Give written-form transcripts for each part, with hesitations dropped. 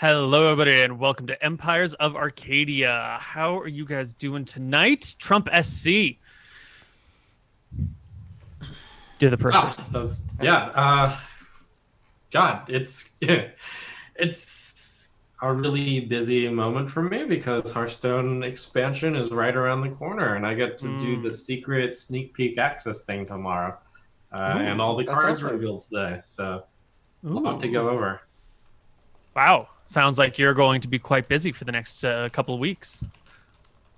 Hello, everybody, and welcome to Empires of Arcadia. How are you guys doing tonight? Trump SC. Do the person. God, it's a really busy moment for me because Hearthstone expansion is right around the corner, and I get to do the secret sneak peek access thing tomorrow, and all the cards awesome. revealed today. So, a lot to go over. Wow, sounds like you're going to be quite busy for the next couple of weeks.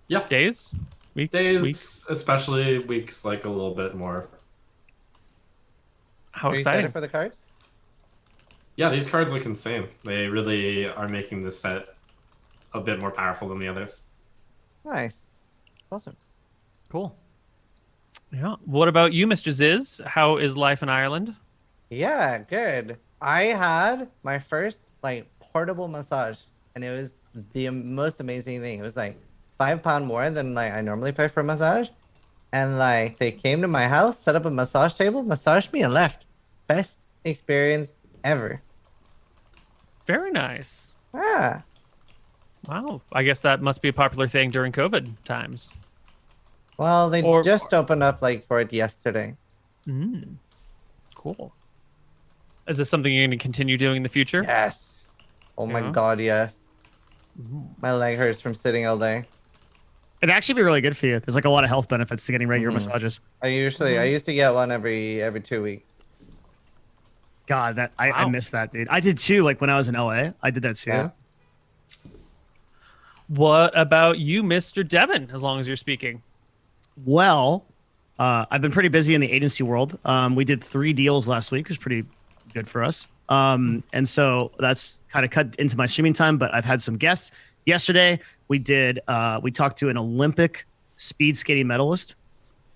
Yeah, Days, weeks, weeks, especially weeks, like a little bit more. How Are you exciting! excited for the cards? Yeah, these cards look insane. They really are making this set a bit more powerful than the others. Nice. Awesome. Cool. Yeah. What about you, Mr. Ziz? How is life in Ireland? Yeah, good. I had my first portable massage, and it was the most amazing thing. It was like £5 more than I normally pay for a massage, and they came to my house, set up a massage table, massaged me, and left. Best experience ever. Very nice. Ah, Wow. I guess that must be a popular thing during COVID times. well, they Or- just opened up for it yesterday. Cool. Is this something you're going to continue doing in the future? Yes. Oh my Yeah. God, yes. My leg hurts from sitting all day. It'd actually be really good for you. There's a lot of health benefits to getting regular massages. I used to get one every 2 weeks. God, I Wow. miss that, dude. I did too. Like when I was in LA, I did that too. Yeah. What about you, Mr. Devin, as long as you're speaking? Well, I've been pretty busy in the agency world. We did 3 deals last week, which was pretty good for us. And so that's kind of cut into my streaming time, but I've had some guests. Yesterday, we talked to an Olympic speed skating medalist.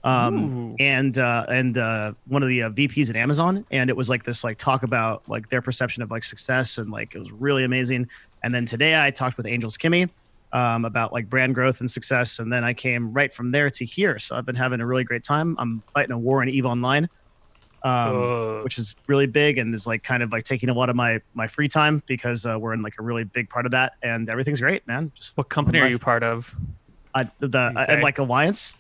And one of the VPs at Amazon, and it was this talk about their perception of success, and it was really amazing. And then today I talked with Angels Kimmy about brand growth and success, and then I came right from there to here. So I've been having a really great time. I'm fighting a war in EVE Online, which is really big and is taking a lot of my free time because we're in a really big part of that, and everything's great, man. Just What company are you part of? Alliance.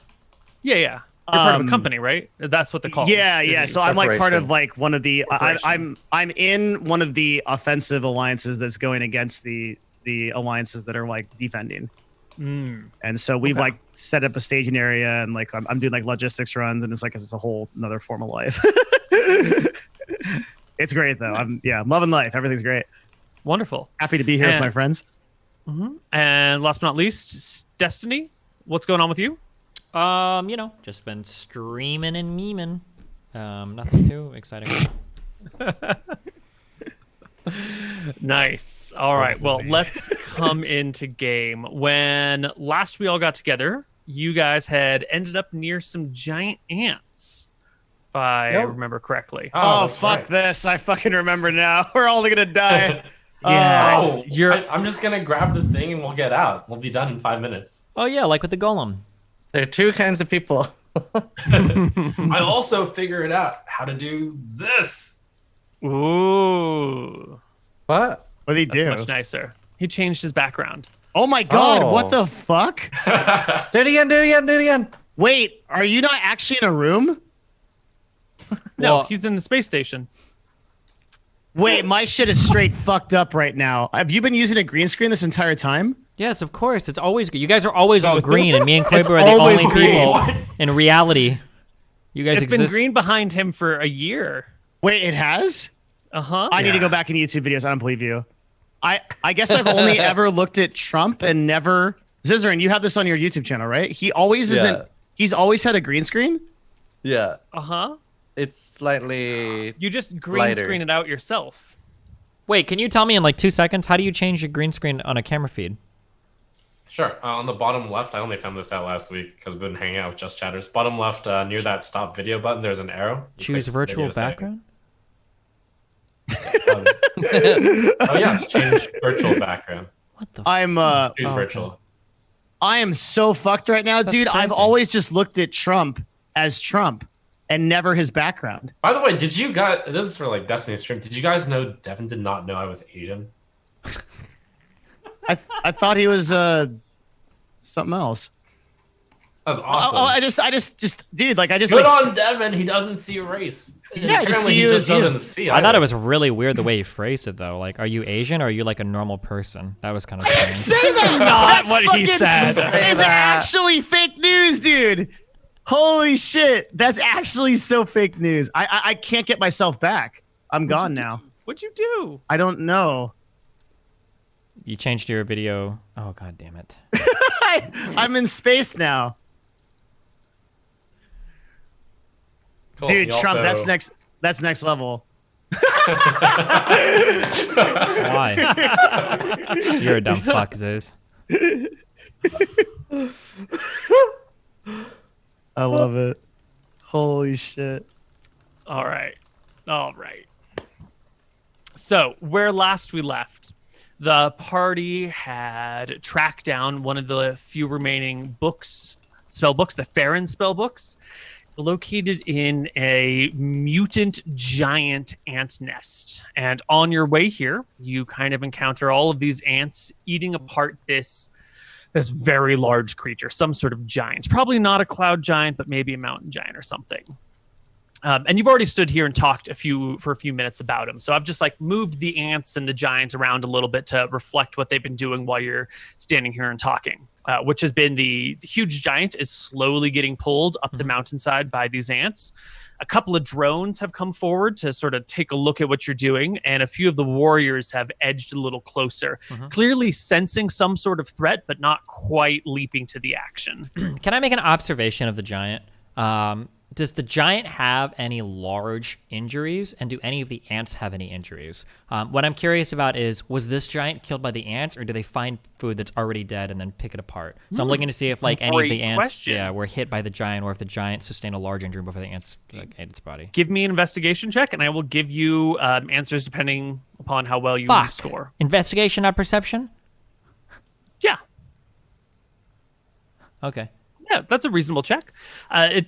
Yeah. You're part of a company, right? That's what they call it. Yeah. So I'm part of Corporation. one of the. I'm in one of the offensive alliances that's going against the alliances that are defending. And so we've set up a staging area, and I'm doing logistics runs, and it's a whole another form of life. It's great though. Nice. I'm loving life. Everything's great. Wonderful. Happy to be here with And- my friends. And last but not least, Destiny. What's going on with you? Just been streaming and memeing. Nothing too exciting. Nice. All right. Well, let's come into game. When last we all got together, you guys had ended up near some giant ants, if I Yep. remember correctly. Oh, that's fuck right. this. I fucking remember now. We're all gonna die. Yeah. Oh, you're- I'm just gonna grab the thing and we'll get out. We'll be done in 5 minutes. Oh yeah, like with the golem. There are two kinds of people. I also figured out how to do this. Ooh. What? What did he That's do? much nicer. He changed his background. Oh my god, Oh. what the fuck? Do it again, do it again, do it again. Wait, are you not actually in a room? No, Well- he's in the space station. Wait, my shit is straight fucked up right now. Have you been using a green screen this entire time? Yes, of course. It's always you guys are always all green, and me and Koibu are the always only green. people in reality. You guys It's been exist. green behind him for a year. Wait, it has? Uh-huh. I need to go back in YouTube videos. I don't believe you. I guess I've only ever looked at Trump and never Zizaran, you have this on your YouTube channel, right? He always isn't he's always had a green screen? Yeah, Uh-huh. it's slightly. You just green Lighter. screen it out yourself. Wait, can you tell me in 2 seconds how do you change your green screen on a camera feed? Sure. On the bottom left, I only found this out last week because we've been hanging out with Just Chatters. Bottom left, near that stop video button, there's an arrow. You Choose click virtual video background. settings. Oh yes, change virtual background. What the? I'm Choose virtual. I am so fucked right now, That's dude. I've crazy. always just looked at Trump as Trump and never his background. By the way, did you guys? This is for Destiny stream. Did you guys know Devin did not know I was Asian? I thought he was something else. That's awesome. I just dude, like I just Good like on Devin. He doesn't see race. Yeah, I just Apparently see he you just as you. doesn't see. I thought either. it was really weird the way he phrased it, though. Like, are you Asian or are you like a normal person? That was kind of strange. say that. Not That's what he fucking- said. It's actually fake news, dude. Holy shit, that's actually so fake news. I can't get myself back. I'm gone now. What'd you do? I don't know. You changed your video. Oh, god damn it. I'm in space now. Cool. Dude, He Trump, also- that's next level. Why? You're a dumb fuck, Zeus. I love it. Holy shit. All right. So, where last we left, the party had tracked down one of the few remaining spell books, the Farron spell books, located in a mutant giant ant nest. And on your way here, you kind of encounter all of these ants eating apart this very large creature, some sort of giant. Probably not a cloud giant, but maybe a mountain giant or something. And you've already stood here and talked for a few minutes about him. So I've just like moved the ants and the giants around a little bit to reflect what they've been doing while you're standing here and talking, which has been the huge giant is slowly getting pulled up the mountainside by these ants. A couple of drones have come forward to sort of take a look at what you're doing, and a few of the warriors have edged a little closer, clearly sensing some sort of threat, but not quite leaping to the action. Can I make an observation of the giant? Does the giant have any large injuries, and do any of the ants have any injuries? What I'm curious about is, was this giant killed by the ants, or do they find food that's already dead and then pick it apart? So I'm looking to see if like any of the Great ants question. were hit by the giant, or if the giant sustained a large injury before the ants ate its body. Give me an investigation check, and I will give you answers depending upon how well you Fuck. score. Investigation, not perception? Yeah. Okay. Yeah, that's a reasonable check.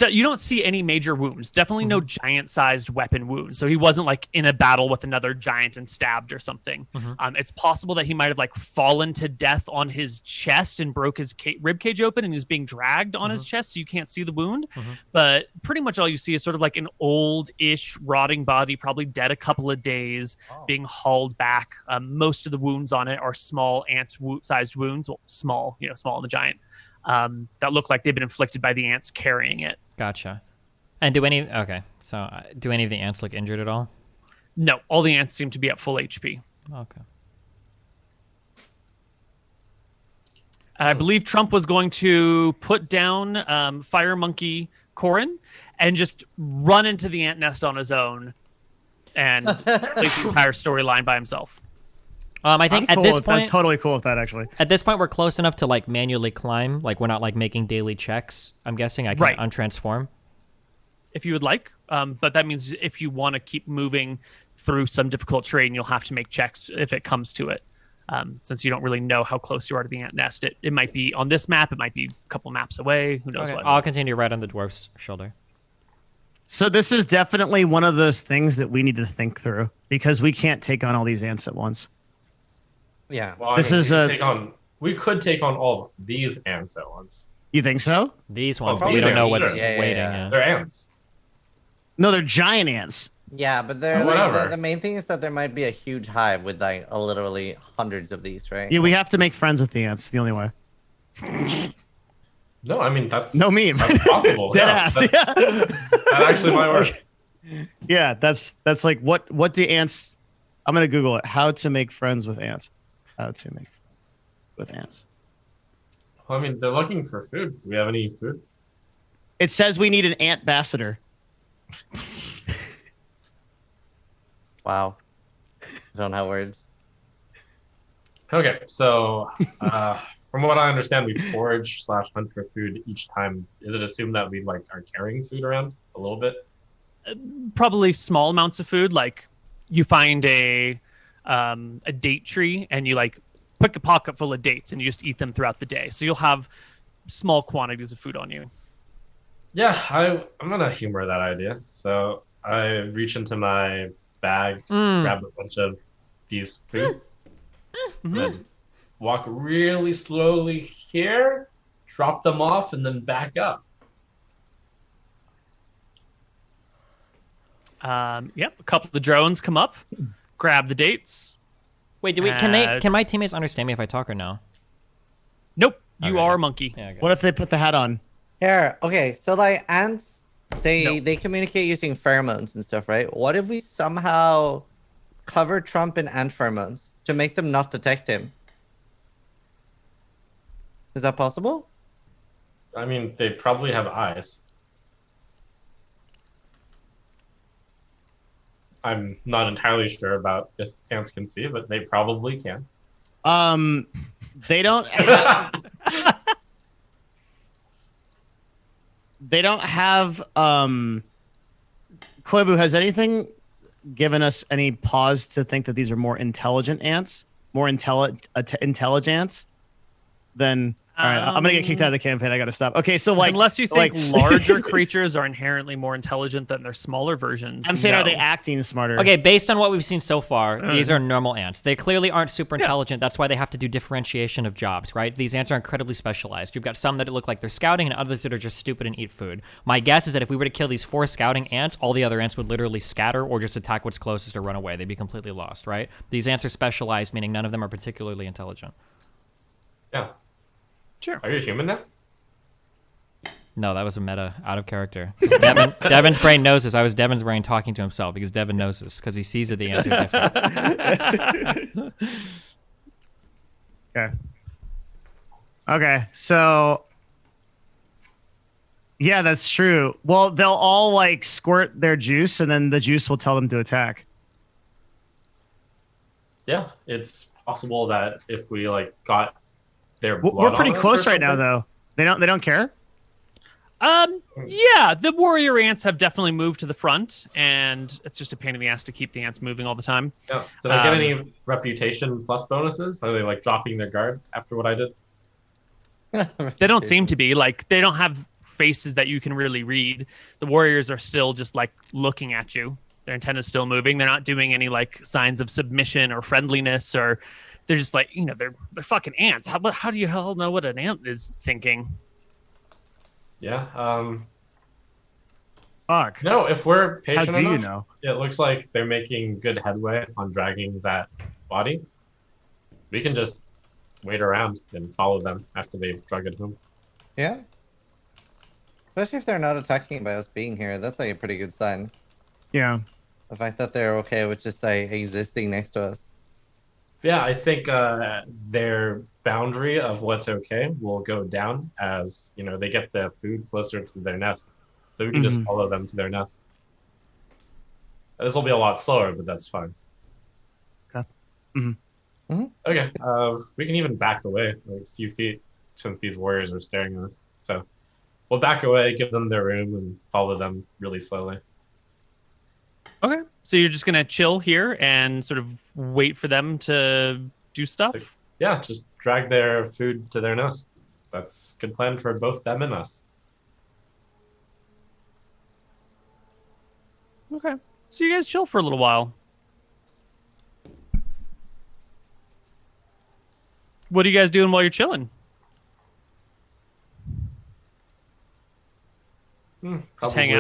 You don't see any major wounds. Definitely no giant-sized weapon wounds. So he wasn't like in a battle with another giant and stabbed or something. It's possible that he might have like fallen to death on his chest and broke his rib cage open, and he was being dragged on his chest, so you can't see the wound. But pretty much all you see is sort of like an old-ish rotting body, probably dead a couple of days, being hauled back. Most of the wounds on it are small ant-sized wounds, well, small in the giant. That look like they've been inflicted by the ants carrying it. Gotcha. And do any of the ants look injured at all? No, all the ants seem to be at full HP. Okay. I believe Trump was going to put down Fire Monkey Corin and just run into the ant nest on his own and complete the entire storyline by himself. I think at this point, I'm totally cool with that, actually. at this point, we're close enough to like manually climb. Like we're not like making daily checks. I'm guessing I can Right. untransform. If you would like, but that means if you want to keep moving through some difficult terrain, you'll have to make checks if it comes to it. Since you don't really know how close you are to the ant nest, it might be on this map, it might be a couple maps away. Who knows Okay, what? I'll continue right on the dwarf's shoulder. So this is definitely one of those things that we need to think through, because we can't take on all these ants at once. Yeah. Well, This is we could take on all of these ants at once. You think so? These ones, but probably we don't know sure. what's Yeah, waiting. yeah. They're ants. No, they're giant ants. Yeah, but they're Whatever. like, the main thing is that there might be a huge hive with like literally hundreds of these, right? Yeah, we have to make friends with the ants. The only way. No, I mean that's No meme. That's possible. Dead yeah, ass. That, Yeah. that actually might work. Yeah, that's like what do ants? I'm gonna Google it. How to make friends with ants. How to make friends with ants. Well, I mean, they're looking for food. Do we have any food? It says we need an ant ambassador. Wow. I don't have words. Okay, so from what I understand, we forage/hunt for food each time. Is it assumed that we like are carrying food around a little bit? Probably small amounts of food. Like you find a date tree and you like pick a pocket full of dates and you just eat them throughout the day. So you'll have small quantities of food on you. Yeah, I'm gonna humor that idea. So I reach into my bag, grab a bunch of these foods, and I just walk really slowly here, drop them off, and then back up. Yep, a couple of the drones come up, grab the dates. Wait, can my teammates understand me if I talk or no? Nope, you Okay, are a good. monkey. Yeah, okay. What if they put the hat on? Here, okay, so like ants, No. they communicate using pheromones and stuff, right? What if we somehow cover Trump in ant pheromones to make them not detect him? Is that possible? I mean, they probably have eyes. I'm not entirely sure about if ants can see, but they probably can. They don't. They don't have. Koibu, has anything given us any pause to think that these are more intelligent ants, more intelligent ants than? All right, I'm gonna get kicked out of the campaign. I gotta stop. Okay, so like, unless you think like, larger creatures are inherently more intelligent than their smaller versions. I'm saying, no. are they acting smarter? Okay, based on what we've seen so far, these are normal ants. They clearly aren't super intelligent. That's why they have to do differentiation of jobs, right? These ants are incredibly specialized. You've got some that look like they're scouting and others that are just stupid and eat food. My guess is that if we were to kill these 4 scouting ants, all the other ants would literally scatter or just attack what's closest or run away. They'd be completely lost, right? These ants are specialized, meaning none of them are particularly intelligent. Yeah. Sure. Are you human now? No, that was a meta out of character. Devin's brain knows this. I was Devin's brain talking to himself because Devin knows this because he sees that the ants are different. Okay. Okay, so yeah, that's true. Well, they'll all like squirt their juice, and then the juice will tell them to attack. Yeah, it's possible that if we like got their blood We're pretty on us close or right now, something- though. They don't care. Yeah, the warrior ants have definitely moved to the front, and it's just a pain in the ass to keep the ants moving all the time. Yeah. Did I get any reputation plus bonuses? Are they like dropping their guard after what I did? They don't seem to be like they don't have faces that you can really read. The warriors are still just like looking at you. Their antenna's still moving. They're not doing any like signs of submission or friendliness, or they're just like, you know, they're fucking ants. How do you hell know what an ant is thinking? Yeah. Fuck. No, if we're How patient do enough, you know? it looks like they're making good headway on dragging that body. We can just wait around and follow them after they've dragged it home. Yeah. Especially if they're not attacking by us being here, that's like a pretty good sign. Yeah. The fact that they're okay with just like existing next to us. Yeah, I think their boundary of what's okay will go down as, you know, they get the food closer to their nest. So we can just follow them to their nest. This will be a lot slower, but that's fine. Okay. Okay, we can even back away like a few feet since these warriors are staring at us. So we'll back away, give them their room, and follow them really slowly. Okay, so you're just gonna chill here and sort of wait for them to do stuff. Yeah, just drag their food to their nest. That's a good plan for both them and us. Okay, so you guys chill for a little while. What are you guys doing while you're chilling? Just hang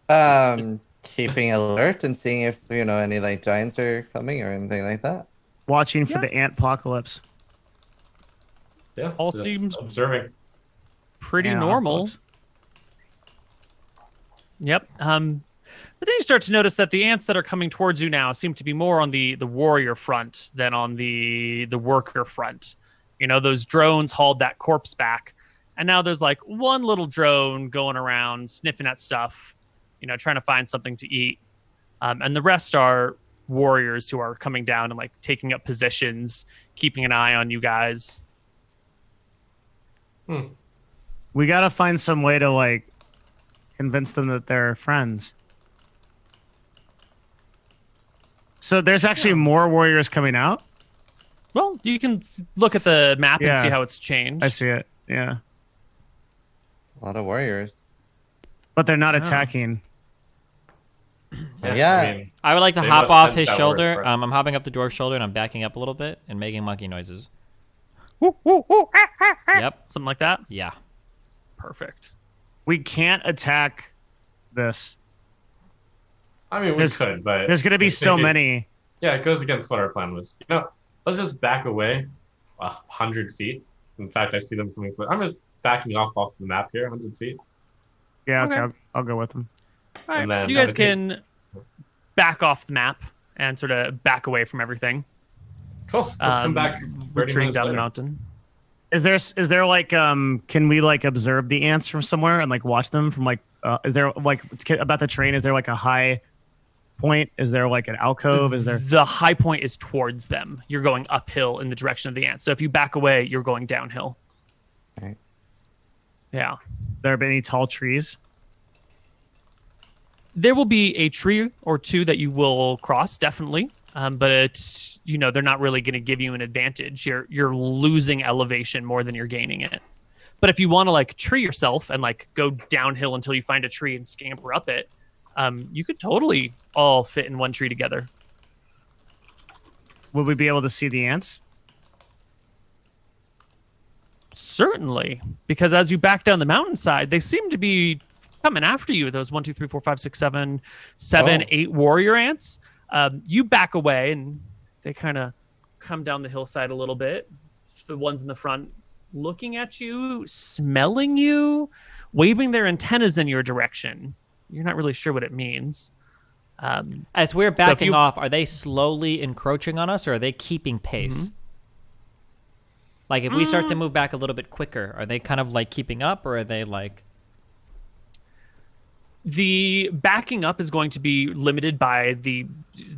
out? Keeping alert and seeing if, you know, any like giants are coming or anything like that. Watching for Yeah. the ant apocalypse. Yeah, All just seems observing. Pretty Ant normal. apocalypse. Yep. But then you start to notice that the ants that are coming towards you now seem to be more on the warrior front than on the worker front. You know, those drones hauled that corpse back, and now there's like one little drone going around sniffing at stuff, you know, trying to find something to eat. And the rest are warriors who are coming down and like taking up positions, keeping an eye on you guys. We gotta find some way to like convince them that they're friends. So there's actually more warriors coming out. Well, you can look at the map and Yeah. see how it's changed. I see it. Yeah, A lot of warriors. but they're not attacking. Yeah. I mean, I would like to They hop must off sense his that we're shoulder. friends. I'm hopping up the dwarf's shoulder and I'm backing up a little bit and making monkey noises. Yep. Something like that. Yeah. Perfect. We can't attack this. I mean, we There's- could, but There's gonna be so it- many. Yeah, it goes against what our plan was. Let's just back away 100 feet. In fact, I see them coming. I'm just backing off the map here, 100 feet. Yeah, okay, Okay. I'll go with them. All right. And then You guys I think- can back off the map and sort of back away from everything. Cool. Let's come back. 30 retreating minutes down the later. mountain. Is there like can we like observe the ants from somewhere and like watch them from like is there like about the train, is there like a high point? Is there like an alcove? Is there The high point is towards them. You're going uphill in the direction of the ants. So if you back away, you're going downhill. Right. Yeah. there been any tall trees? There will be a tree or two that you will cross, definitely. But it's, they're not really going to give you an advantage. You're losing elevation more than you're gaining it. But if you want to like tree yourself and like go downhill until you find a tree and scamper up it, you could totally all fit in one tree together. Would we be able to see the ants? Certainly, because as you back down the mountainside, they seem to be coming after you. Those 1, 2, 3, 4, 5, 6, 7, 8 warrior ants. You back away, and they kind of come down the hillside a little bit. The ones in the front looking at you, smelling you, waving their antennas in your direction. You're not really sure what it means. As we're if backing you- off, are they slowly encroaching on us, or are they keeping pace? Like, if we start to move back a little bit quicker, are they kind of like keeping up, or are they like? The backing up is going to be limited by the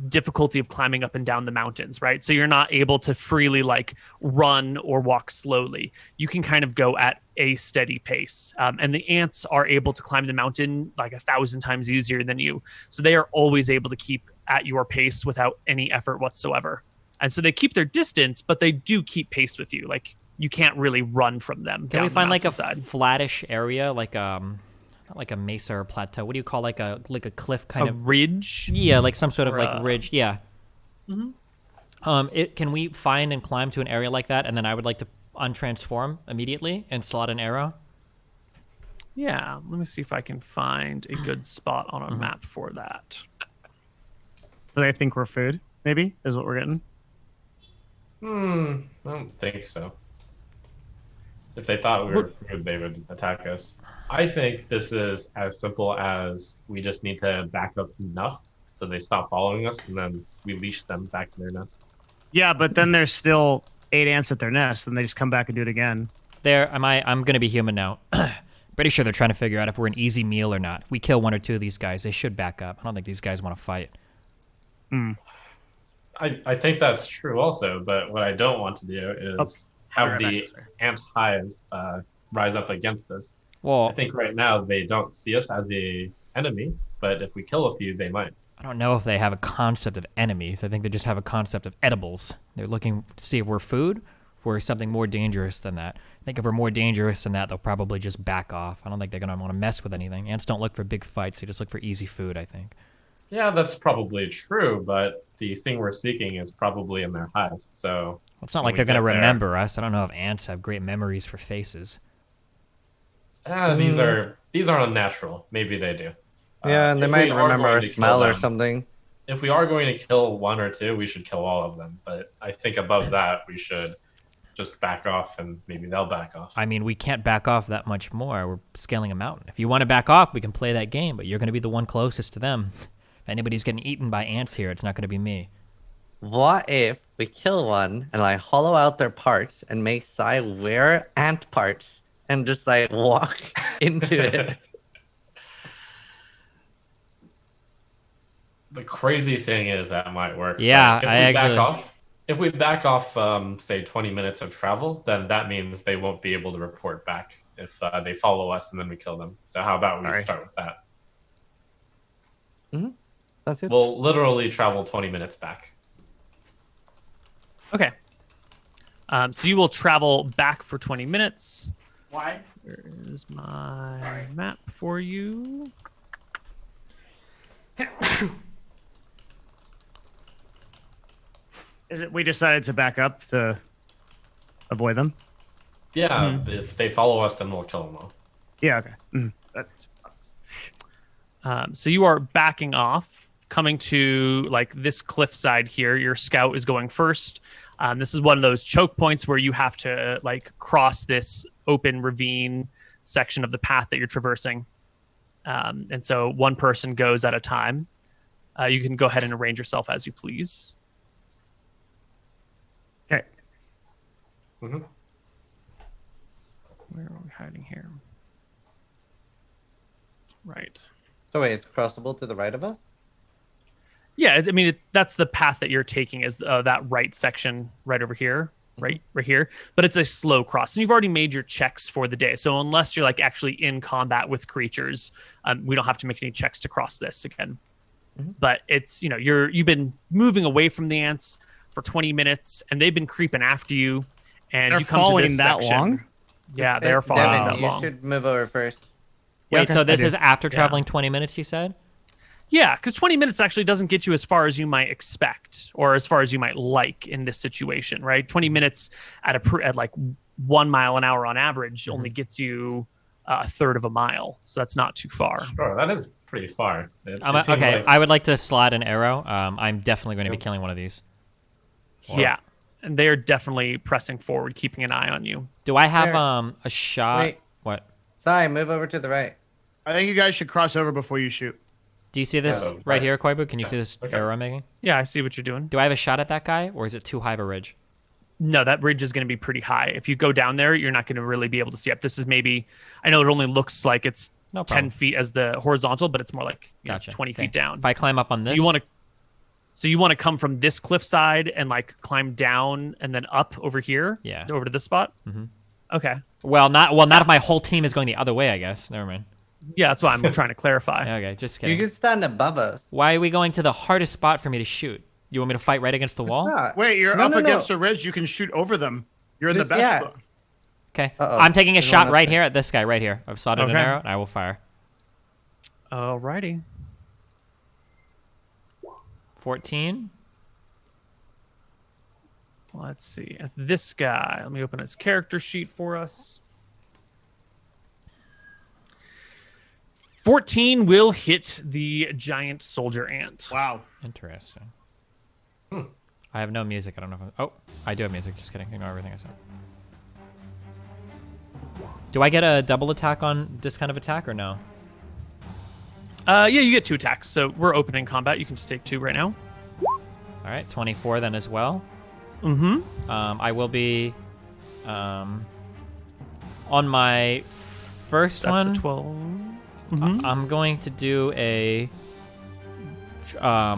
difficulty of climbing up and down the mountains, right? So you're not able to freely like run or walk slowly. You can kind of go at a steady pace. And the ants are able to climb the mountain like 1,000 times easier than you. So they are always able to keep at your pace without any effort whatsoever. And so they keep their distance, but they do keep pace with you. Like you can't really run from them. Can down we the find like a mountainside. flattish area, like not like a mesa or plateau? What do you call like a cliff kind a of? ridge? Yeah, like some sort of or like a- ridge. Yeah. Can we find and climb to an area like that, and then I would like to untransform immediately and slot an arrow? Yeah, let me see if I can find a good spot on a map for that. Do they think we're food? Maybe is what we're getting. I don't think so. If they thought we were food, they would attack us. I think this is as simple as we just need to back up enough so they stop following us, and then we leash them back to their nest. Yeah, but then there's still 8 ants at their nest, and they just come back and do it again. I'm gonna be human now. Pretty sure they're trying to figure out if we're an easy meal or not. If we kill 1 or 2 of these guys, they should back up. I don't think these guys want to fight. I think that's true also, but what I don't want to do is have right the back, sorry. ant hive rise up against us. Well, I think right now they don't see us as a enemy, but if we kill a few, they might. I don't know if they have a concept of enemies. I think they just have a concept of edibles. They're looking to see if we're food, if we're something more dangerous than that. I think if we're more dangerous than that, they'll probably just back off. I don't think they're going to want to mess with anything. Ants don't look for big fights. They just look for easy food, I think. Yeah, that's probably true, but the thing we're seeking is probably in their hive. So Well, it's not when like we they're going to get there- remember us. I don't know if ants have great memories for faces. these are unnatural. Maybe they do. Yeah, and they if might we are remember going a to kill smell or them- something. If we are going to kill 1 or 2, we should kill all of them. But I think above that, we should just back off, and maybe they'll back off. I mean, we can't back off that much more. We're scaling a mountain. If you want to back off, we can play that game, but you're going to be the one closest to them. If anybody's getting eaten by ants here, it's not going to be me. What if we kill one and like hollow out their parts and make Sai wear ant parts and just like walk into it? The crazy thing is that might work. Yeah, but I actually- if we back off, say 20 minutes of travel, then that means they won't be able to report back if they follow us and then we kill them. So how about we Alright. start with that? That's good. We'll literally travel 20 minutes back. Okay. So you will travel back for 20 minutes. Why? Where is my map for you? Is it we decided to back up to avoid them? Yeah, if they follow us, then we'll kill them all. Yeah. Okay. So you are backing off, coming to like this cliffside here. Your scout is going first. This is one of those choke points where you have to like cross this open ravine section of the path that you're traversing. And so one person goes at a time. You can go ahead and arrange yourself as you please. Okay. Mm-hmm. Where are we hiding here? Right. So wait, it's crossable to the right of us? Yeah, I mean, that's the path that you're taking is that right section right over here, right here. But it's a slow cross. And you've already made your checks for the day. So unless you're like actually in combat with creatures, we don't have to make any checks to cross this again. But it's, you've been moving away from the ants for 20 minutes and they've been creeping after you. And They're you come to following this that section. long? Yeah, they're following Devin, that you long. should move over first. Wait, okay, so this I do. is after traveling 20 minutes, you said? Yeah, because 20 minutes actually doesn't get you as far as you might expect or as far as you might like in this situation, right? 20 minutes at like 1 mile an hour on average only gets you a third of a mile. So that's not too far. Sure, that is pretty far. It seems Okay, like- I would like to slide an arrow. I'm definitely going to be killing one of these. Yeah. And they're definitely pressing forward, keeping an eye on you. Do I have There. a shot? Wait. What? Sai, move over to the right. I think you guys should cross over before you shoot. Do you see this Oh, right right. here, Koibu? Can you see this Okay. arrow I'm making? Yeah, I see what you're doing. Do I have a shot at that guy, or is it too high of a ridge? No, that ridge is going to be pretty high. If you go down there, you're not going to really be able to see up. This is maybe, I know it only looks like it's No 10 problem. feet as the horizontal, but it's more like Gotcha. 20 Okay. feet down. If I climb up on this, So you want to come from this cliffside and like climb down and then up over here? Yeah. Over to this spot? Mhm. Okay. not if my whole team is going the other way. I guess. Never mind. Yeah, that's what I'm trying to clarify. Okay, just You kidding. can stand above us. Why are we going to the hardest spot for me to shoot? You want me to fight right against the wall? Not. Wait, you're No, up no, against no. a ridge. You can shoot over them. You're in the Just- best yeah. spot. Okay. Uh-oh. I'm taking a There's shot one up right there. here at this guy right here. I've slotted an Okay. arrow and I will fire. Alrighty. 14. Let's see. This guy. Let me open his character sheet for us. 14 will hit the giant soldier ant. Wow. Interesting. I have no music. I don't know if oh, I do have music. Just kidding. Ignore everything I said. Do I get a double attack on this kind of attack or no? Yeah, you get 2 attacks. So we're opening combat. You can just take 2 right now. All right, 24 then as well. Mm-hmm. I will be on my first That's one. the 12. Mm-hmm. I'm going to do a oh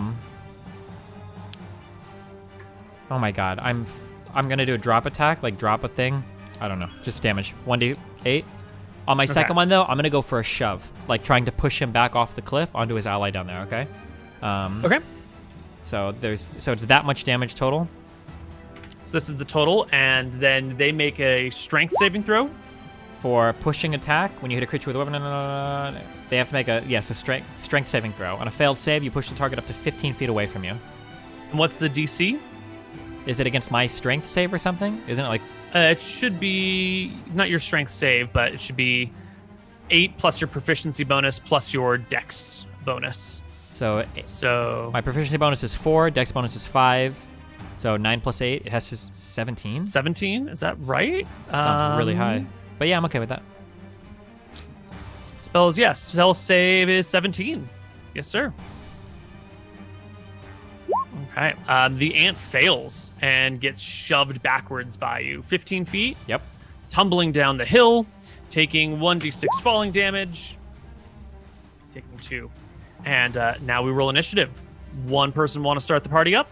my god, I'm gonna do a drop attack, like drop a thing. I don't know, just damage. 1d8. On my second one though, I'm gonna go for a shove, like trying to push him back off the cliff onto his ally down there. Okay. Okay. So it's that much damage total. So this is the total, and then they make a strength saving throw. For pushing attack, when you hit a creature with a weapon, they have to make a strength saving throw. On a failed save, you push the target up to 15 feet away from you. And what's the DC? Is it against my strength save or something? Isn't it like It should be not your strength save, but it should be 8 plus your proficiency bonus plus your dex bonus. so? So My proficiency bonus is 4, dex bonus is 5, so 9 plus 8, it has to 17. 17, is that right? Sounds really high, but yeah, I'm okay with that. Spells, yes. Spell save is 17. Yes, sir. Okay. The ant fails and gets shoved backwards by you. 15 feet, Yep. tumbling down the hill, taking 1d6 falling damage, taking 2. And now we roll initiative. One person want to start the party up?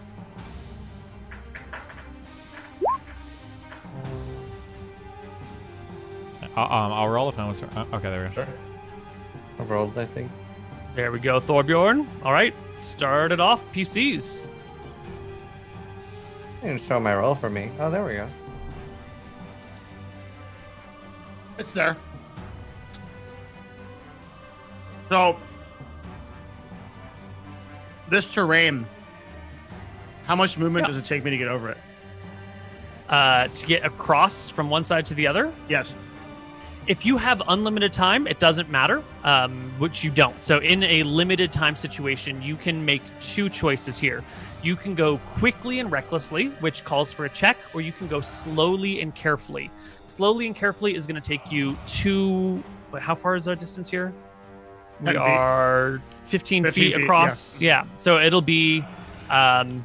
I'll roll if no one's. Okay, there we go. Sure. I rolled, I think. There we go, Thorbjorn. All right, start it off, PCs. You didn't show my roll for me. Oh, there we go. It's there. So, this terrain, how much movement does it take me to get over it? to get across from one side to the other. Yes. If you have unlimited time, it doesn't matter, which you don't. So in a limited time situation, you can make two choices here. You can go quickly and recklessly, which calls for a check, or you can go slowly and carefully. Slowly and carefully is going to take you to... How far is our distance here? We are 15 feet across. Yeah. So it'll be 4:45.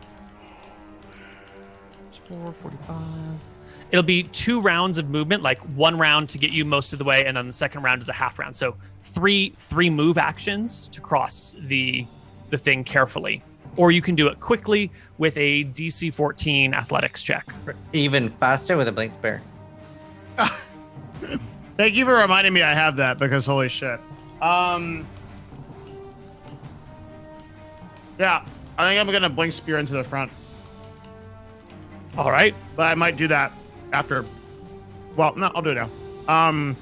It'll be 2 rounds of movement, like 1 round to get you most of the way, and then the second round is a half round. So three move actions to cross the thing carefully. Or you can do it quickly with a DC 14 athletics check. Even faster with a blink spear. Thank you for reminding me I have that, because holy shit. Yeah, I think I'm gonna blink spear into the front, All right. but I might do that after. Well, no, I'll do it now.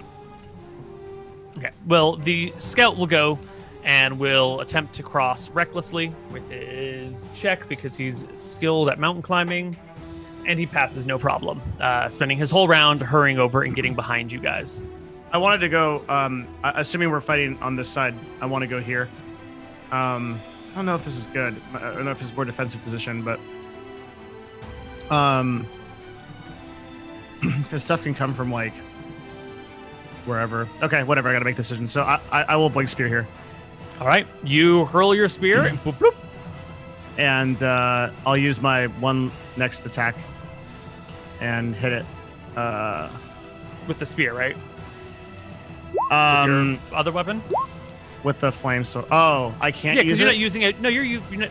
Okay. Well, the scout will go and will attempt to cross recklessly with his check because he's skilled at mountain climbing, and he passes no problem, spending his whole round hurrying over and getting behind you guys. I wanted to go. Assuming we're fighting on this side, I want to go here. I don't know if this is good. I don't know if it's more defensive position, but because stuff can come from like wherever. Okay, whatever. I got to make a decision. So I will blink spear here. All right. You hurl your spear and boop, boop. And I'll use my one next attack and hit it. With the spear, right? With Your other weapon? with the flame sword. Oh, I can't Yeah, use because you're it? not using it. No, you're not.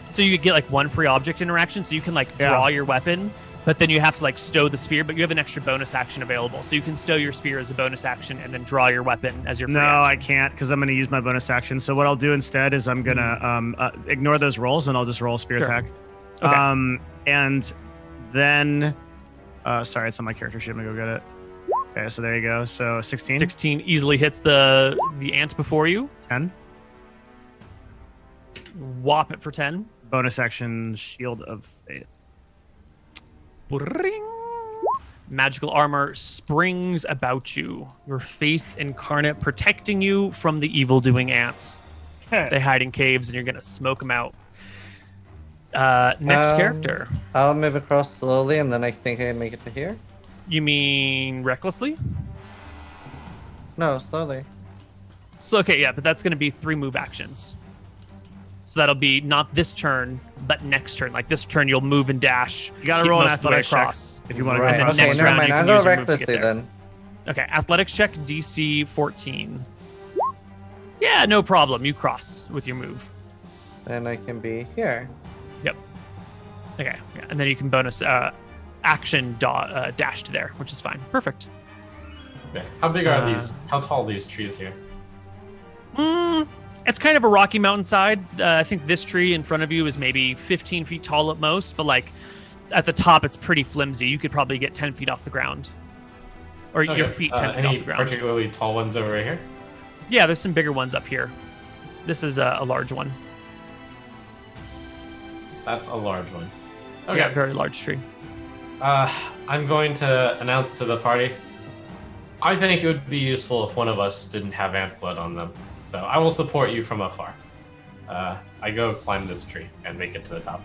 So you get like 1 free object interaction, so you can like Yeah. draw your weapon, but then you have to like stow the spear, but you have an extra bonus action available. So you can stow your spear as a bonus action and then draw your weapon as your free No, action. I can't because I'm going to use my bonus action. So what I'll do instead is I'm going to ignore those rolls and I'll just roll a spear Sure. attack. Okay. And then, sorry, it's on my character sheet. I'm going to go get it. Okay, so there you go. So 16. 16 easily hits the ant before you. 10. Whop it for 10. Bonus action, Shield of Faith. Bring. Magical armor springs about you, your faith incarnate protecting you from the evil-doing ants. They hide in caves, and you're going to smoke them out. Next character. I'll move across slowly, and then I think I make it to here. You mean recklessly? No, slowly. So, okay, yeah, but that's going to be 3 move actions. So that'll be not this turn, but next turn. Like this turn, you'll move and dash. You got to get roll an most of the way athletics check across. if you want to Right. then Okay, next never round, mind. you I'll can go use your move to recklessly get there. then. Okay, athletics check, DC 14. Yeah, no problem. You cross with your move. Then I can be here. Yep. Okay, yeah, and then you can bonus action dash to there, which is fine. Perfect. Okay. How big are these? How tall are these trees here? It's kind of a rocky mountainside. I think this tree in front of you is maybe 15 feet tall at most, but like at the top, it's pretty flimsy. You could probably get 10 feet off the ground. Or your feet 10 feet any off the ground. particularly tall ones over here? Yeah, there's some bigger ones up here. This is a large one. That's a large one. Okay. Yeah, very large tree. I'm going to announce to the party. I think it would be useful if one of us didn't have ant blood on them. So I will support you from afar. I go climb this tree and make it to the top.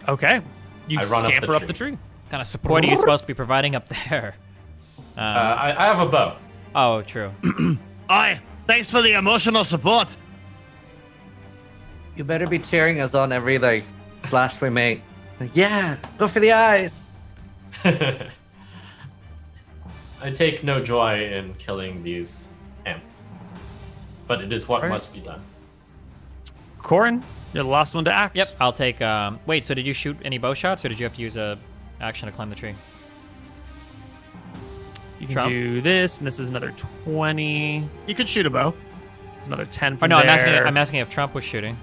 Okay. You I run up the scamper up tree. the tree. What kind of support are you supposed to be providing up there? I have a bow. Oh, true. Aye, thanks for the emotional support. You better be cheering us on every like flash we make. Like, yeah, go for the eyes. I take no joy in killing these ants, but it is what Alright. must be done. Corin, you're the last one to act. Yep, I'll take. Wait, so did you shoot any bow shots, or did you have to use a action to climb the tree? You can Trump? do this, and this is another 20. You could shoot a bow. This is another 10 Or from no, there. I'm asking if Trump was shooting.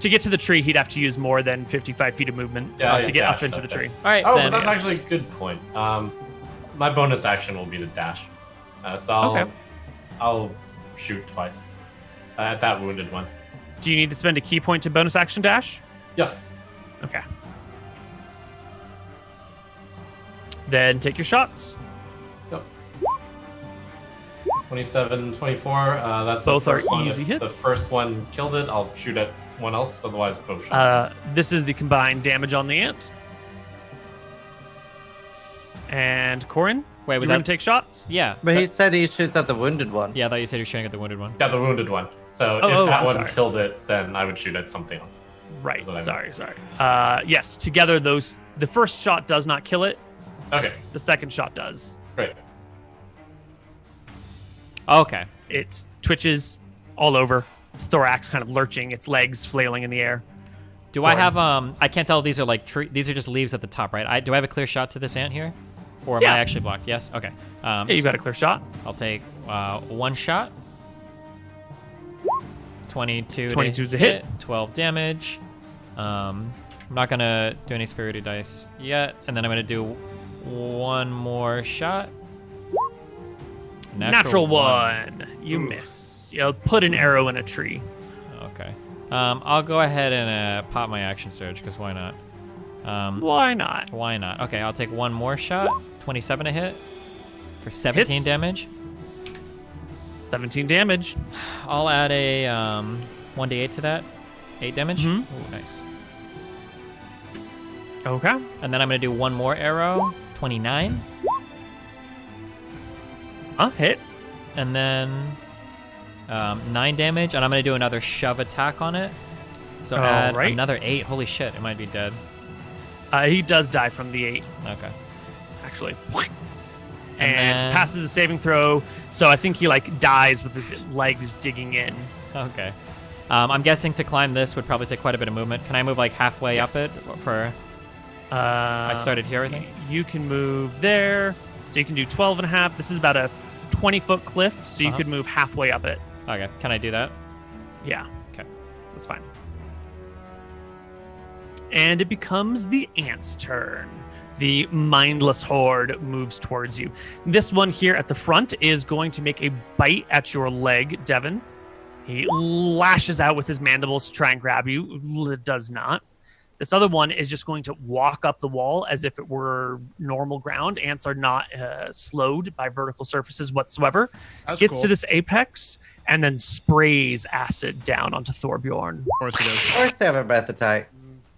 To get to the tree, he'd have to use more than 55 feet of movement Yeah, to you get up dashed into up the there. tree. All right, Oh, then. but that's actually a good point. My bonus action will be the dash. So Okay. I'll shoot twice at that wounded one. Do you need to spend a key point to bonus action dash? Yes. Okay. Then take your shots. Yep. 27, 24. That's Both the are first one. easy If hits. the first one killed it, I'll shoot at one else. Otherwise, both shots. This is the combined damage on the ant. And Corin, Wait, you was going that? to take shots? Yeah. But he said he shoots at the wounded one. Yeah, I thought you said you were shooting at the wounded one. Yeah, the wounded one. So Oh, if that I'm one sorry. killed it, then I would shoot at something else. Right. That's what I Sorry. Yes, together the first shot does not kill it. Okay, The second shot does. great. Okay. It twitches all over. Its thorax kind of lurching, its legs flailing in the air. Do I have I can't tell if these are like these are just leaves at the top, right? Do I have a clear shot to this ant here? Or am Yeah. I actually blocked? Yes? Okay. Yeah, you got a clear shot. I'll take one shot. 22 22 is a hit. 12 damage. I'm not going to do any spirited dice yet. And then I'm going to do one more shot. Natural one. You miss. You'll put an arrow in a tree. Okay. I'll go ahead and pop my action surge, because why not? Why not? Why not? Okay, I'll take one more shot. 27 to hit for 17 Hits. damage. 17 damage. I'll add a 1d8 to that. 8 damage. Mhm. Ooh, nice. Okay. And then I'm going to do one more arrow. 29. Hit. And then 9 damage. And I'm going to do another shove attack on it. So add Alright. another 8. Holy shit, it might be dead. He does die from the 8, Okay. actually. And And then- passes a saving throw. So I think he dies with his legs digging in. Okay. I'm guessing to climb this would probably take quite a bit of movement. Can I move halfway up it Yes. for... I started here, I let's think. see. You can move there. So you can do 12 and a half. This is about a 20-foot cliff, so you Uh-huh. could move halfway up it. Okay, can I do that? Yeah, Okay. that's fine. And it becomes the ant's turn. The mindless horde moves towards you. This one here at the front is going to make a bite at your leg, Devin. He lashes out with his mandibles to try and grab you. It does not. This other one is just going to walk up the wall as if it were normal ground. Ants are not slowed by vertical surfaces whatsoever. That's Gets cool. to this apex and then sprays acid down onto Thorbjorn. Of course he does. Of course they have a breath attack.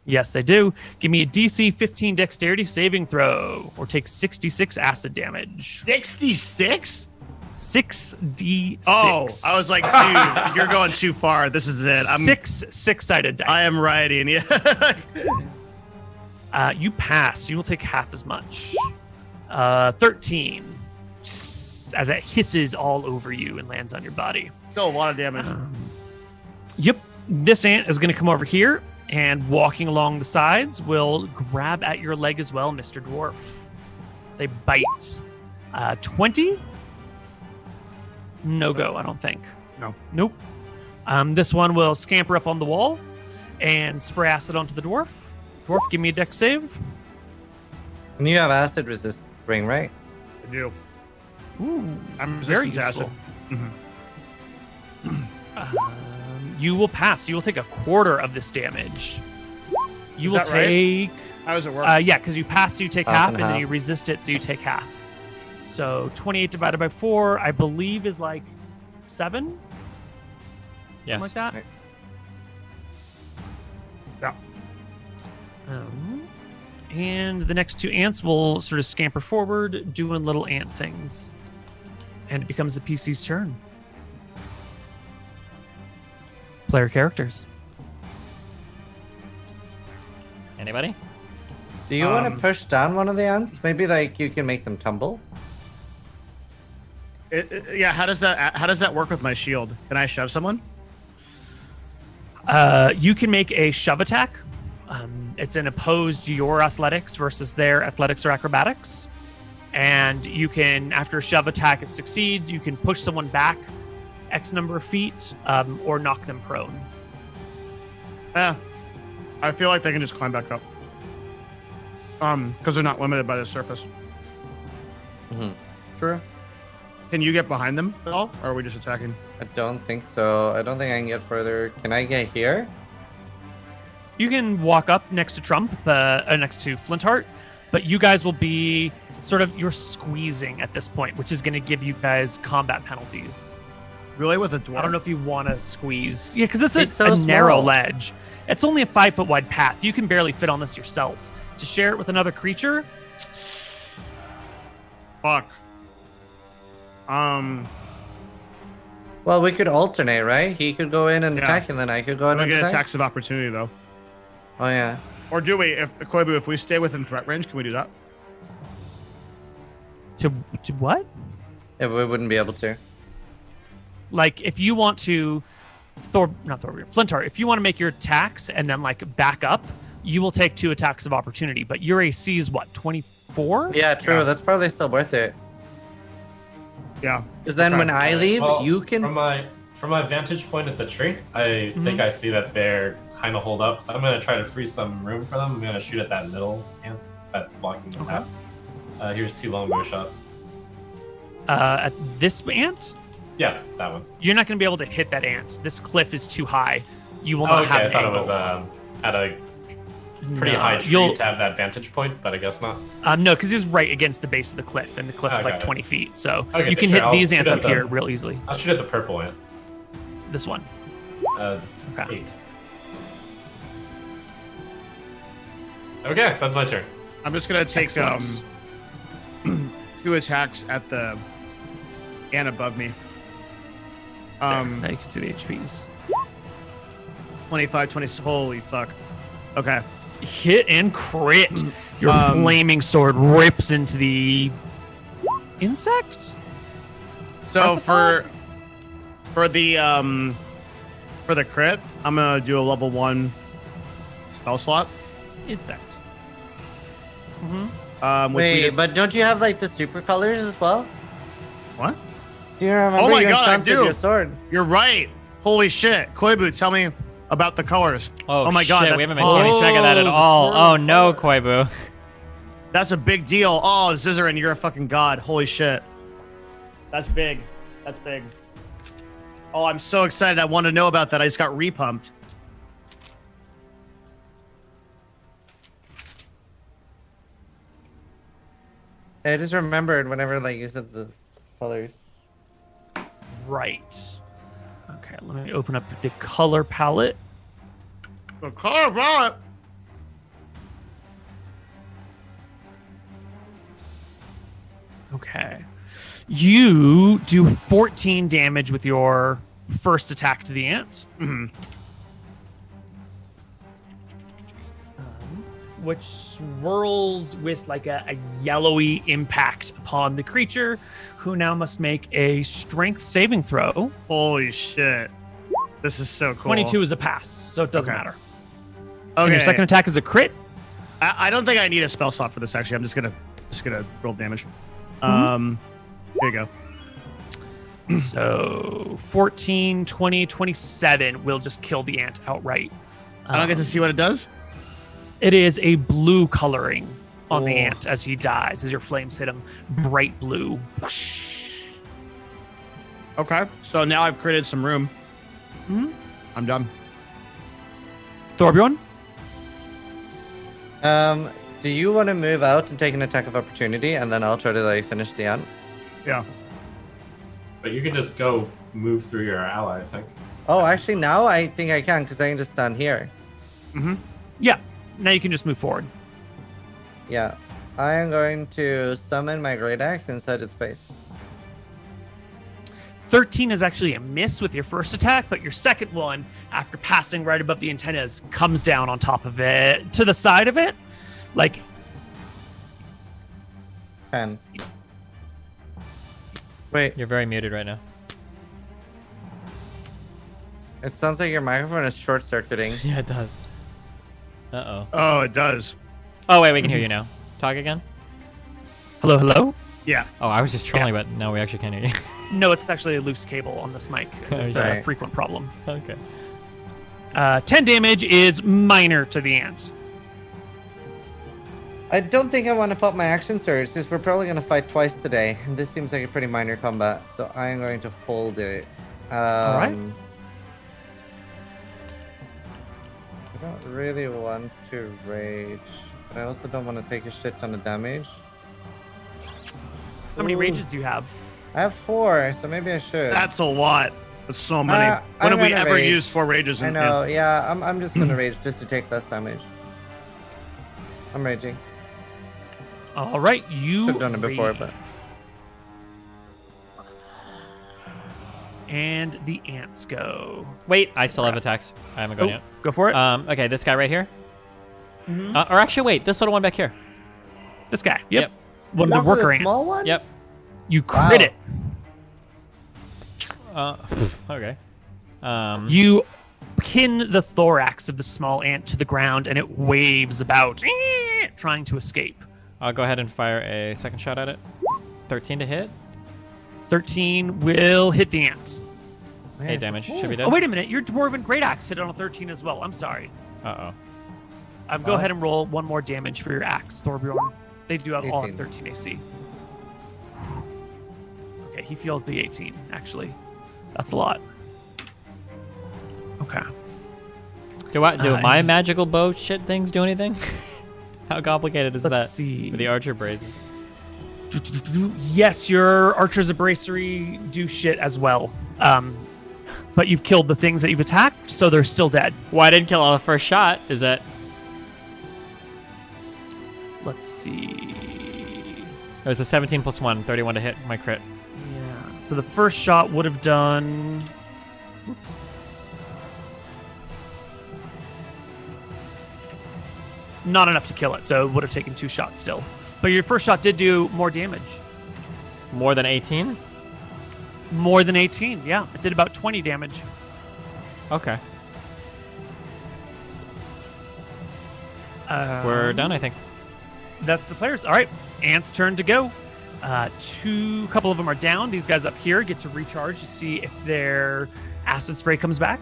Yes, they do. Give me a DC 15 dexterity saving throw or take 66 acid damage. 66? 6d6. Oh, I was like, dude, you're going too far. This is it. six-sided dice. I am riding. Yeah. You pass. You will take half as much. 13. As it hisses all over you and lands on your body. Still a lot of damage. Yep. This ant is going to come over here and walking along the sides will grab at your leg as well, Mr. Dwarf. They bite. 20? No go, I don't think. No. Nope. This one will scamper up on the wall and spray acid onto the dwarf. Dwarf, give me a dex save. And you have acid resist ring, right? I do. Ooh, I'm very resistant to useful. acid. You will pass. You will take a quarter of this damage. You Is will that right? take... How does it work? Yeah, because you pass, so you take Half half, and and then half. you resist it, so you take half. So 28 divided by 4, I believe, is like 7? Yes. Something like that? Right. Yeah. And the next two ants will sort of scamper forward, doing little ant things. And it becomes the PC's turn. Player characters. Anybody? Do you want to push down one of the ants? Maybe you can make them tumble. Yeah. How does that work with my shield? Can I shove someone? You can make a shove attack. It's an opposed your athletics versus their athletics or acrobatics. And you can, after a shove attack, it succeeds, you can push someone back X number of feet or knock them prone. Yeah. I feel like they can just climb back up. Because they're not limited by the surface. True. Can you get behind them at all, or are we just attacking? I don't think so. I don't think I can get further. Can I get here? You can walk up next to Trump, next to Flintheart, but you guys will be sort of you're squeezing at this point, which is going to give you guys combat penalties. Really, with a dwarf? I don't know if you want to squeeze. Yeah, because it's so a narrow small. ledge. It's only a 5-foot wide path. You can barely fit on this yourself. To share it with another creature, Fuck. Well, we could alternate, right? He could go in and Yeah. attack, and then I could go in We and get attack. attacks of opportunity though. Oh yeah. Or do we? If Koibu, if we stay within threat range, can we do that? to what? Yeah, we wouldn't be able to. Like if you want to, Flintar, if you want to make your attacks and then like back up, you will take 2 attacks of opportunity. But your AC is what, 24? Yeah, true. Yeah. That's probably still worth it. Yeah. Because then when I leave, Well, you can. from my vantage point at the tree, I think I see that they're kind of holed up. So I'm gonna try to free some room for them. I'm gonna shoot at that middle ant that's blocking the path. Here's 2 longbow shots. At this ant, Yeah, that one. you're not going to be able to hit that ant. This cliff is too high. You will Oh, not okay, have I an thought it angle. was at a pretty No, high tree you'll- to have that vantage point, but I guess not. No, because it's right against the base of the cliff, and the cliff is Okay. like 20 feet. So Okay, you can sure, hit I'll these shoot ants at up here them. real easily. I'll shoot at the purple ant. This one. Okay. 8. Okay, that's my turn. I'm just gonna take Excellent. 2 attacks at the ant above me. Now you can see the HPs. 25, 20. Holy fuck. Okay. Hit and crit. Your Um, flaming sword rips into the insect. So Arthropod? for the crit, I'm gonna do a level 1 spell slot. Insect. Which we Wait, did- but don't you have like the super colors as well? what? Do you remember Oh my you God, I enchanted do. your sword? You're right. Holy shit, Koibu, tell me about the colors. Oh, my god, shit, that's we haven't been keeping track of that at the all. sword Oh no, Koibu. That's a big deal. Oh, Zizaran, you're a fucking god. Holy shit. That's big. That's big. Oh, I'm so excited. I want to know about that. I just got repumped. I just remembered whenever like you said the colors. Right. Okay, let me open up the color palette. The color palette. Okay. You do 14 damage with your first attack to the ant. Which swirls with like a yellowy impact upon the creature, who now must make a strength saving throw. Holy shit. This is so cool. 22 is a pass, so it doesn't Okay. matter. Okay. And your second attack is a crit. I don't think I need a spell slot for this. Actually, I'm just gonna roll damage. Mm-hmm. There you go. So 14, 20, 27 will just kill the ant outright. I don't get to see what it does. It is a blue coloring on the Oh. ant as he dies, as your flames hit him. Bright blue. Okay. So now I've created some room. I'm done. Thorbjorn? Do you want to move out and take an attack of opportunity, and then I'll try to like finish the ant? Yeah. But you can just go move through your ally, I think. Oh, actually, now I think I can because I can just stand here. Yeah. Now you can just move forward. Yeah, I am going to summon my great axe inside its face. 13 is actually a miss with your first attack, but your second one, after passing right above the antennas, comes down on top of it, to the side of it. Like, 10. Wait, You're very muted right now. it sounds like your microphone is short-circuiting. Yeah, it does. Uh-oh. Oh, it does. Oh, wait, we can hear you now. Talk again? hello, hello? Yeah. Oh, I was just trolling, but now we actually can hear you. No, it's actually a loose cable on this mic. It's a Okay. frequent problem. Okay. 10 damage is minor to the ant. I don't think I want to pop my action surge since we're probably going to fight twice today. And this seems like a pretty minor combat, so I am going to hold it. Alright. I don't really want to rage, but I also don't want to take a shit ton of damage. How many Ooh. rages do you have? I have 4, so maybe I should. That's a lot. That's so many. I'm When have we gonna ever rage. used 4 rages? I know. Yeah, I'm just gonna rage just to take less damage. I'm raging. All right, you Should have done it before, rage. but And the ants go. Wait, I still have attacks. I haven't gone Oh, yet. go for it. Okay, this guy right here. Mhm. Or actually, wait, this little one back here. This guy. Yep. Yep. One of Not the for the worker small ants. one? Yep. You crit Wow. it. Okay. You pin the thorax of the small ant to the ground, and it waves about, trying to escape. I'll go ahead and fire a second shot at it. 13 to hit. 13 will hit the ant. 8 damage. Should be dead. Oh, wait a minute. Your Dwarven Great Axe hit on a 13 as well. I'm sorry. Uh-oh. Go ahead and roll 1 more damage for your axe, Thorbjorn. They do have all have 18. 13 AC. Okay, he feels the 18, actually. That's a lot. Okay. Do my and- magical bow shit things do anything? How complicated is Let's that? see. For the archer braces. Yes, your Archer's of Bracery do shit as well. But you've killed the things that you've attacked, so they're still dead. Well, I didn't kill on the first shot. Is that... Let's see. It was a 17 plus 1, 31 to hit my crit. Yeah. So the first shot would have done. Oops. Not enough to kill it, so it would have taken 2 shots still. But your first shot did do more damage. More than 18? More than 18, yeah. It did about 20 damage. Okay. We're done, I think. That's the players. All right, Ant's turn to go. Couple of them are down. These guys up here get to recharge to see if their acid spray comes back.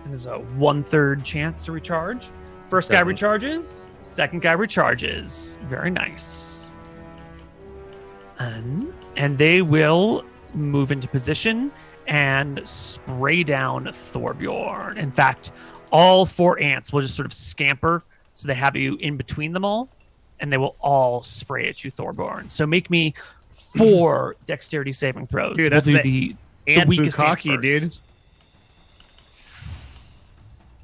And there's a 1/3 chance to recharge. First guy Doesn't. recharges. Second guy recharges. Very nice. And they will move into position and spray down Thorbjorn. In fact, all 4 ants will just sort of scamper, so they have you in between them all, and they will all spray at you, Thorbjorn. So make me 4 dexterity saving throws. Dude, that's we'll do the the ant weakest ant bukkake, dude. first.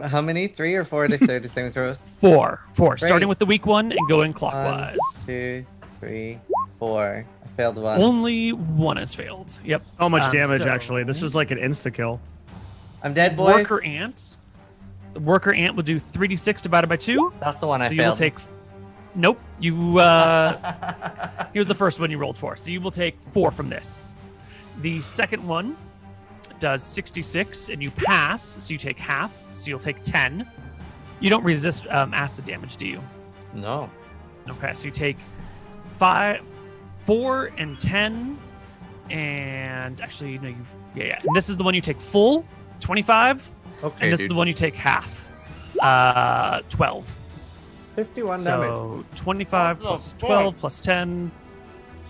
how many? 3 or 4 dexterity saving throws? 4. Starting Great. with the weak one and going 1, clockwise. 2, 3, 4. I failed 1. Only 1 has failed. Yep. So much damage, so- actually. This is like an insta-kill. I'm dead, boys. Worker ant. The worker ant will do 3d6 divided by 2. That's the one I So you will failed. take. Nope. You. Here's the first one you rolled for. So you will take 4 from this. The second one does 66, and you pass, so you take half. So you'll take 10. You don't resist acid damage, do you? No. Okay. So you take 5, 4, and 10, and actually no, yeah. And this is the one you take full, 25. Okay, And this is dude. the one you take half. 12. 51 damage. So 25 plus 12 plus 10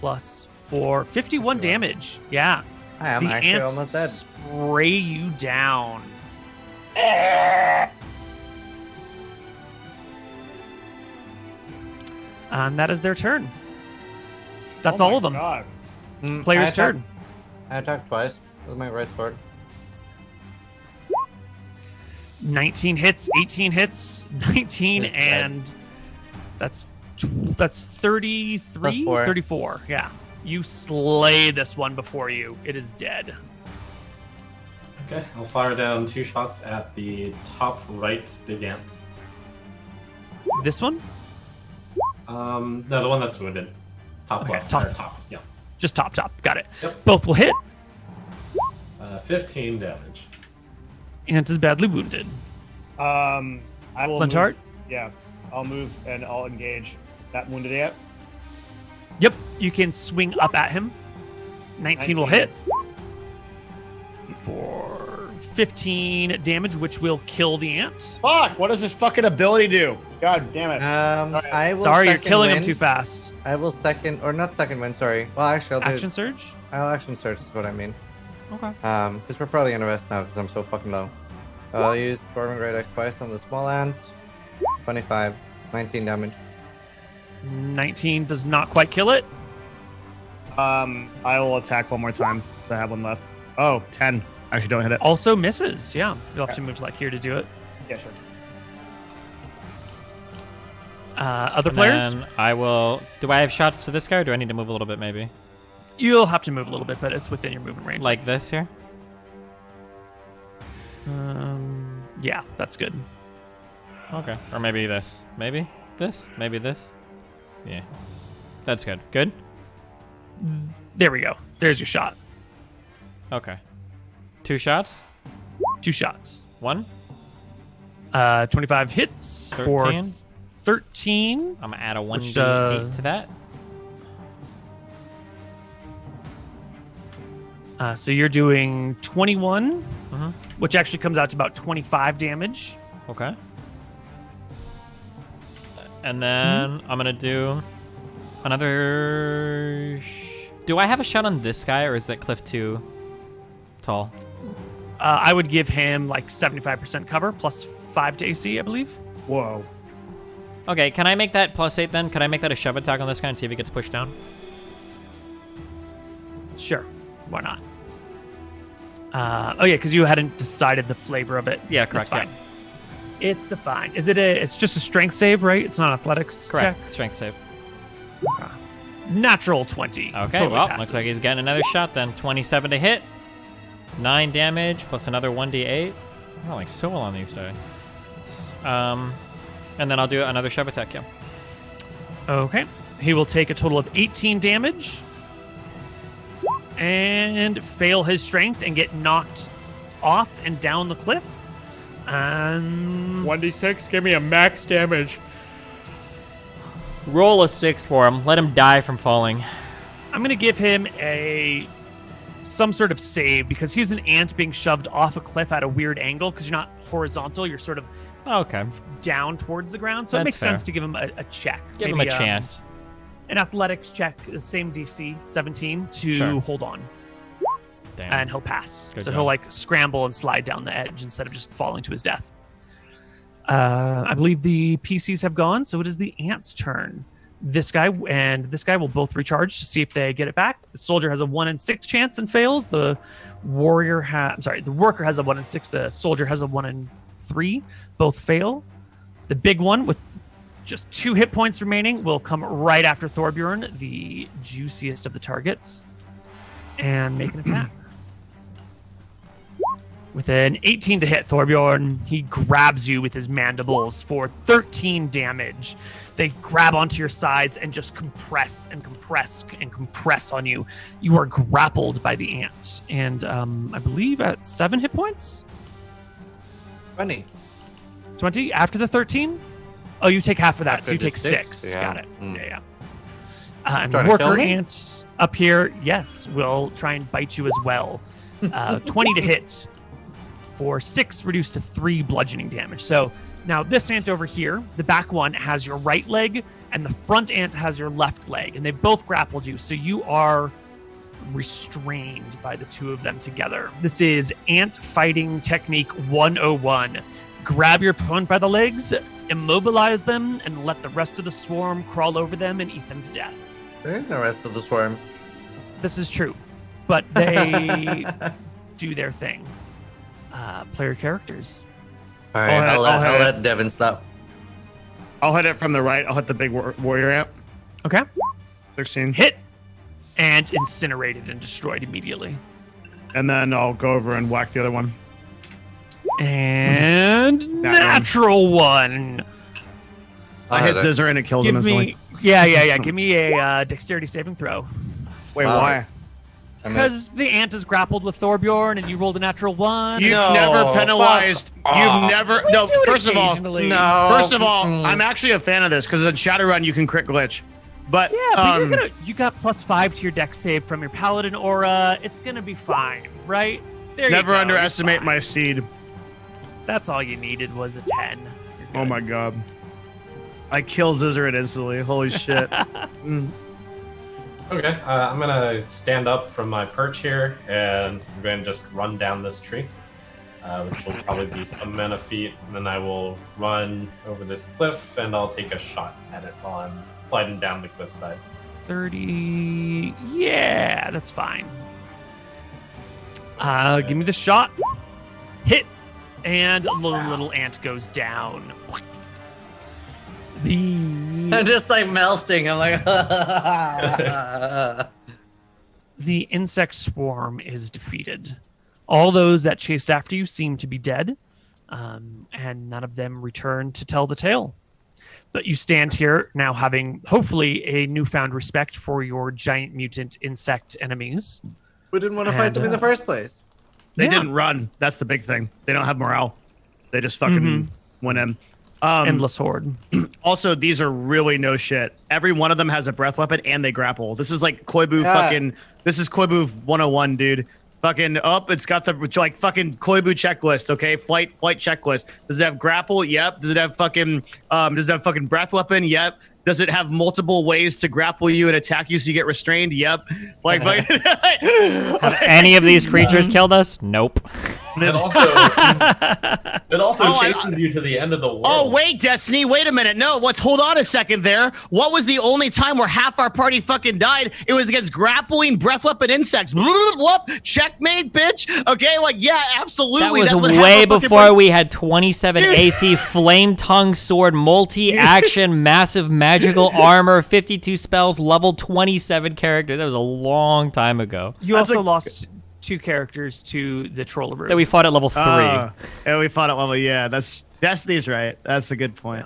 plus 4. 51 damage. Yeah. I am The actually ants almost dead. spray you down. And that is their turn. That's all of them. Player's I turn. I attacked twice with my right sword. 19 hits, 18 hits, 19, Okay. and that's 33, Plus 4. 34. Yeah. You slay this one before you. It is dead. Okay, I'll fire down 2 shots at the top right big ant. This one? No, the one that's wounded. Top Okay, left. top. Or top. Yeah. Just top. Got it. Yep. Both will hit. 15 damage. Ant is badly wounded. I will Flintart? move. Yeah, I'll move and I'll engage that wounded ant. Yep. You can swing up at him. 19 will 19. hit. For 15 damage, which will kill the ant. Fuck! What does this fucking ability do? God damn it! I will Sorry, you're second killing him wind. too fast. I will second, or not second wind, sorry. Well, actually, Action surge? I'll action search is what I mean. Okay. Because we're probably gonna rest now because I'm so fucking low. I'll use Dwarven Great Axe twice on the small ant. 25, 19 damage. 19 does not quite kill it. I will attack one more time. I have one left. Oh, 10. Actually, don't hit it. Also misses. Yeah, you'll have to move to like here to do it. Yeah, sure. Other And players, then I will. Do I have shots to this guy, or do I need to move a little bit, maybe? you'll have to move a little bit, but it's within your movement range. Like this here? Yeah, that's good. Okay. Or maybe this. Maybe this? Maybe this? Yeah. That's good. Good? There we go. There's your shot. Okay. 2 shots? 2 shots. 1? 25 hits 13. for 13. I'm gonna add a 1d8 Which, to that. So you're doing 21, Mhm. which actually comes out to about 25 damage. Okay. And then I'm gonna do another. Do I have a shot on this guy, or is that cliff too tall? I would give him like 75% cover plus 5 to AC, I believe. Whoa. Okay, can I make that +8 then? Can I make that a shove attack on this guy and see if he gets pushed down? Sure, why not? Oh yeah, because you hadn't decided the flavor of it. Yeah, That's correct. fine. It's a fine. Is it a? It's just a strength save, right? It's not athletics. Correct. check? Strength save. Natural 20. Okay, Totally well, passes. looks like he's getting another shot then. 27 to hit. 9 damage plus another 1d8. I'm rolling so well on these dice. And then I'll do another shove attack, yeah. Okay. He will take a total of 18 damage and fail his strength and get knocked off and down the cliff. 1d6, give me a max damage. Roll a 6 for him. Let him die from falling. I'm going to give him some sort of save because he's an ant being shoved off a cliff at a weird angle because you're not horizontal. You're sort of Okay. down towards the ground. So it That's makes fair. sense to give him a check. Give him Maybe, a chance. An athletics check, the same DC, 17, to Sure. hold on. Damn. And he'll pass. Good So job. he'll like scramble and slide down the edge instead of just falling to his death. I believe the PCs have gone, so it is the ant's turn. This guy and this guy will both recharge to see if they get it back. The soldier has a 1 in 6 chance and fails. The worker has a 1 in 6. The soldier has a 1 in 3. Both fail. The big one with just 2 hit points remaining will come right after Thorbjorn, the juiciest of the targets, and make an attack. With an 18 to hit, Thorbjorn, he grabs you with his mandibles for 13 damage. They grab onto your sides and just compress and compress and compress on you. You are grappled by the ant. And I believe at 7 hit points? 20. 20 after the 13? Oh, you take half of that, After so you the take 6. six, yeah. Got it. Mm. Yeah. And Trying the to kill worker me? ant up here, yes, will try and bite you as well. 20 to hit for 6 reduced to 3 bludgeoning damage. So now this ant over here, the back one has your right leg and the front ant has your left leg, and they both grappled you. So you are restrained by the two of them together. This is ant fighting technique 101. Grab your opponent by the legs, immobilize them, and let the rest of the swarm crawl over them and eat them to death. There is no rest of the swarm. This is true, but they do their thing. Player characters. All right, I'll I'll hit it. let Devin stop. I'll hit it from the right. I'll hit the big warrior ant. Okay. 16. Hit and incinerated and destroyed immediately. And then I'll go over and whack the other one. And natural one. I hit hit it. Zizaran and it kills him Give instantly. me, yeah. Give me a dexterity saving throw. Wait, Wow. why? Because the ant is grappled with Thorbjorn and you rolled a natural one. You've No, never penalized. fuck You've off. never. We No, do it first of all, occasionally. No. First of all, Mm-mm. I'm actually a fan of this because in Shadowrun you can crit glitch. But Yeah, but you got +5 to your dex save from your paladin aura. It's gonna be fine, right? There you never go, underestimate it's my fine. seed. That's all you needed was a 10. You're Oh good. my god. I kill Zizaran instantly. Holy shit. Okay, I'm gonna stand up from my perch here and I'm gonna just run down this tree. which will probably be some mana feet. And then I will run over this cliff, and I'll take a shot at it while I'm sliding down the cliffside. 30. Yeah, that's fine. Give me the shot. Hit. And a little ant goes down. I'm just like melting. I'm like, The insect swarm is defeated. All those that chased after you seem to be dead, and none of them return to tell the tale. But you stand here now having, hopefully, a newfound respect for your giant mutant insect enemies. we didn't want to fight them in the first place. They Yeah. didn't run. That's the big thing. They don't have morale. They just fucking went in. Endless horde. Also, these are really no shit. Every one of them has a breath weapon and they grapple. This is like Koibu fucking. This is Koibu 101, dude. Fucking it's got the like fucking Koibu checklist. Okay, flight checklist. Does it have grapple? Yep. Does it have fucking breath weapon? Yep. Does it have multiple ways to grapple you and attack you so you get restrained? Yep. Like, Have any of these creatures killed us? Nope. It also chases you to the end of the world. Oh, wait, Destiny. Wait a minute. No, hold on a second there. What was the only time where half our party fucking died? It was against grappling breath weapon insects. Whoop, checkmate, bitch. Okay, like, yeah, absolutely. That was That's what way half our fucking before party- we had 27 AC, flame tongue sword, multi-action, massive magical armor, 52 spells, level 27 character. That was a long time ago. You also lost 2 characters to the troll room. That we fought at level 3. Yeah, we fought at level. Yeah, that's Destiny's right. That's a good point.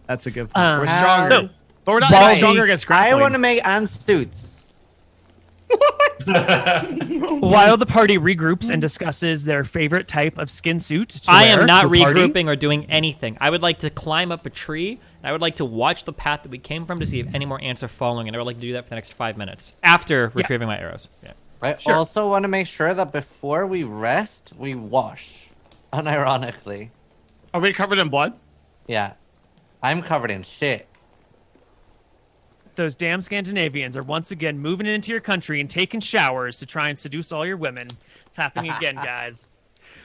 That's a good point. We're stronger, so, but we're not Baldy, stronger against I grappling. want to make ant suits. While the party regroups and discusses their favorite type of skin suit to I wear am not to a party, regrouping or doing anything. I would like to climb up a tree, and I would like to watch the path that we came from to see if any more ants are following, and I would like to do that for the next 5 minutes after retrieving my arrows. Yeah. I also want to make sure that before we rest, we wash. Unironically. Are we covered in blood? Yeah. I'm covered in shit. those damn Scandinavians are once again moving into your country and taking showers to try and seduce all your women. It's happening again, guys.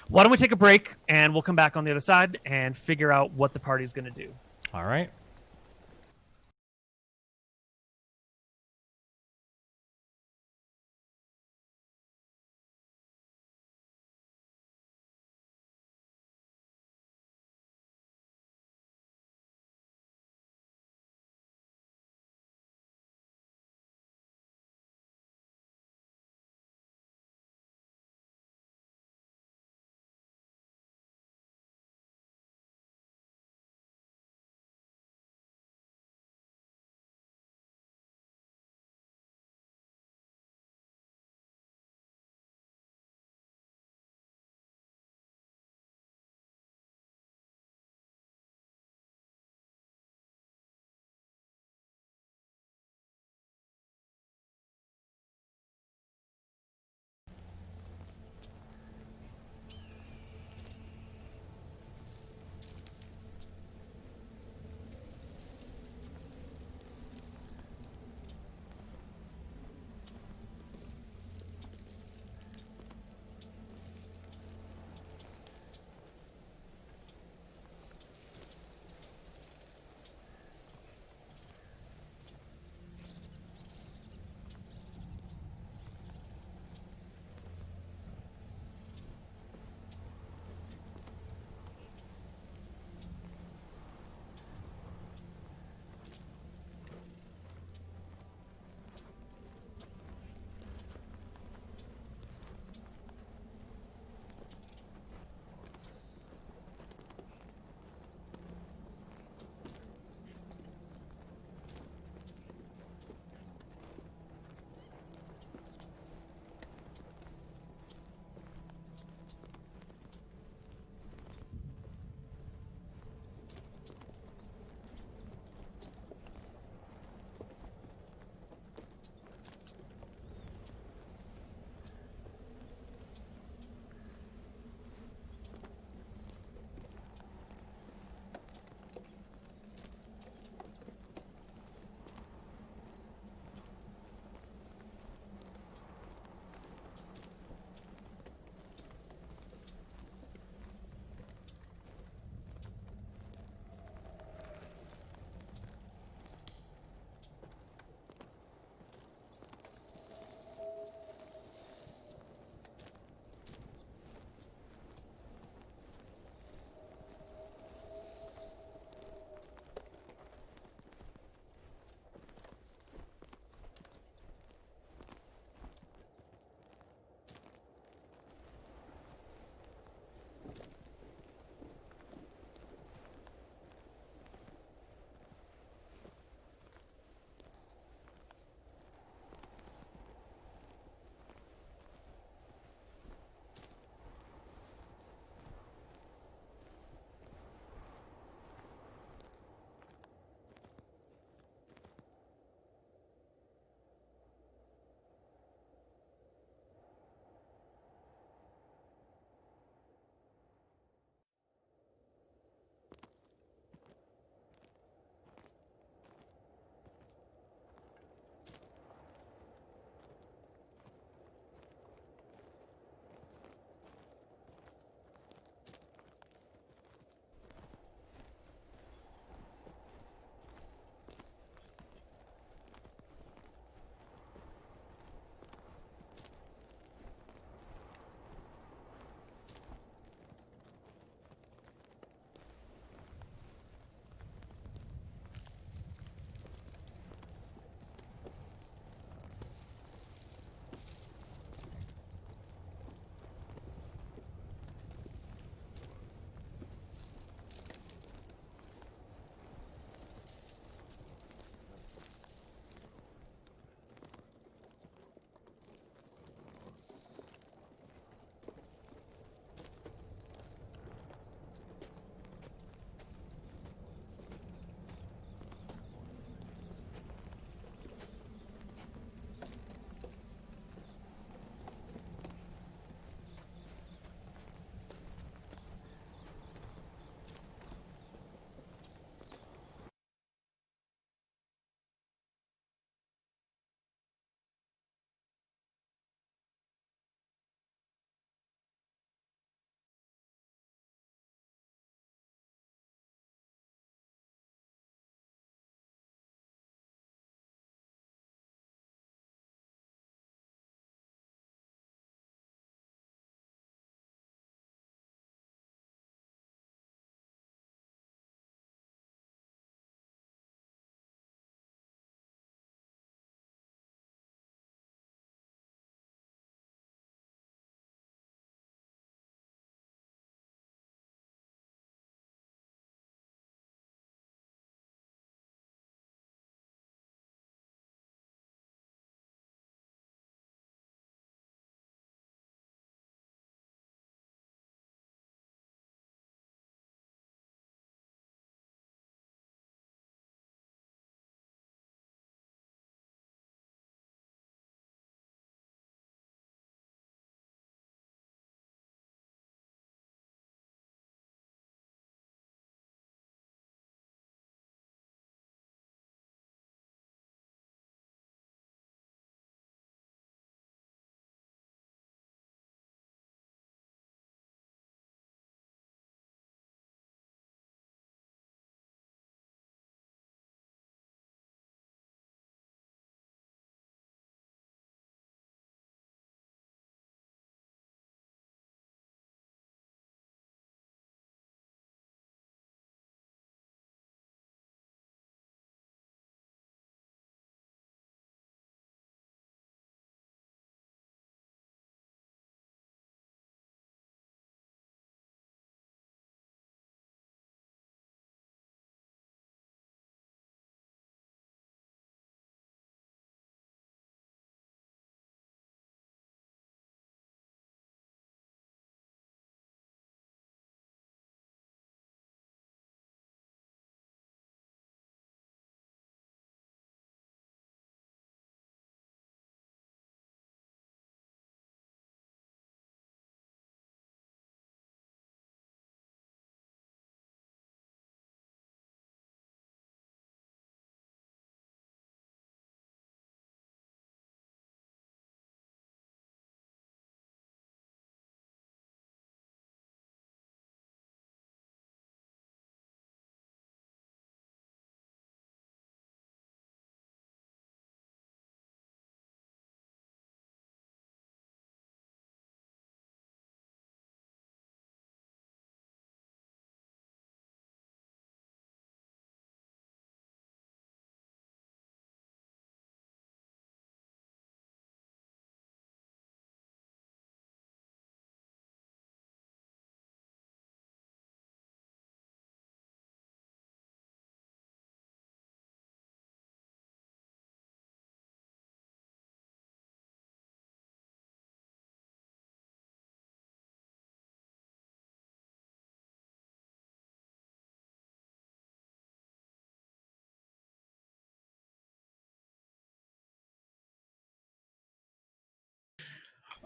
Why don't we take a break and we'll come back on the other side and figure out what the party's going to do. All right.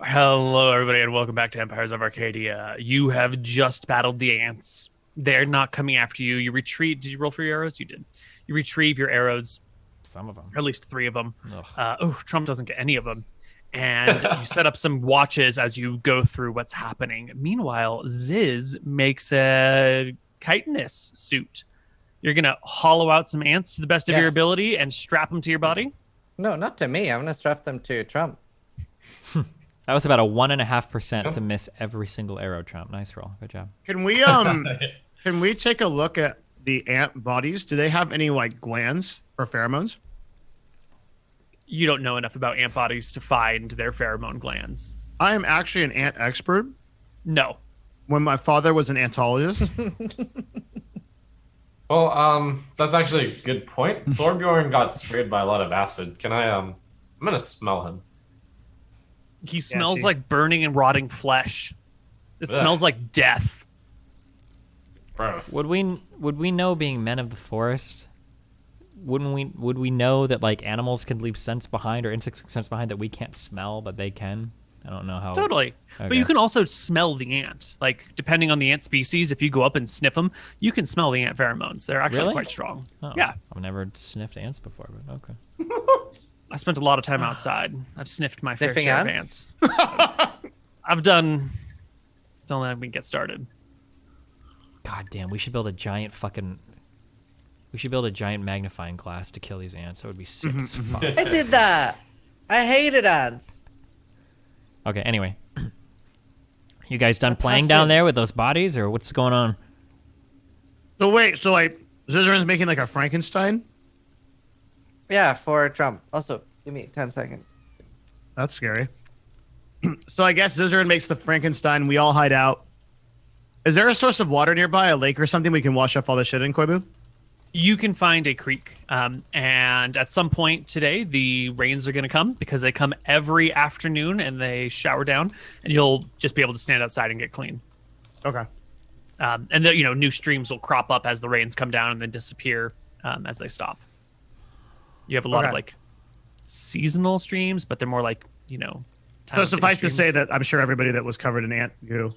Hello, everybody, and welcome back to Empires of Arcadia. You have just battled the ants. They're not coming after you. You retreat. Did you roll for your arrows? You did. You retrieve your arrows, Some of them. or at least 3 of them. Ugh. Trump doesn't get any of them. And you set up some watches as you go through what's happening. Meanwhile, Ziz makes a chitinous suit. You're going to hollow out some ants to the best of your ability and strap them to your body? No, not to me. I'm gonna strap them to Trump. That was about a 1.5% to miss every single arrow, Trump. Nice roll. Good job. Can we take a look at the ant bodies? Do they have any like glands or pheromones? You don't know enough about ant bodies to find their pheromone glands. I am actually an ant expert. No. When my father was an antologist. Well, that's actually a good point. Thorbjorn got sprayed by a lot of acid. Can I, I'm gonna smell him. He smells see. like burning and rotting flesh. It Ugh. smells like death. Gross. Would we know, being men of the forest, would we know that like animals can leave scents behind, or insects scents behind that we can't smell but they can? I don't know how. Totally. Okay. But you can also smell the ant. Like, depending on the ant species, if you go up and sniff them, you can smell the ant pheromones. They're actually Really? quite strong. Oh, Yeah. I've never sniffed ants before, but okay. I spent a lot of time outside. I've sniffed my fair Sniffing share of ants? ants. I've done... Don't let me get started. God damn, we should build a giant fucking. We should build a giant magnifying glass to kill these ants. That would be sick as fuck. I did that. I hated ants. Okay, anyway. You guys done playing down there with those bodies, or what's going on? So wait, so like Zizaran's making like a Frankenstein? Yeah, for Trump. Also, give me 10 seconds. That's scary. So I guess Zizaran makes the Frankenstein. We all hide out. Is there a source of water nearby, a lake or something we can wash off all this shit in, Koibu? You can find a creek, and at some point today, the rains are going to come because they come every afternoon and they shower down, and you'll just be able to stand outside and get clean. Okay. And new streams will crop up as the rains come down and then disappear as they stop. You have a lot of Okay. like seasonal streams, but they're more like So time of day suffice to streams. say that I'm sure everybody that was covered in ant goo.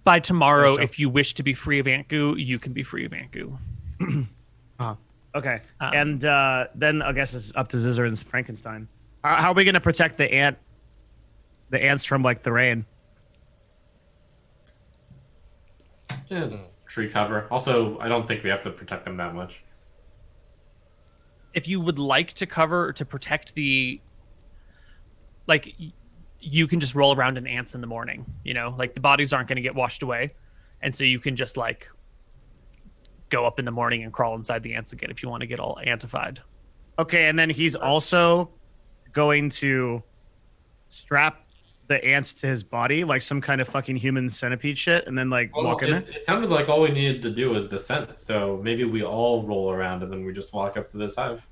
By tomorrow, So- if you wish to be free of ant goo, you can be free of ant goo. Okay. Um, And then I guess it's up to Zizaran's Frankenstein. How are we going to protect the ants from like the rain? Just tree cover. Also, I don't think we have to protect them that much. If you would like to cover to protect the, like, you can just roll around in ants in the morning. Like the bodies aren't going to get washed away, and so you can just like go up in the morning and crawl inside the ants again if you want to get all antified. Okay, and then he's also going to strap the ants to his body like some kind of fucking human centipede shit, and then like Well, walk in there. it sounded like all we needed to do was descent. So maybe we all roll around and then we just walk up to this hive.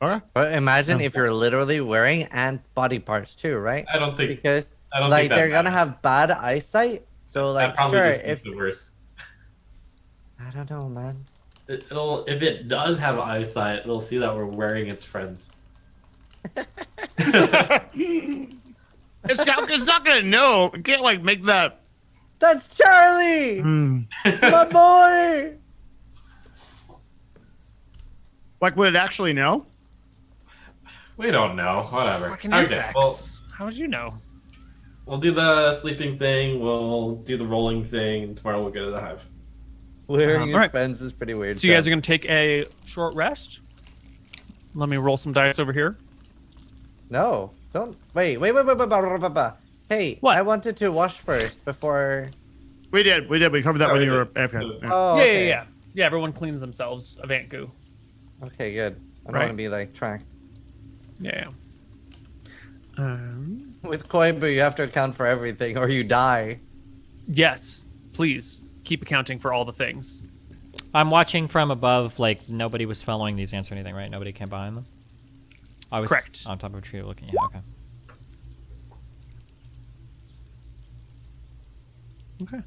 All right. But imagine if you're literally wearing ant body parts too, right? I don't think. Because I don't like think that they're gonna matters. have bad eyesight. So like that probably sure, just makes if it worse. I don't know, man. It'll if it does have eyesight, it'll see that we're wearing its friends. It's not gonna know. It can't like make that. That's Charlie, my boy. Like, would it actually know? We don't know. Whatever. Fucking Okay, insects. well, How would you know? we'll do the sleeping thing. We'll do the rolling thing. And tomorrow we'll go to the hive. Wearing alright. friends is pretty weird. So you guys are going to take a short rest. Let me roll some dice over here. No, don't wait. Hey, What? I wanted to wash first before. We did. We covered that Yeah, when we you were did. AFK. Yeah. Oh, Yeah, okay. yeah. Everyone cleans themselves of ant goo. Okay, good. I don't Right. want to be like tracked. Yeah. With Koibu, you have to account for everything, or you die. Yes, please keep accounting for all the things. I'm watching from above. Like nobody was following these ants or anything, right? Nobody came behind them. I was Correct. on top of a tree looking. Yeah. Okay. Okay.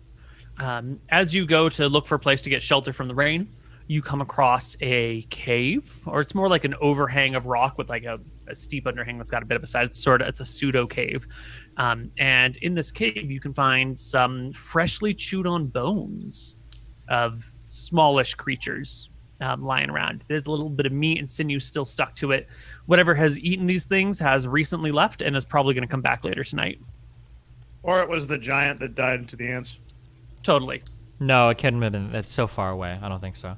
As you go to look for a place to get shelter from the rain, you come across a cave, or it's more like an overhang of rock with like a steep underhang that's got a bit of a side. It's a pseudo cave. And in this cave, you can find some freshly chewed on bones of smallish creatures lying around. There's a little bit of meat and sinew still stuck to it. Whatever has eaten these things has recently left and is probably going to come back later tonight. Or it was the giant that died to the ants. Totally. No, it couldn't have been. That's so far away. I don't think so.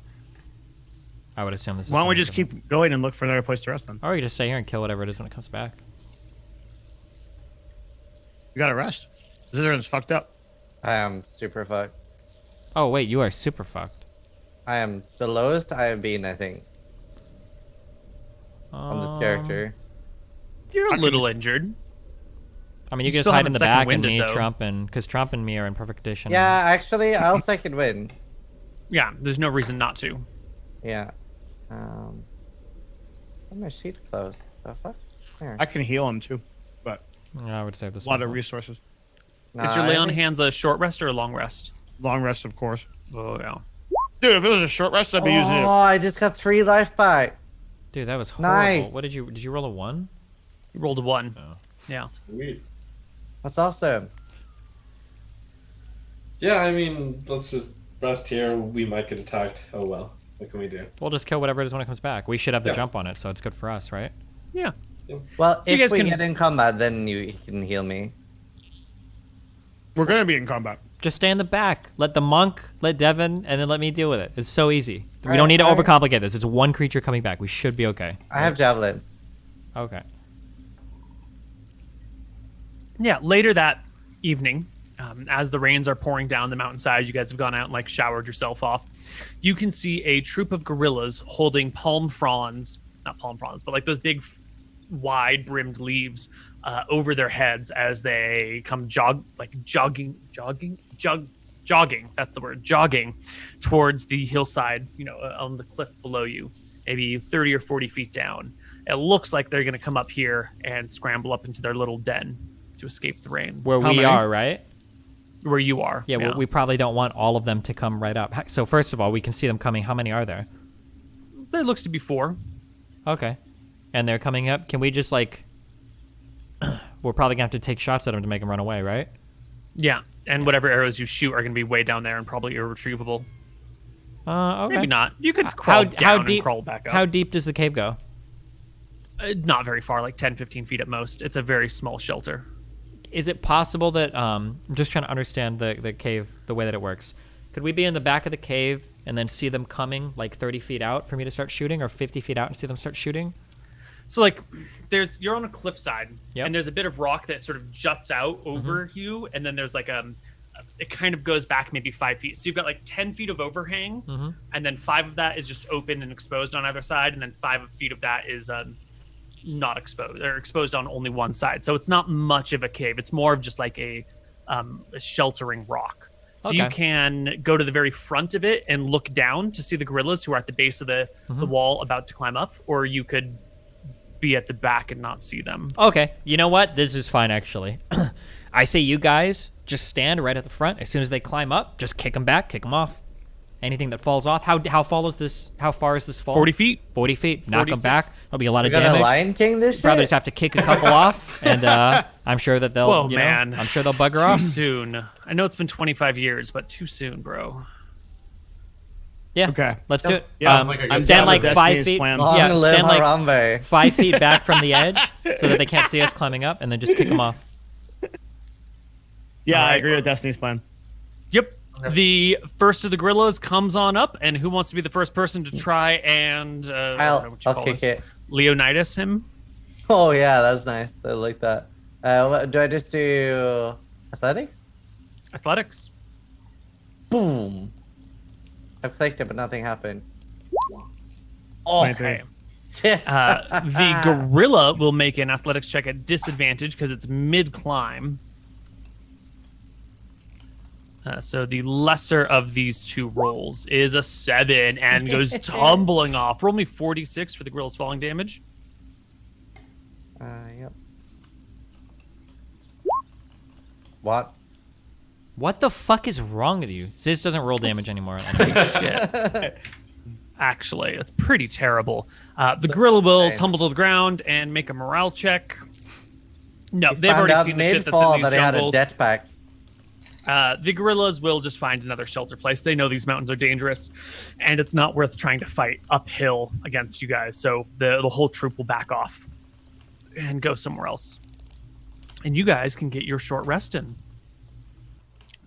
I would assume this is. Why don't we something just different. keep going and look for another place to rest then? Or you just stay here and kill whatever it is when it comes back. We gotta rest. Zizaran's fucked up. I am super fucked. Oh, wait, you are super fucked. I am the lowest I have been, I think, on this character. You're a little injured. I mean, you You can just still hide in haven't the back and second-winded, me, though. Trump, and because Trump and me are in perfect condition. Yeah, actually, I'll second win. Yeah, there's no reason not to. Yeah. My sheet closed. The fuck? There. I can heal him too, but Yeah, I would save this a lot one. of resources. Nah, Is your lay I on think- hands a short rest or a long rest? Long rest, of course. Oh, yeah. Dude, if it was a short rest, I'd be using Oh, it. I just got 3 life back. Dude, that was horrible. Nice. What did you roll a 1? You rolled a 1. Oh. Yeah. Sweet. That's awesome. Yeah, I mean, let's just rest here. We might get attacked. Oh well. What can we do? We'll just kill whatever it is when it comes back. We should have the Yeah. jump on it, so it's good for us, right? Yeah. Well, So you if guys we can- get in combat, then you can heal me. We're gonna be in combat. Just stay in the back. Let the monk, let Devin, and then let me deal with it. It's so easy. We Alright, don't need to alright. overcomplicate this. It's one creature coming back. We should be okay. I have javelins. Okay. Yeah, later that evening, as the rains are pouring down the mountainside, you guys have gone out and like showered yourself off. You can see a troop of gorillas holding palm fronds, not palm fronds, but like those big, wide brimmed leaves over their heads as they come jogging. That's the word, jogging towards the hillside, on the cliff below you, maybe 30 or 40 feet down. It looks like they're going to come up here and scramble up into their little den to escape the rain. Where How we many? are, right? Where you are. Yeah, well, we probably don't want all of them to come right up. So first of all, we can see them coming. How many are there? There looks to be 4. Okay. And they're coming up. Can we just like... We're probably going to have to take shots at them to make them run away, right? Yeah, and whatever arrows you shoot are going to be way down there and probably irretrievable. Okay. Maybe not. You could crawl down and crawl back up. How deep does the cave go? Not very far, like 10, 15 feet at most. It's a very small shelter. Is it possible that I'm just trying to understand the cave, the way that it works? Could we be in the back of the cave and then see them coming like 30 feet out for me to start shooting, or 50 feet out and see them start shooting? So like you're on a cliffside, Yep. and there's a bit of rock that sort of juts out over you, and then there's like it kind of goes back maybe 5 feet. So you've got like 10 feet of overhang, and then 5 of that is just open and exposed on either side, and then 5 feet of that is not exposed, or exposed on only one side. So it's not much of a cave. It's more of just like a sheltering rock. So you Okay. can go to the very front of it and look down to see the gorillas who are at the base of the wall about to climb up, or you could be at the back and not see them. Okay, you know what? This is fine, actually. I say you guys just stand right at the front. As soon as they climb up, just kick them back, kick them off. Anything that falls off. How far is this? How far is this fall? 40 feet. 40 feet. Knock them 46. back. There'll be a lot We're of gonna damage. Lion King this shit? Probably just have to kick a couple off, and I'm sure that they'll. Whoa, you know, man. I'm sure they'll bugger Too off. soon. I know it's been 25 years, but too soon, bro. Yeah. Okay. Let's do it. Yeah, Sounds like a good I'm stand down like with 5 Destiny's feet. plan. Long Yeah, live stand like Harambe. 5 feet back from the edge, so that they can't see us climbing up, and then just kick them off. Yeah, I Alright. agree with Destiny's plan. Yep. The first of the gorillas comes on up, and who wants to be the first person to try and I don't know what you I'll call kick this. it. Leonidas him? Oh yeah, that's nice. I like that. What, do I just do athletics? Athletics. Boom. I clicked it, but nothing happened. Okay. The gorilla will make an athletics check at disadvantage because it's mid-climb. So the lesser of these two rolls is a 7 and goes tumbling off. Roll me 46 for the gorilla's falling damage. Yep. What? What the fuck is wrong with you? Ziz doesn't roll damage anymore. Shit. actually. It's pretty terrible. The gorilla will insane. tumble to the ground and make a morale check. No, We they've found already out seen the shit that's in mid-fall these that I had a jungles. jetpack. The gorillas will just find another shelter place. They know these mountains are dangerous, and it's not worth trying to fight uphill against you guys. So the whole troop will back off and go somewhere else. And you guys can get your short rest in.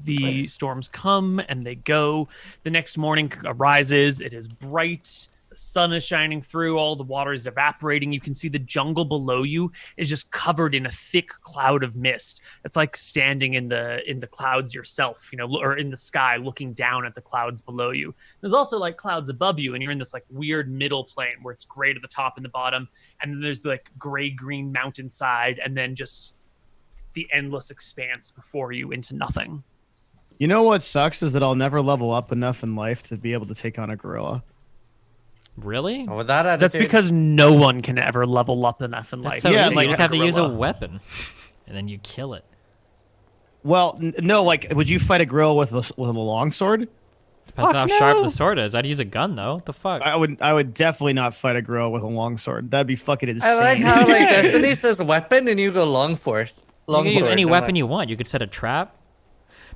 The Nice. storms come and they go. The next morning arises. It is bright. The sun is shining through. All the water is evaporating. You can see the jungle below you is just covered in a thick cloud of mist. It's like standing in the clouds yourself, or in the sky, looking down at the clouds below you. There's also like clouds above you, and you're in this like weird middle plane where it's gray to the top and the bottom, and then there's like gray-green mountainside, and then just the endless expanse before you into nothing. You know what sucks is that I'll never level up enough in life to be able to take on a gorilla. Really? With that attitude, That's because no one can ever level up enough in life. So Yeah, easy. like you just have to use a gorilla. weapon, and then you kill it. Well, no, like, would you fight a gorilla with a longsword? Depends Fuck on how sharp no. the sword is. I'd use a gun though. What the fuck? I would definitely not fight a gorilla with a longsword. That'd be fucking insane. I like how like Destiny says weapon and you go long force. You Long can use sword. any I'm weapon like, you want. You could set a trap.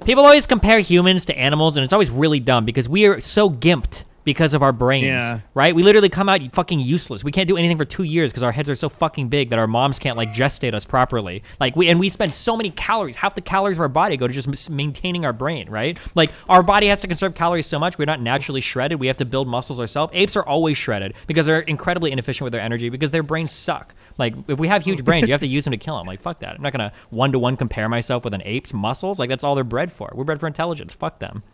People always compare humans to animals, and it's always really dumb because we are so gimped because of our brains, Yeah. right? We literally come out fucking useless. We can't do anything for 2 years because our heads are so fucking big that our moms can't like gestate us properly. Like we spend so many calories. Half the calories of our body go to just maintaining our brain, right? Like our body has to conserve calories so much. We're not naturally shredded. We have to build muscles ourselves. Apes are always shredded because they're incredibly inefficient with their energy because their brains suck. Like if we have huge brains, you have to use them to kill them. Like fuck that. I'm not gonna one-to-one compare myself with an ape's muscles. Like that's all they're bred for. We're bred for intelligence. Fuck them.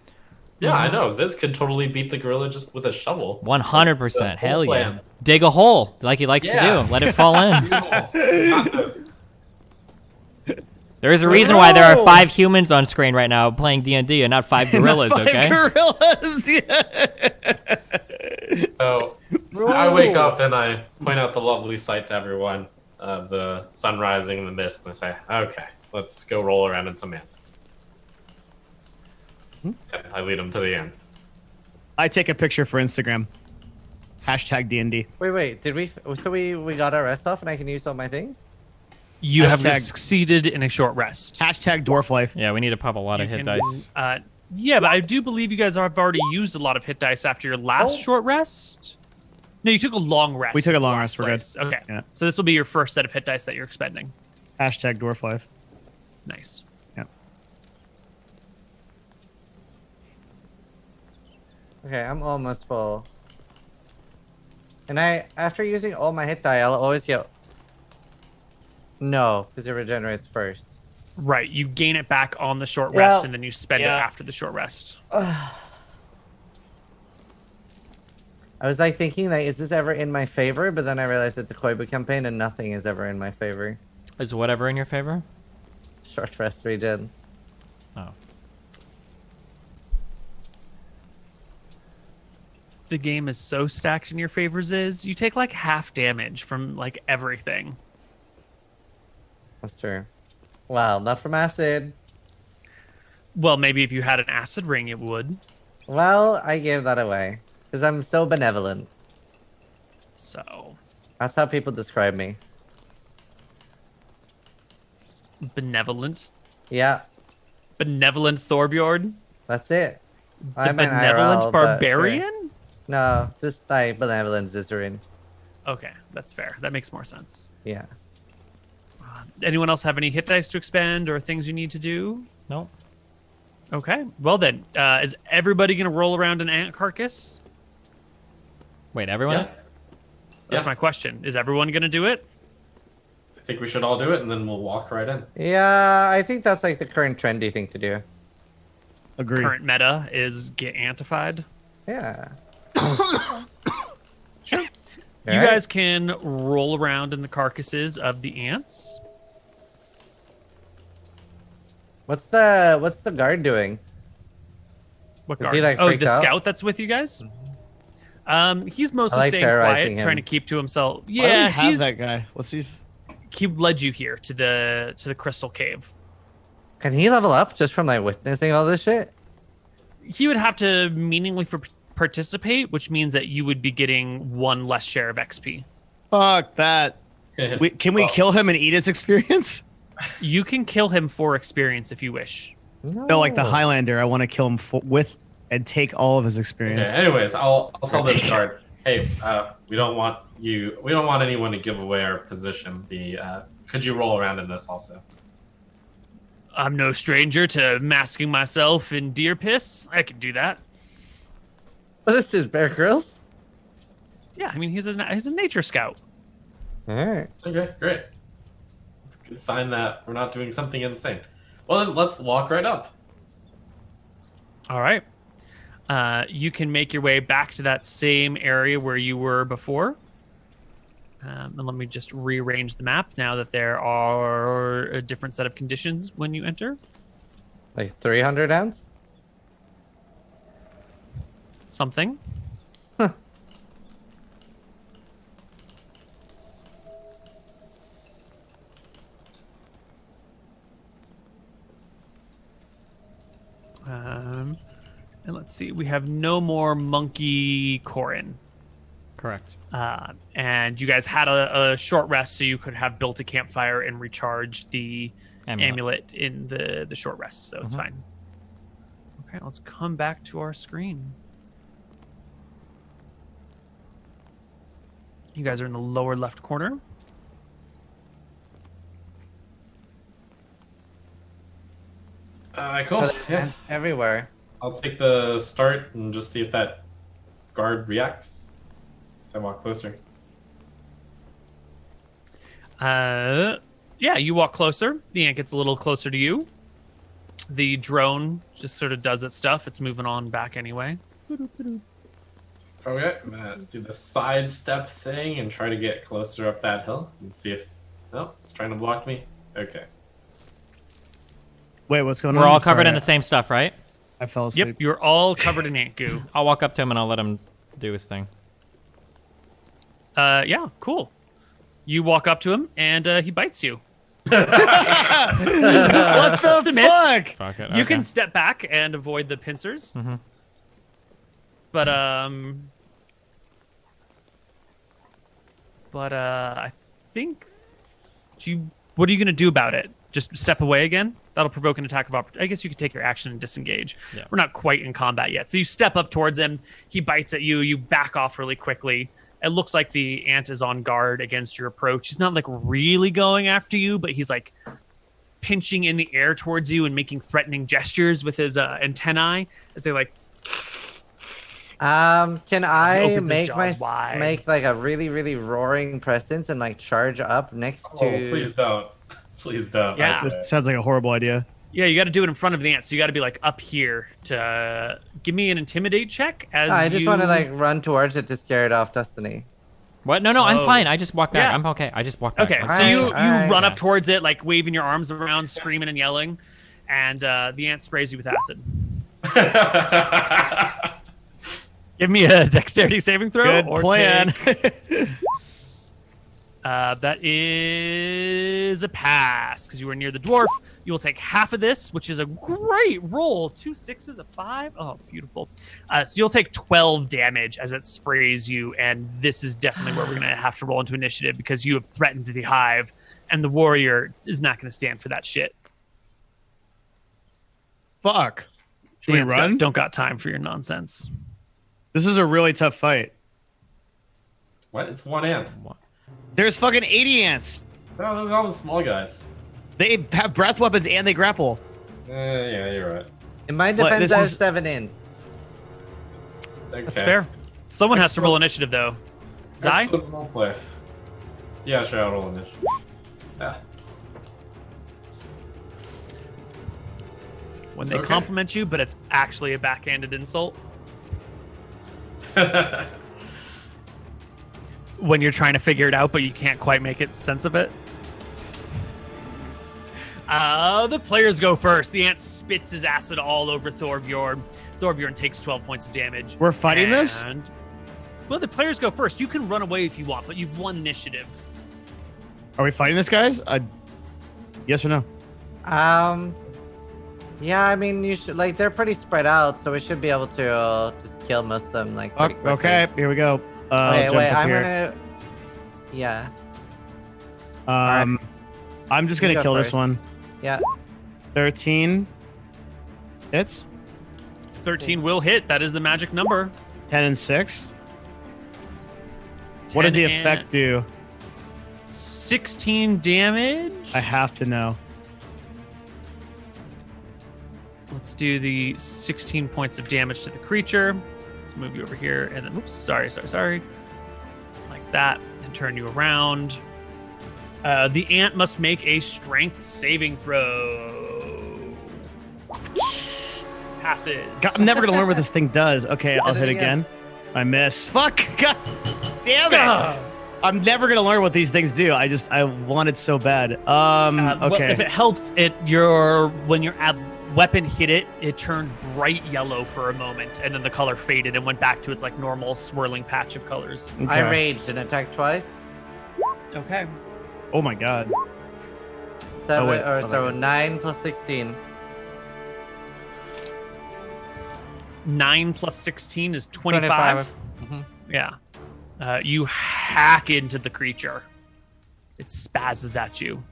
Yeah, I know. Ziz could totally beat the gorilla just with a shovel. 100%. Hell yeah. plans. Dig a hole like he likes Yeah. to do. Let it fall in. Got this. There is a reason why there are 5 humans on screen right now playing D&D and not 5 gorillas, okay? Gorillas, yeah. So I wake up and I point out the lovely sight to everyone of the sun rising in the mist, and I say, "Okay, let's go roll around in some ants." And I lead them to the ants. I take a picture for Instagram. Hashtag D&D. Wait, did we? So we got our rest off, and I can use all my things. You have Hashtag- succeeded in a short rest. Hashtag dwarf life. Yeah, we need to pop a lot of You hit can, dice. Yeah, but I do believe you guys have already used a lot of hit dice after your last short rest. No, you took a long rest. We took a in the long last rest, we're good. place. Okay. Yeah. So this will be your first set of hit dice that you're expending. Hashtag dwarf life. Nice. Yeah. Okay, I'm almost full. And after using all my hit die, I'll always get. No, because it regenerates first. Right. You gain it back on the short Well, rest, and then you spend it yeah. after the short rest. I was like thinking, like, is this ever in my favor? But then I realized it's a Koibu campaign, and nothing is ever in my favor. Is whatever in your favor? Short rest regen. Oh. The game is so stacked in your favors is you take like half damage from like everything. That's true. Wow, not from acid. Well, maybe if you had an acid ring, it would. Well, I gave that away because I'm so benevolent. So That's how people describe me. benevolent, Yeah, benevolent Thorbjord, that's it. the I'm an benevolent IRL, but sure. barbarian. No, this like benevolent Zizaran. Okay, that's fair. That makes more sense. Yeah. Anyone else have any hit dice to expend or things you need to do? No. Okay. Well then, is everybody gonna roll around an ant carcass? Wait, everyone? Yeah. That's Yeah. my question. Is everyone gonna do it? I think we should all do it, and then we'll walk right in. Yeah, I think that's like the current trendy thing to do. Agree. Current meta is get antified. Yeah. Sure. You Alright. guys can roll around in the carcasses of the ants. What's the guard doing? What Is guard? he, like, Oh, freaked the out? scout that's with you guys. He's mostly like staying terrorizing quiet, him. trying to keep to himself. Why do we Yeah, have he's that guy. Let's see. he led you here to the crystal cave. Can he level up just from like witnessing all this shit? He would have to participate, which means that you would be getting 1 less share of XP. Fuck that. Can we kill him and eat his experience? You can kill him for experience if you wish. No, like the Highlander. I want to kill him with and take all of his experience. Okay, anyways, I'll tell this guard. Hey, we don't want anyone to give away our position. Could you roll around in this also? I'm no stranger to masking myself in deer piss. I can do that. What is this, Bear Grylls? Yeah, I mean he's a nature scout. All right. Okay, great. It's a good sign that we're not doing something insane. Well, then let's walk right up. All right. You can make your way back to that same area where you were before. And let me just rearrange the map now that there are a different set of conditions when you enter. Like 300 ounce? Something. And let's see, we have no more monkey Corin. Correct. And you guys had a short rest, so you could have built a campfire and recharged the amulet in the short rest, so it's fine. Okay, let's come back to our screen. You guys are in the lower left corner. Cool. Yeah. Ants everywhere. I'll take the start and just see if that guard reacts. As I walk closer. Yeah, you walk closer. The ant gets a little closer to you. The drone just sort of does its stuff. It's moving on back anyway. Okay, I'm gonna do the sidestep thing and try to get closer up that hill and see if... No, it's trying to block me. Okay. Wait, what's going on? We're all I'm covered sorry, in the same stuff, right? I fell asleep. Yep, you're all covered in ant goo. I'll walk up to him and I'll let him do his thing. Yeah, cool. You walk up to him and he bites you. What the miss. fuck? Fuck it. You okay. can step back and avoid the pincers. Mhm. But I think what are you gonna do about it? Just step away again? That'll provoke an attack of opportunity. I guess you could take your action and disengage. Yeah. We're not quite in combat yet. So you step up towards him. He bites at you. You back off really quickly. It looks like the ant is on guard against your approach. He's not like really going after you, but he's like pinching in the air towards you and making threatening gestures with his antennae as they like. Can I opens his make jaws wide. make like a really really roaring presence and like charge up next to? Oh, please don't. Please don't. Yeah. I say. This sounds like a horrible idea. Yeah, you got to do it in front of the ant. So you got to be like up here to give me an intimidate check. As I just you... want to like run towards it to scare it off, Destiny. What? No, I'm Oh. fine. I just walk back. Yeah. I'm okay. I just walk back. Okay, I'm so fine. you Alright. run up towards it, like waving your arms around, screaming and yelling, and the ant sprays you with acid. Give me a dexterity saving throw. Good or plan. take- that is a pass because you were near the dwarf. You will take half of this, which is a great roll. 2 6s, a 5. Oh, beautiful. So you'll take 12 damage as it sprays you, and this is definitely where we're going to have to roll into initiative because you have threatened the hive, and the warrior is not going to stand for that shit. Fuck. Should we Dan's run? don't got time for your nonsense. This is a really tough fight. What? It's one ant. There's fucking 80 ants. No, those are all the small guys. They have breath weapons and they grapple. Yeah, you're right. In my What, defense, this I have is- 7 in. Okay. That's fair. Someone has to roll initiative, though. Zai? Excellent roleplay. Yeah, sure, I'll roll initiative. Yeah. When they Okay. compliment you, but it's actually a backhanded insult. When you're trying to figure it out, but you can't quite make sense of it. The players go first. The ant spits his acid all over Thorbjorn. Thorbjorn takes 12 points of damage. We're fighting this? And well, the players go first. You can run away if you want, but you've won initiative. Are we fighting this, guys? Yes or no? Yeah, I mean, you should like they're pretty spread out, so we should be able to just kill most of them like. Oh, pretty quickly. okay, here we go. Okay, jump wait. up I'm here. gonna. Yeah. I'm just You gonna go kill this first. one. Yeah. 13 hits. 13 will hit. That is the magic number. 10 and 6. What does the 10 and effect do? 16 damage. I have to know. Let's do the 16 points of damage to the creature. Let's move you over here and then, oops, sorry. Like that, and turn you around. The ant must make a strength saving throw. Passes. God, I'm never gonna learn what this thing does. Okay, I'll Hit hit it again. again. I miss. Fuck! God damn it! Ugh. I'm never gonna learn what these things do. I want it so bad. Well, Okay. if it helps, when your weapon hit it, it turned bright yellow for a moment, and then the color faded and went back to its like normal swirling patch of colors. I Okay. raged and attacked twice. Okay. Oh my god. 7 wait, or it's not so like 9 plus 16. 9 plus 16 is 25. Mhm. Yeah. You hack into the creature. It spazzes at you.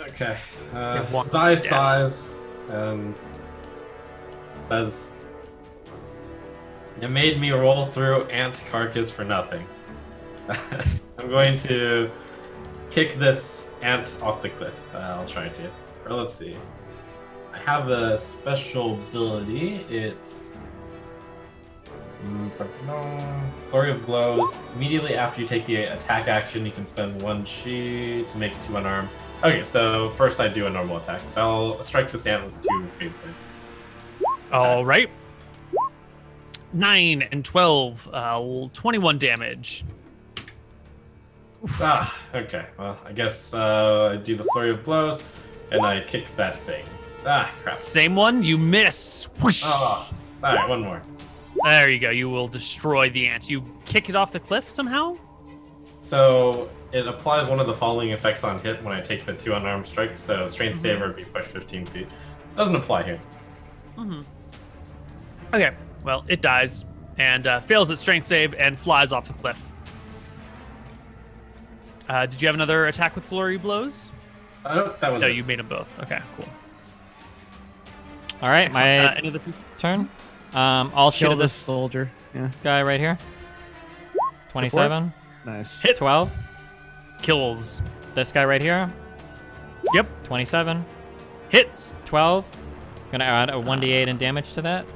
Okay. It wants Die you dead. size. Says. You made me roll through ant carcass for nothing. I'm going to kick this ant off the cliff. I'll try to. Or let's see. I have a special ability. It's Flurry of Blows. Immediately after you take the attack action, you can spend 1 chi to make 2 unarmed. Okay, so first I do a normal attack. So I'll strike this ant with 2 phase blades. All right. 9 and 12, 21 damage. Okay. Well, I guess I do the Flurry of Blows, and I kick that thing. Crap. Same one, you miss. Whoosh. Oh, alright, one more. There you go. You will destroy the ant. You kick it off the cliff somehow? So it applies one of the following effects on hit when I take the 2 unarmed strikes. So strength save or be pushed 15 feet. Doesn't apply here. Okay. Well, it dies and fails its strength save and flies off the cliff. Did you have another attack with flurry blows? That was No, it. you made them both. Okay, cool. All right, my Any other piece? turn. I'll shoot Kill at this this soldier. Yeah. guy right here. 27, Nice. Hits. 12. Kills. This guy right here. Yep. 27, Hits. 12. Gonna add a 1d8 in damage to that.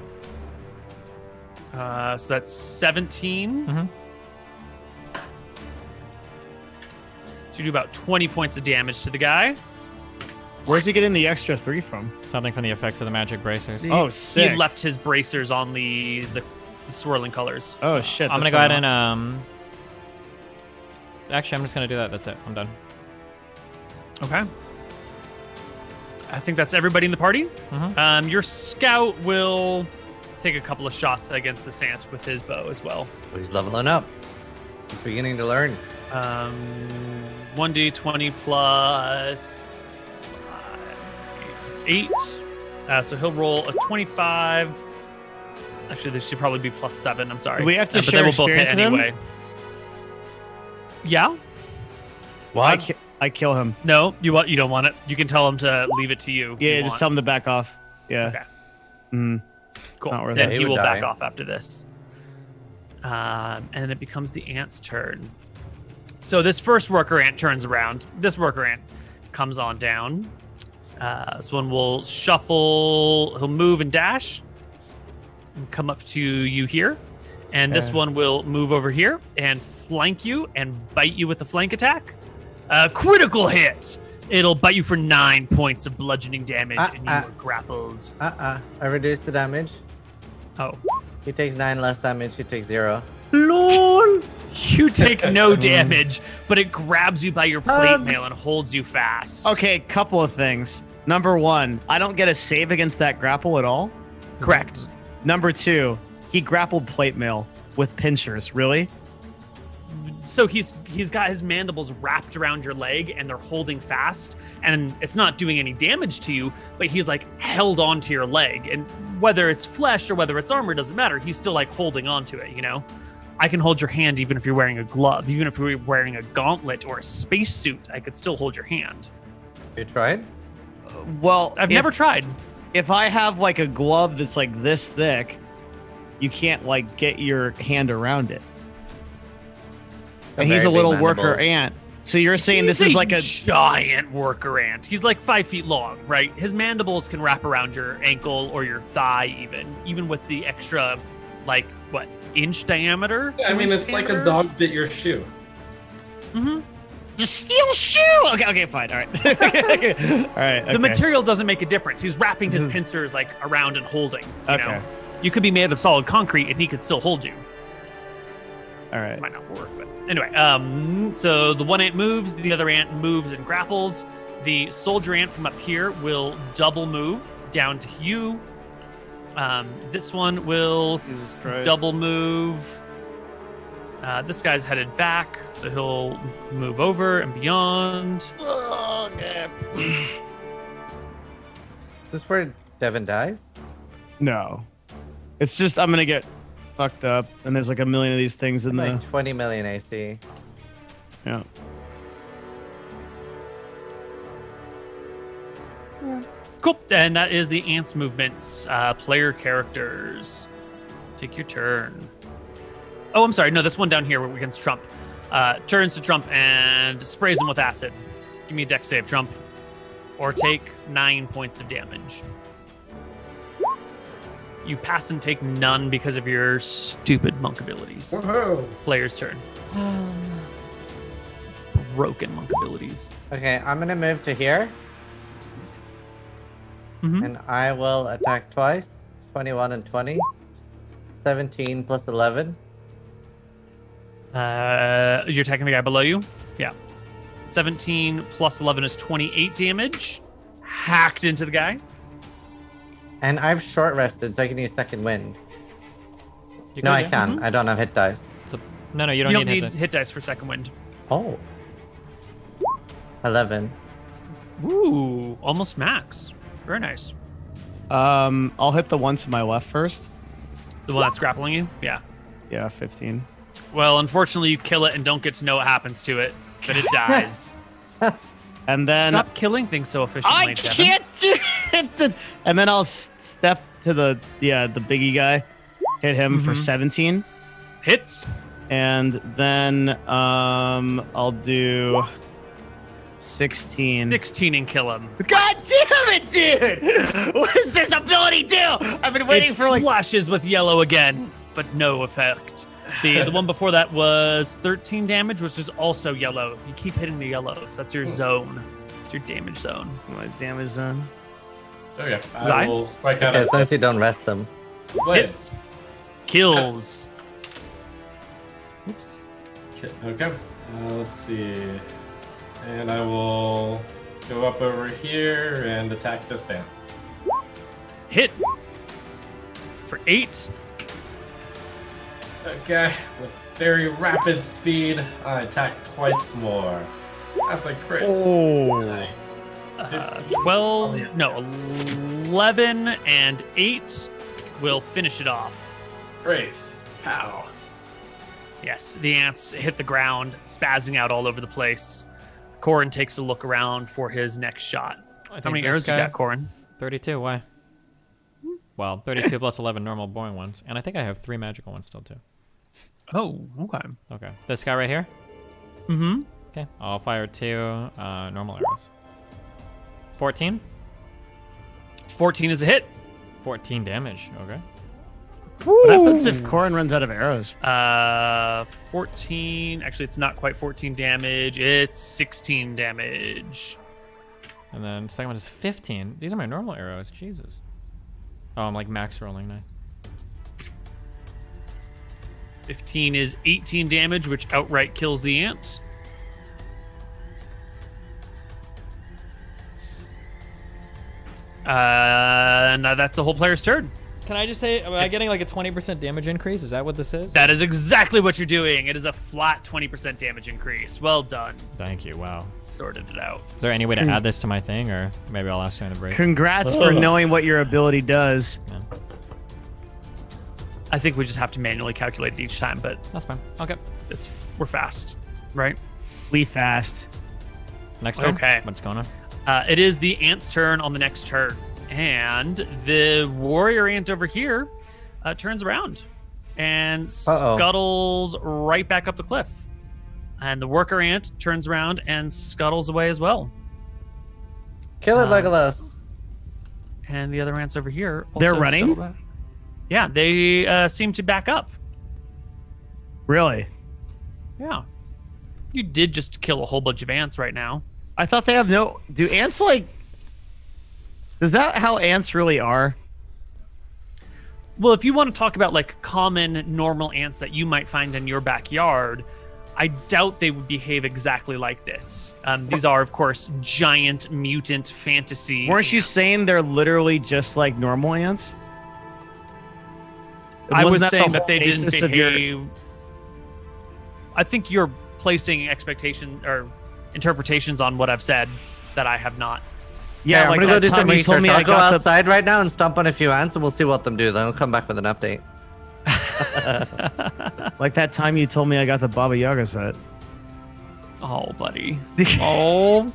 So that's 17. Mhm. So you do about 20 points of damage to the guy. Where's he getting the extra 3 from? Something from the effects of the magic bracers. Oh, He sick. left his bracers on the swirling colors. Oh shit. I'm that's gonna go ahead fine. and Actually, I'm just gonna do that. That's it. I'm done. Okay. I think that's everybody in the party. Your scout will take a couple of shots against the sant with his bow as well. He's leveling up. He's beginning to learn. 1d20 plus 8. So he'll roll a 25. Actually, this should probably be plus 7. I'm sorry. Do we have to But share they will both hit experience with him? anyway. Yeah? I kill him. No, you don't want it. You can tell him to leave it to you. if Yeah, you just want. tell him to back off. Yeah. Okay. Mhm. Cool. Not worth Then it. he He will would back die. off after this. And then it becomes the ant's turn. So this first worker ant turns around. This worker ant comes on down. This one will shuffle. He'll move and dash and come up to you here. And this Okay. one will move over here and flank you and bite you with a flank attack. Critical hit. It'll bite you for 9 points of bludgeoning damage, and you are grappled. I reduced the damage. Oh. He takes 9 less damage. He takes 0. LOL! You take no damage, but it grabs you by your plate Hugs. mail and holds you fast. Okay, couple of things. Number 1, I don't get a save against that grapple at all. So he's got his mandibles wrapped around your leg, and they're holding fast, and it's not doing any damage to you, but he's like held onto your leg, and whether it's flesh or whether it's armor doesn't matter. He's still like holding onto it. You know, I can hold your hand even if you're wearing a glove, even if you're wearing a gauntlet or a spacesuit. I could still hold your hand. You tried? Well, I've never tried. If I have like a glove that's like this thick, you can't like get your hand around it. And he's a little worker ant. So you're saying this is like a giant worker ant. He's like 5 feet long, right? His mandibles can wrap around your ankle or your thigh, even with the extra, like what, inch diameter? I mean, it's diameter? like a dog bit your shoe. Mm-hmm. the steel shoe. Okay, fine. All right. All right. The material doesn't make a difference. He's wrapping his pincers like around and holding. You know? You could be made of solid concrete and he could still hold you. All right. It might not work, but anyway. So the one ant moves, the other ant moves and grapples. The soldier ant from up here will double move down to you. This one will double move. This guy's headed back, so he'll move over and beyond. Oh, yeah. Is this where Devin dies? No. It's just I'm gonna get fucked up, and there's like a million of these things in Like the 20 million AC. yeah. Cool. And that is the ants' movements. Player characters. Take your turn. Oh, I'm sorry. No, this one down here against Trump. Turns to Trump and sprays him with acid. Give me a dex save, Trump. Or take 9 points of damage. You pass and take none because of your stupid monk abilities. Woohoo! Player's turn. Broken monk abilities. Okay, I'm gonna move to here. Mhm. And I will attack twice. 21 and 20. 17 plus 11. You're attacking the guy below you? Yeah. 17 plus 11 is 28 damage. Hacked into the guy. And I've short rested, so I can use second wind. You No, could, I yeah. can. I don't have hit dice. So, no, you You don't need hit dice. hit dice for second wind. Oh. 11. Ooh, almost max. Very nice. I'll hit the one to my left first. The one that's grappling you? Yeah. Yeah, 15. Well, unfortunately, you kill it and don't get to know what happens to it, but it dies. And then Stop killing things so efficiently, I Devin. can't do it. And then I'll step to the biggie guy, hit him for 17, Hits. and then I'll do 16. 16 and kill him. God damn it, dude! What does this ability do? I've been waiting It for like. flashes with yellow again, but no effect. The one before that was 13 damage, which is also yellow. You keep hitting the yellows. That's your zone. It's your damage zone. My damage zone. Okay, Zai? I will strike out Okay, as long a as you don't rest them. blade. Hits. Kills. Oops. Okay, let's see. And I will go up over here and attack this ant. Hit. For 8. Okay, with very rapid speed, I attack twice more. That's a crit. Oh. 12. No, 11 and 8 will finish it off. Great. Pow. Yes, the ants hit the ground, spazzing out all over the place. Corin takes a look around for his next shot. I How many think arrows this you guy- got, Corin? 32. Why? Well, 32 plus 11 normal boring ones, and I think I have 3 magical ones still too. Oh, okay. Okay, this guy right here. Mm-hmm. Okay, I'll fire 2 normal arrows. 14. 14 is a hit. 14 damage. Okay. What happens if Corin runs out of arrows? 14. Actually, it's not quite 14 damage. It's 16 damage. And then second one is 15. These are my normal arrows. Jesus. Oh, I'm like max rolling. Nice. 15 is 18 damage, which outright kills the ant. And that's the whole player's turn. Can I just say, am I getting like a 20% damage increase? Is that what this is? That is exactly what you're doing. It is a flat 20% damage increase. Well done. Thank you. Wow. Sorted it out. Is there any way to add this to my thing, or maybe I'll ask you in a break? Congrats for knowing what your ability does. Yeah, I think we just have to manually calculate it each time, but that's fine. Okay. we're fast, right? We fast. Next turn. Okay. What's going on? It is the ant's turn on the next turn. And the warrior ant over here turns around and scuttles right back up the cliff. And the worker ant turns around and scuttles away as well. Kill it, Legolas. And the other ants over here also They're running? scuttle back. Yeah, they seem to back up. Really? Yeah. You did just kill a whole bunch of ants right now. I thought they have no. Do ants like? Is that how ants really are? Well, if you want to talk about like common normal ants that you might find in your backyard, I doubt they would behave exactly like this. These are, of course, giant mutant fantasy. Weren't you ants. saying they're literally just like normal ants? I was Wasn't saying the that they whole didn't basis of your- behave. I think you're placing expectation or interpretations on what I've said that I have not. Yeah, I'm like gonna go that do some time you told research. me I'll I go got the. outside right now and stomp on a few ants, and we'll see what them do. Then I'll come back with an update. Like that time you told me I got the Baba Yaga set. Oh, buddy. Oh.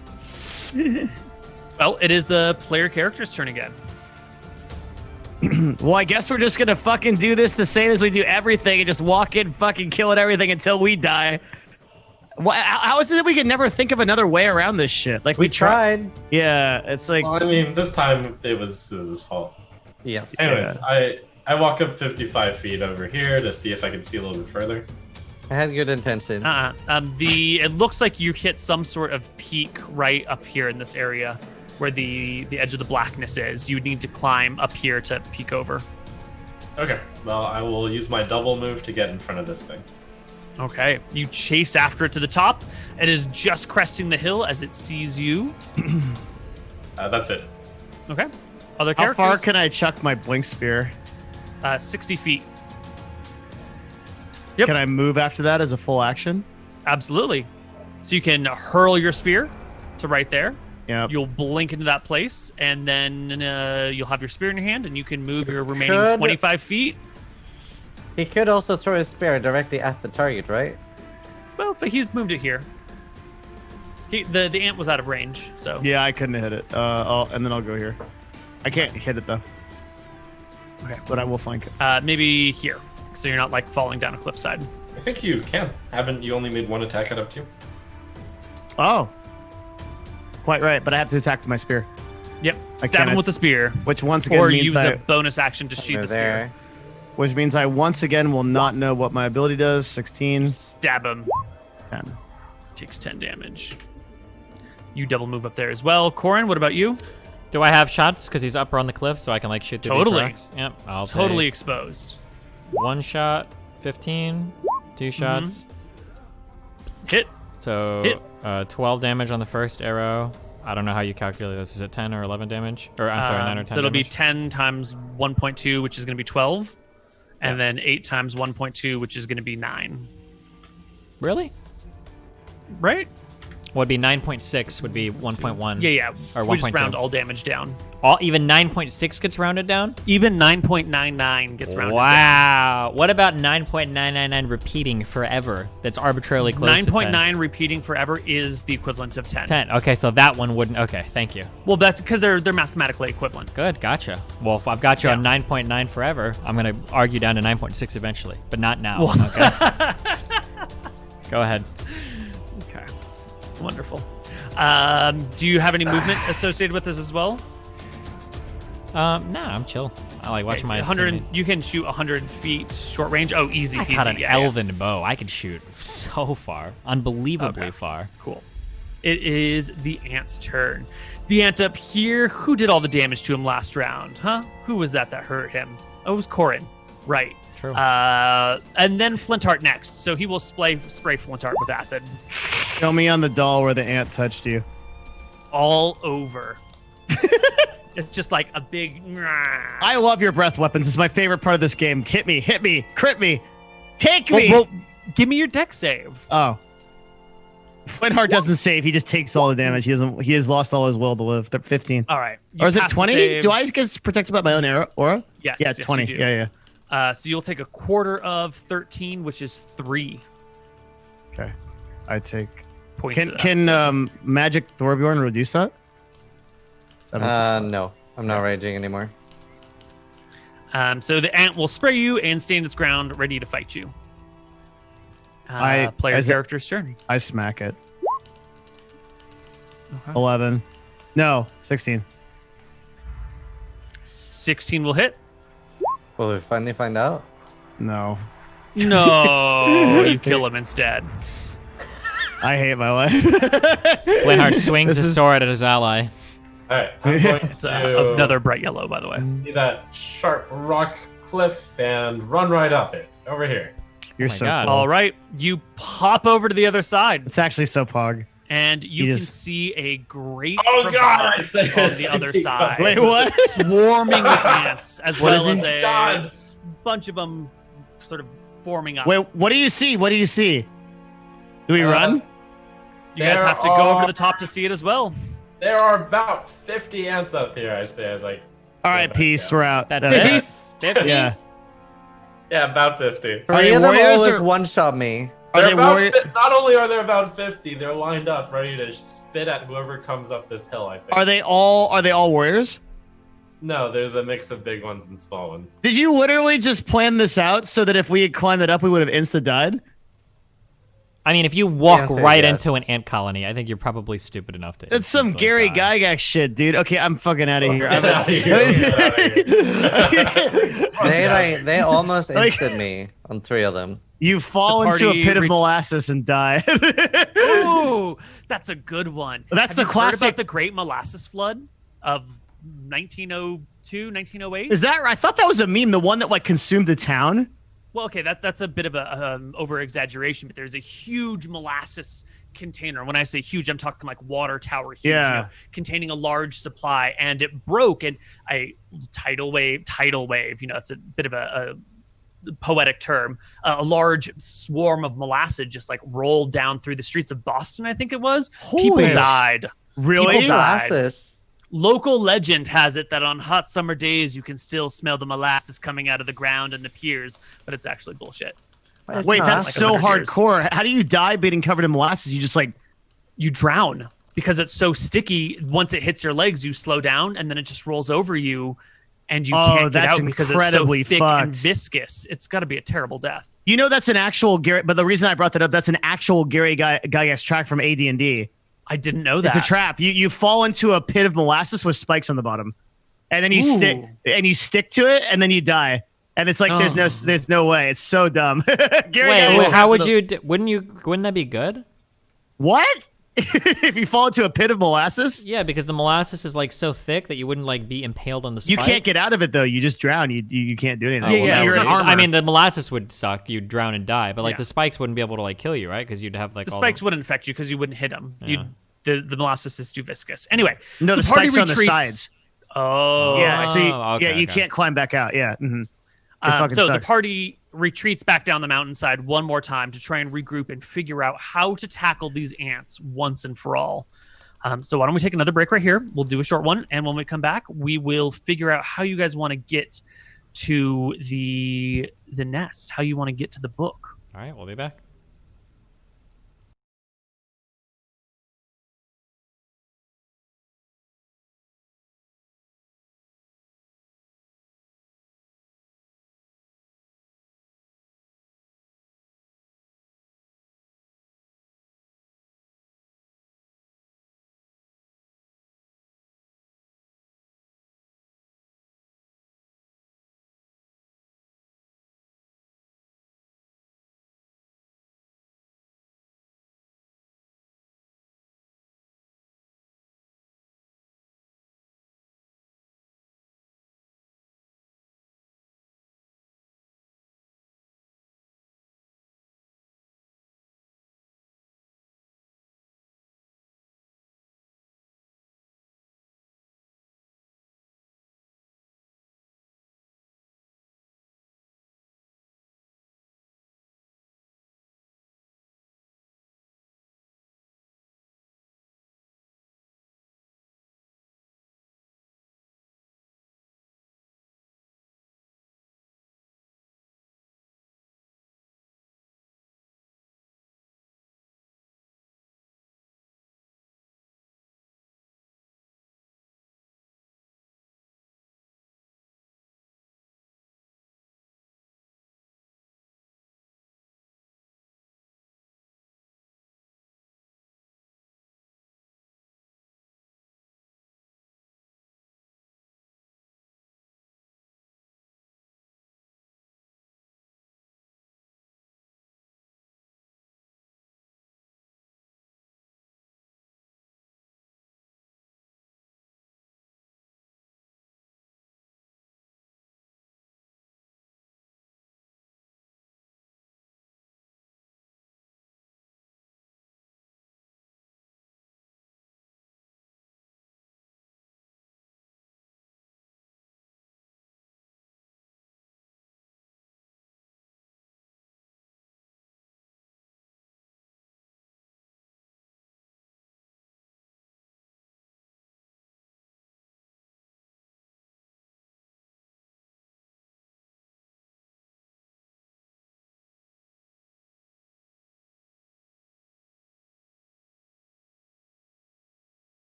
Well, it is the player character's turn again. Well, I guess we're just gonna fucking do this the same as we do everything and just walk in, fucking killing everything until we die. How is it that we can never think of another way around this shit? Like We tried. Yeah, it's like Well, I mean, this time it was his fault. Yeah. Anyways, I walk up 55 feet over here to see if I can see a little bit further. I had good intentions. It looks like you hit some sort of peak right up here in this area where the edge of the blackness is. You would need to climb up here to peek over. Okay, well, I will use my double move to get in front of this thing. Okay, you chase after it to the top. It is just cresting the hill as it sees you. That's it. Okay. Other how characters? far can I chuck my blink spear? 60 feet. Yep. Can I move after that as a full action? Absolutely. So you can hurl your spear to right there. Yeah. You'll blink into that place, and then you'll have your spear in your hand, and you can move your remaining Could- 25 feet. He could also throw his spear directly at the target, right? Well, but he's moved it here. The ant was out of range, so. Yeah, I couldn't hit it. And then I'll go here. I can't hit it though. Okay. But I will flank it. Maybe here, so you're not like falling down a cliffside. I think you can. Haven't you only made one attack out of two? Oh. Quite right, but I have to attack with my spear. Yep. I Stab him can't- with the spear, Which once again or means use I, a bonus action to sheath Over the spear. there. which means I once again will not know what my ability does. 16, Stab him. 10. Takes 10 damage. You double move up there as well. Corin, what about you? Do I have shots because he's up on the cliff, so I can like shoot through Totally. these rocks? Yep. I'll Totally take exposed. one shot, 15, two shots. Hit. So Hit. 12 damage on the first arrow. I don't know how you calculate this. Is it 10 or 11 damage? Or I'm sorry, 9 or 10 So it'll be damage? 10 times 1.2, which is going to be 12. And then 8 times 1.2, which is going to be 9. Really? Right? Would be 9.6 would be 1.1. Yeah. Or We just 1.2. round all damage down. Even 9.6 gets rounded down? Even 9.99 gets rounded down. Wow. What about 9.999 repeating forever? That's arbitrarily close to 10. 9.9 repeating forever is the equivalent of 10. 10. Okay, so that one wouldn't. Okay, thank you. Well, that's because they're mathematically equivalent. Good, gotcha. Well, if I've got you Yeah. on 9.9 forever, I'm going to argue down to 9.6 eventually, but not now. Okay. Go ahead. Okay. It's wonderful. Do you have any movement associated with this as well? Nah, I'm chill. I like watching my 100. teammate. You can shoot 100 feet short range. Oh, easy I peasy. got an Yeah. elven bow. I can shoot so far, unbelievably Okay. far. Cool. It is the ant's turn. The ant up here. Who did all the damage to him last round? Huh? Who was that hurt him? Oh, it was Corin. Right. True. And then Flintheart next. So he will spray Flintheart with acid Show me on the doll where the ant touched you. all over. It's just like a big. I love your breath weapons. It's my favorite part of this game. Hit me, crit me, take me. Well, give me your deck save. Oh. Flintheart doesn't save. He just takes all the damage. He has lost all his will to live. 15. All right. Or is it 20? Do I get protected by my own aura? Yes. Yeah, yes, 20. you do. Yeah. So you'll take a quarter of 13, which is 3 Okay. I take. points. Can Magic Thorbjorn reduce that? 7, No, I'm not raging anymore. So the ant will spray you and stand its ground, ready to fight you. Player character's turn. I smack it. Okay. 11. No, 16. 16 will hit. Will we finally find out? No. No, you kill him instead. I hate my life. Flintheart swings his sword at his ally. All right, I'm going It's to another bright yellow, by the way. see that sharp rock cliff and run right up it over here. You're my so God. cool. All right, you pop over to the other side, It's actually so pog. and you He can just- see a great Oh, God, I crevasse said on it. the other side. Wait, what? Swarming with ants, as What well is as it? a God. bunch of them sort of forming up. Wait, what do you see? What do you see? Do we run? You guys there have to go over to are- the top to see it as well. There are about 50 ants up here, I say. I was like, All right, back peace. down. We're out. That's it. it. 50? Yeah. yeah, about 50. Are 3 they of them warriors always or- one-shot me. Are They're they about warrior? Not only are there about 50, they're lined up ready to spit at whoever comes up this hill, I think. Are they all warriors? No, there's a mix of big ones and small ones. Did you literally just plan this out so that if we had climbed it up, we would have insta died? I mean, if you walk Answer right yes. into an ant colony, I think you're probably stupid enough to. That's some instantly Gary die. Gygax shit, dude. Okay, I'm fucking out of here. Get outta here. They almost Like- insted me on 3 of them. You fall The into a party pit of reach- molasses and die. Ooh, that's a good one. That's Have the you heard classic- about the Great Molasses Flood of 1902, 1908? Is that right? I thought that was a meme, the one that like consumed the town. Well, okay, that's a bit of a over exaggeration, but there's a huge molasses container. When I say huge, I'm talking like water tower huge, Yeah. containing a large supply, and it broke, and a tidal wave. It's a bit of a poetic term. A large swarm of molasses just like rolled down through the streets of Boston. I think it was. People Holy- died. Really? People died. Molasses. Local legend has it that on hot summer days you can still smell the molasses coming out of the ground and the piers, but it's actually bullshit. It's Wait, not. that's Like so 100 years. hardcore. How do you die being covered in molasses? You just like You drown because it's so sticky. Once it hits your legs, you slow down, and then it just rolls over you, and you Oh, can't get that's out because it's so incredibly thick and fucked. viscous. It's got to be a terrible death. You know that's an actual Gary, but the reason I brought that up, that's an actual Gary Gygax track from AD&D. I didn't know that. It's a trap. You fall into a pit of molasses with spikes on the bottom, and then you stick to it, and then you die. And it's like there's no way. It's so dumb. Gary Wait, Gygax well, how would traps you? Wouldn't that be good? what? If you fall into a pit of molasses, Yeah, because the molasses is like so thick that you wouldn't like be impaled on the you spike. can't get out of it though. You just drown. You can't do anything. Oh, well, Yeah, no, you're in it's- armor. I mean, the molasses would suck. You'd drown and die, but like Yeah. the spikes wouldn't be able to like kill you, right? Because you'd have like The all spikes wouldn't infect you because you wouldn't hit them. Yeah. The molasses is too viscous. Anyway, no, the party spikes are on the retreats- sides. Oh, Yeah, so you, okay, you okay. can't climb back out. Yeah. Mm-hmm. So the sucks. party retreats back down the mountainside one more time to try and regroup and figure out how to tackle these ants once and for all. So why don't we take another break right here? We'll do a short one, and when we come back, we will figure out how you guys want to get to the nest, how you want to get to the book. All right, we'll be back.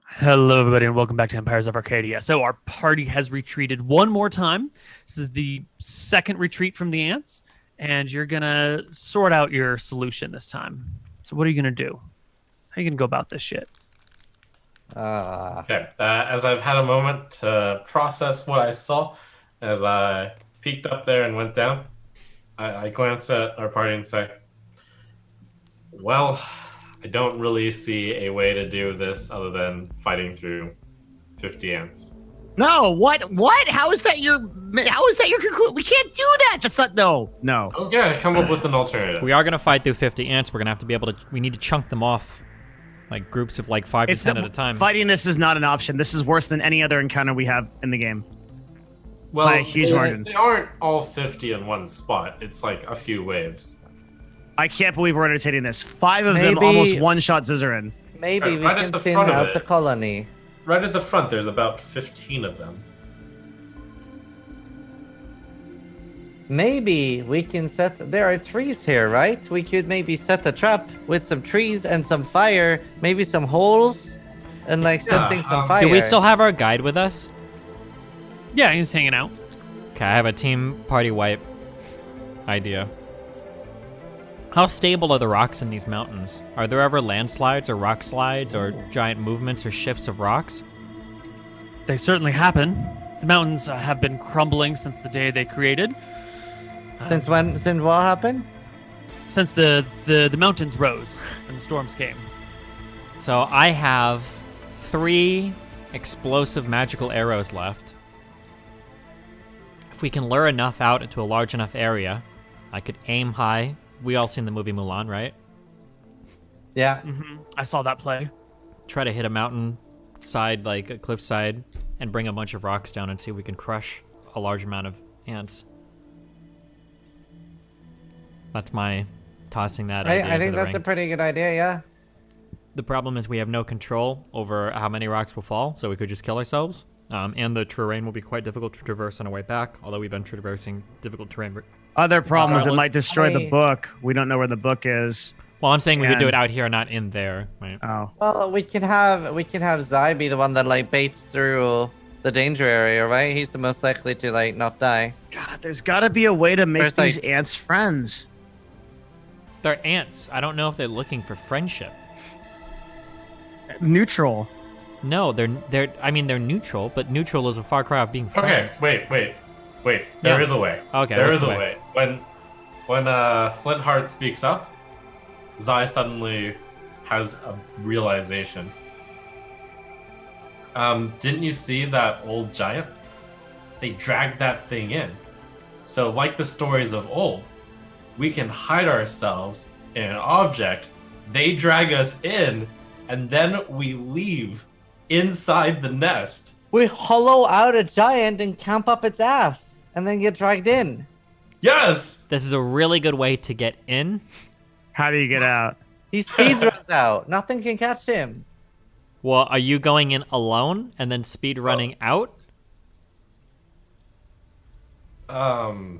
Hello, everybody, and welcome back to Empires of Arcadia. So our party has retreated one more time. This is the second retreat from the ants, and you're going to sort out your solution this time. So what are you going to do? How are you going to go about this shit? Okay, as I've had a moment to process what I saw, as I peeked up there and went down, I glance at our party and say, well, I don't really see a way to do this other than fighting through 50 ants. No, what? How is that your conclusion? We can't do that. That's not, no. Okay, come up with an alternative. If we are going to fight through 50 ants, we're going to have to be able to, we need to chunk them off like groups of like 5 to 10 at a time. Fighting this is not an option. This is worse than any other encounter we have in the game. Well, by a huge margin. They aren't all 50 in one spot. It's like a few waves. I can't believe we're entertaining this. 5 of them almost one-shot Zizaran. Maybe we Right can at the thin front of out it. the colony. Right at the front, there's about 15 of them. Maybe we can set. There are trees here, right? We could maybe set a trap with some trees and some fire, maybe some holes, and like setting some fire. Do we still have our guide with us? Yeah, he's hanging out. Okay, I have a team party wipe idea. How stable are the rocks in these mountains? Are there ever landslides or rock slides or giant movements or shifts of rocks? They certainly happen. The mountains have been crumbling since the day they created. Since when? Since what happened? Since the mountains rose and the storms came. So I have 3 explosive magical arrows left. If we can lure enough out into a large enough area, I could aim high. We all seen the movie Mulan, right? Yeah. I saw that play. Try to hit a mountain side, like a cliffside, and bring a bunch of rocks down and see if we can crush a large amount of ants. That's my tossing that idea. I think that's a pretty good idea, yeah. The problem is we have no control over how many rocks will fall, so we could just kill ourselves. And the terrain will be quite difficult to traverse on our way back, although we've been traversing difficult terrain. Other problem is it might destroy I- the book. We don't know where the book is. Well, I'm saying we could do it And- out here, not in there. Right? Oh. Well, we can have Zai be the one that like baits through the danger area, right? He's the most likely to like not die. God, there's got to be a way to make First, these like- ants friends. They're ants. I don't know if they're looking for friendship. Neutral. No, they're neutral, but neutral is a far cry of being Okay, friends. wait. There is Yeah. a way. Okay, There what's is the a way. When Flintheart speaks up, Zai suddenly has a realization. Didn't you see that old giant? They dragged that thing in. So, like the stories of old, we can hide ourselves in an object. They drag us in, and then we leave inside the nest. We hollow out a giant and camp up its ass, and then get dragged in. Yes! This is a really good way to get in. How do you get out? He speeds runs out. Nothing can catch him. Well, are you going in alone and then speed running out?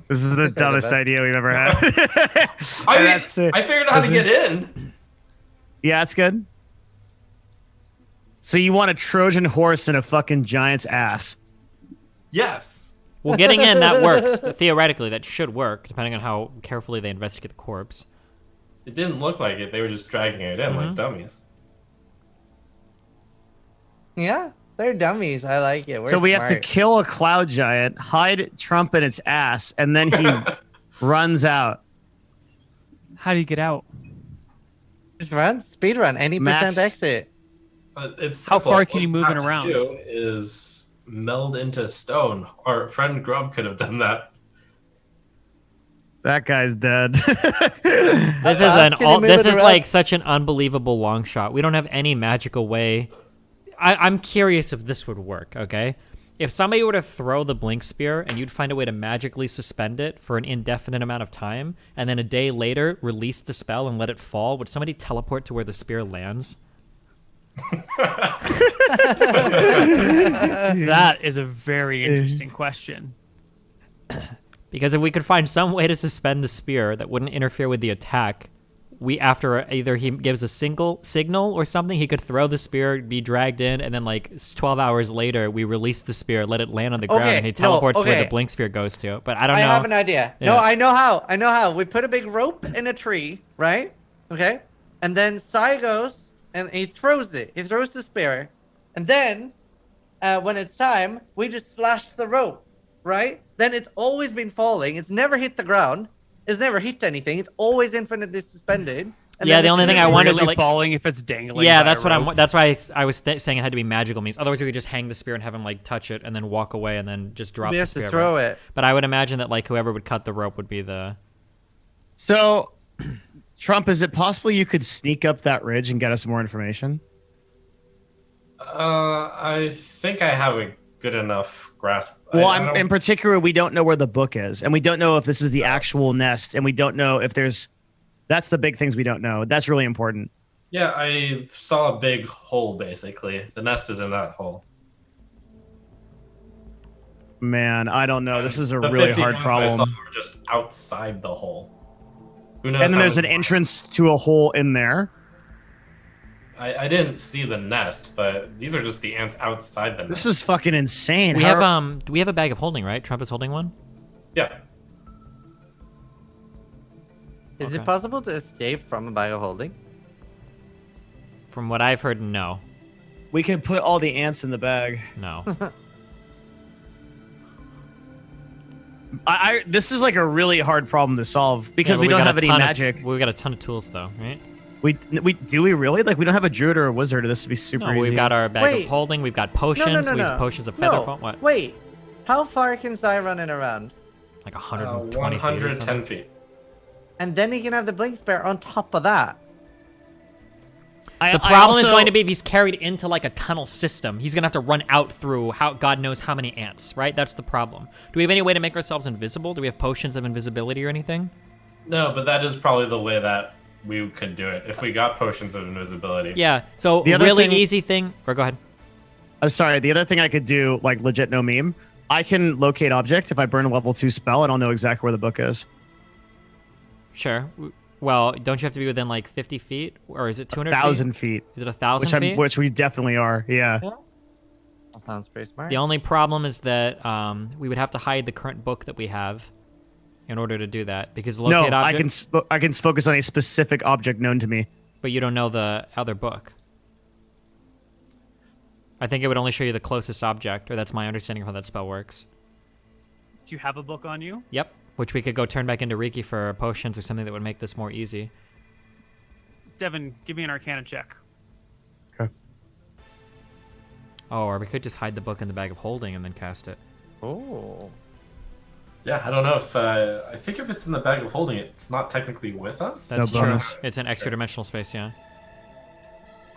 This is the the dumbest best. idea we've ever had. I mean, That's, I figured out how to that's- get in. Yeah, that's good. So you want a Trojan horse in a fucking giant's ass? Yes. Well, getting in, that works. Theoretically, that should work, depending on how carefully they investigate the corpse. It didn't look like it. They were just dragging it in like dummies. Yeah, they're dummies. I like it. We're So we have to smart. kill a cloud giant, hide Trump in its ass, and then he runs out. How do you get out? Just run, speed run, any Max- percent exit. It's How simple. far can What you move it have to around? do is meld into stone. Our friend Grub could have done that. That guy's dead. This is fast can you move this it is around? like such an unbelievable long shot. We don't have any magical way. I'm curious if this would work. Okay, if somebody were to throw the blink spear and you'd find a way to magically suspend it for an indefinite amount of time, and then a day later release the spell and let it fall, would somebody teleport to where the spear lands? That is a very interesting question. Because if we could find some way to suspend the spear that wouldn't interfere with the attack, after either he gives a single signal or something, he could throw the spear, be dragged in, and then like 12 hours later, we release the spear, let it land on the ground, and he teleports where the blink spear goes to. But I don't know. I have an idea. Yeah. No, I know how. We put a big rope in a tree, right? Okay. And then Sai goes and he throws it. He throws the spear. And then when it's time, we just slash the rope, right? Then it's always been falling. It's never hit the ground. It's never hit anything. It's always infinitely suspended. And Yeah, the only thing I wonder is really like falling if it's dangling. yeah, by that's a what rope. that's why I was saying it had to be magical means. Otherwise, we could just hang the spear and have him like touch it and then walk away and then just drop We the have spear. to throw it. But I would imagine that like whoever would cut the rope would be the. So, Trump, is it possible you could sneak up that ridge and get us more information? I think I have a good enough grasp. Well, I don't- in particular, we don't know where the book is, and we don't know if this is the actual nest, and we don't know if there's. That's the big things we don't know. That's really important. Yeah, I saw a big hole, basically. The nest is in that hole. Man, I don't know. This is a The really 50 hard ones I saw problem. were just outside the hole. Who knows And then how there's an many- entrance to a hole in there. I didn't see the nest, but these are just the ants outside the nest. This is fucking insane. We How- have we have a bag of holding, right? Trump is holding one. Yeah. Is Okay. it possible to escape from a bag of holding? From what I've heard, no, We can put all the ants in the bag. no. This is like a really hard problem to solve because Yeah, but we don't got have a any ton of- magic. we got a ton of tools though, right? We do we really? Like we don't have a druid or a wizard. This would be super No, easy. we've got our bag Wait. of holding. We've got No, potions. no. We have potions of feather No, fall. What? wait. How far can Sai run in around? Like 120 feet or 110 something? feet. And then he can have the blink spare on top of that. The I problem is also- going to be if he's carried into like a tunnel system, he's gonna have to run out through God knows how many ants, right? That's the problem. Do we have any way to make ourselves invisible? Do we have potions of invisibility or anything? No, but that is probably the way that we could do it. If we got potions of invisibility. Yeah. So The other really thing- easy thing. Or go ahead. I'm sorry. The other thing I could do, like legit no meme, I can locate object. If I burn a level 2 spell, I don't know exactly where the book is. Sure. Well, don't you have to be within like 50 feet, or is it 200 feet? 1,000 feet, Is it 1,000 which feet? which we definitely are. Yeah. That sounds pretty smart. The only problem is that we would have to hide the current book that we have in order to do that, because No, locate I object. can I can focus on a specific object known to me. But you don't know the other book. I think it would only show you the closest object, or that's my understanding of how that spell works. Do you have a book on you? Yep. Which we could go turn back into Riki for potions or something that would make this more easy. Devin, give me an Arcana check. Okay. Oh, or we could just hide the book in the bag of holding and then cast it. Oh. Yeah, I don't know if I think if it's in the bag of holding, it's not technically with us. That's No true. bonus. It's an extra dimensional space, yeah.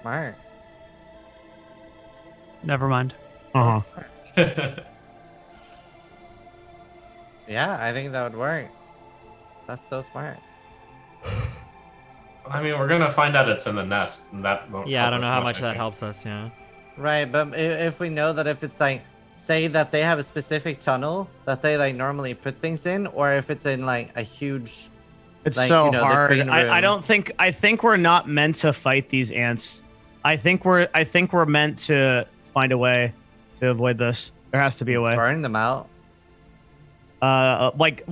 Smart. Never mind. Uh huh. Yeah, I think that would work. That's so smart. I mean, we're gonna find out it's in the nest, and that won't Yeah, I help don't us know how much I that think. helps us, yeah. Right, but if we know that if it's like, say that they have a specific tunnel that they like normally put things in, or if it's in like a huge, It's like, so you know, the hard. green I room. don't think. I think we're not meant to fight these ants. I think we're meant to find a way to avoid this. There has to be a way. burn them out. Like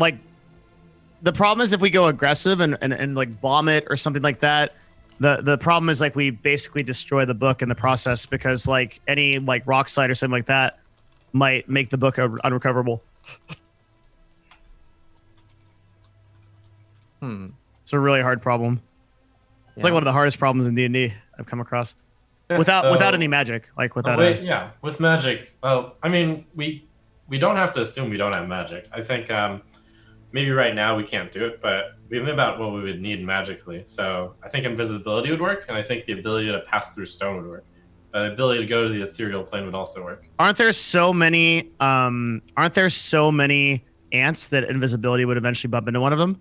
the problem is if we go aggressive and like bomb it or something like that. The problem is like we basically destroy the book in the process because like any like rock slide or something like that might make the book unrecoverable. It's a really hard problem. It's like Yeah. one of the hardest problems in D&D I've come across. Yeah, Without so- without any magic, like without Wait, yeah, with magic. Well, I mean, we don't have to assume we don't have magic. I think maybe right now we can't do it, but we think about what we would need magically. So I think invisibility would work, and I think the ability to pass through stone would work. The ability to go to the ethereal plane would also work. Aren't there so many ants that invisibility would eventually bump into one of them?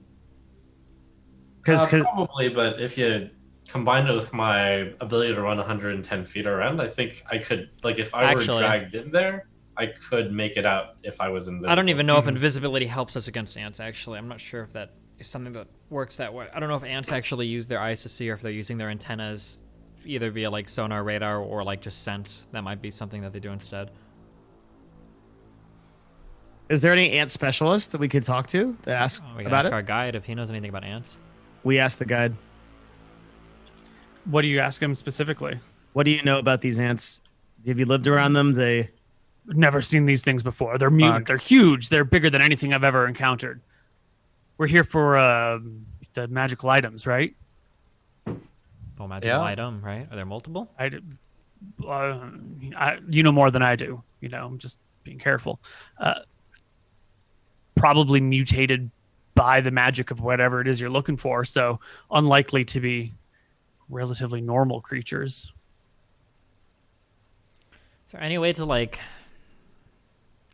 Because Probably, but if you combine it with my ability to run 110 feet around, I think I could, like, if I Actually- were dragged in there, I could make it out if I was invisible. I don't even know if invisibility helps us against ants, actually. I'm not sure if that is something that works that way. I don't know if ants actually use their eyes to see, or if they're using their antennas either via like sonar, radar, or like just sense. That might be something that they do instead. Is there any ant specialist that we could talk to ask We can about ask it? our guide if he knows anything about ants. We asked the guide. What do you ask him specifically? What do you know about these ants? Have you lived around them? Never seen these things before. They're mutant. Fuck. They're huge. They're bigger than anything I've ever encountered. We're here for the magical items, right? Oh, magical item, right? Are there multiple? You know more than I do. You know, I'm just being careful. Probably mutated by the magic of whatever it is you're looking for. So unlikely to be relatively normal creatures. Is there any way to like...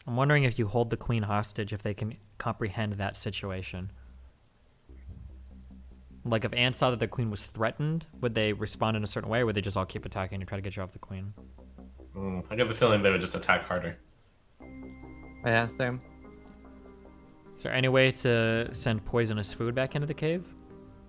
I'm wondering if you hold the queen hostage, if they can comprehend that situation. Like if ants saw that the queen was threatened, would they respond in a certain way, or would they just all keep attacking and try to get you off the queen? I get the feeling they would just attack harder. Yeah, same. Is there any way to send poisonous food back into the cave?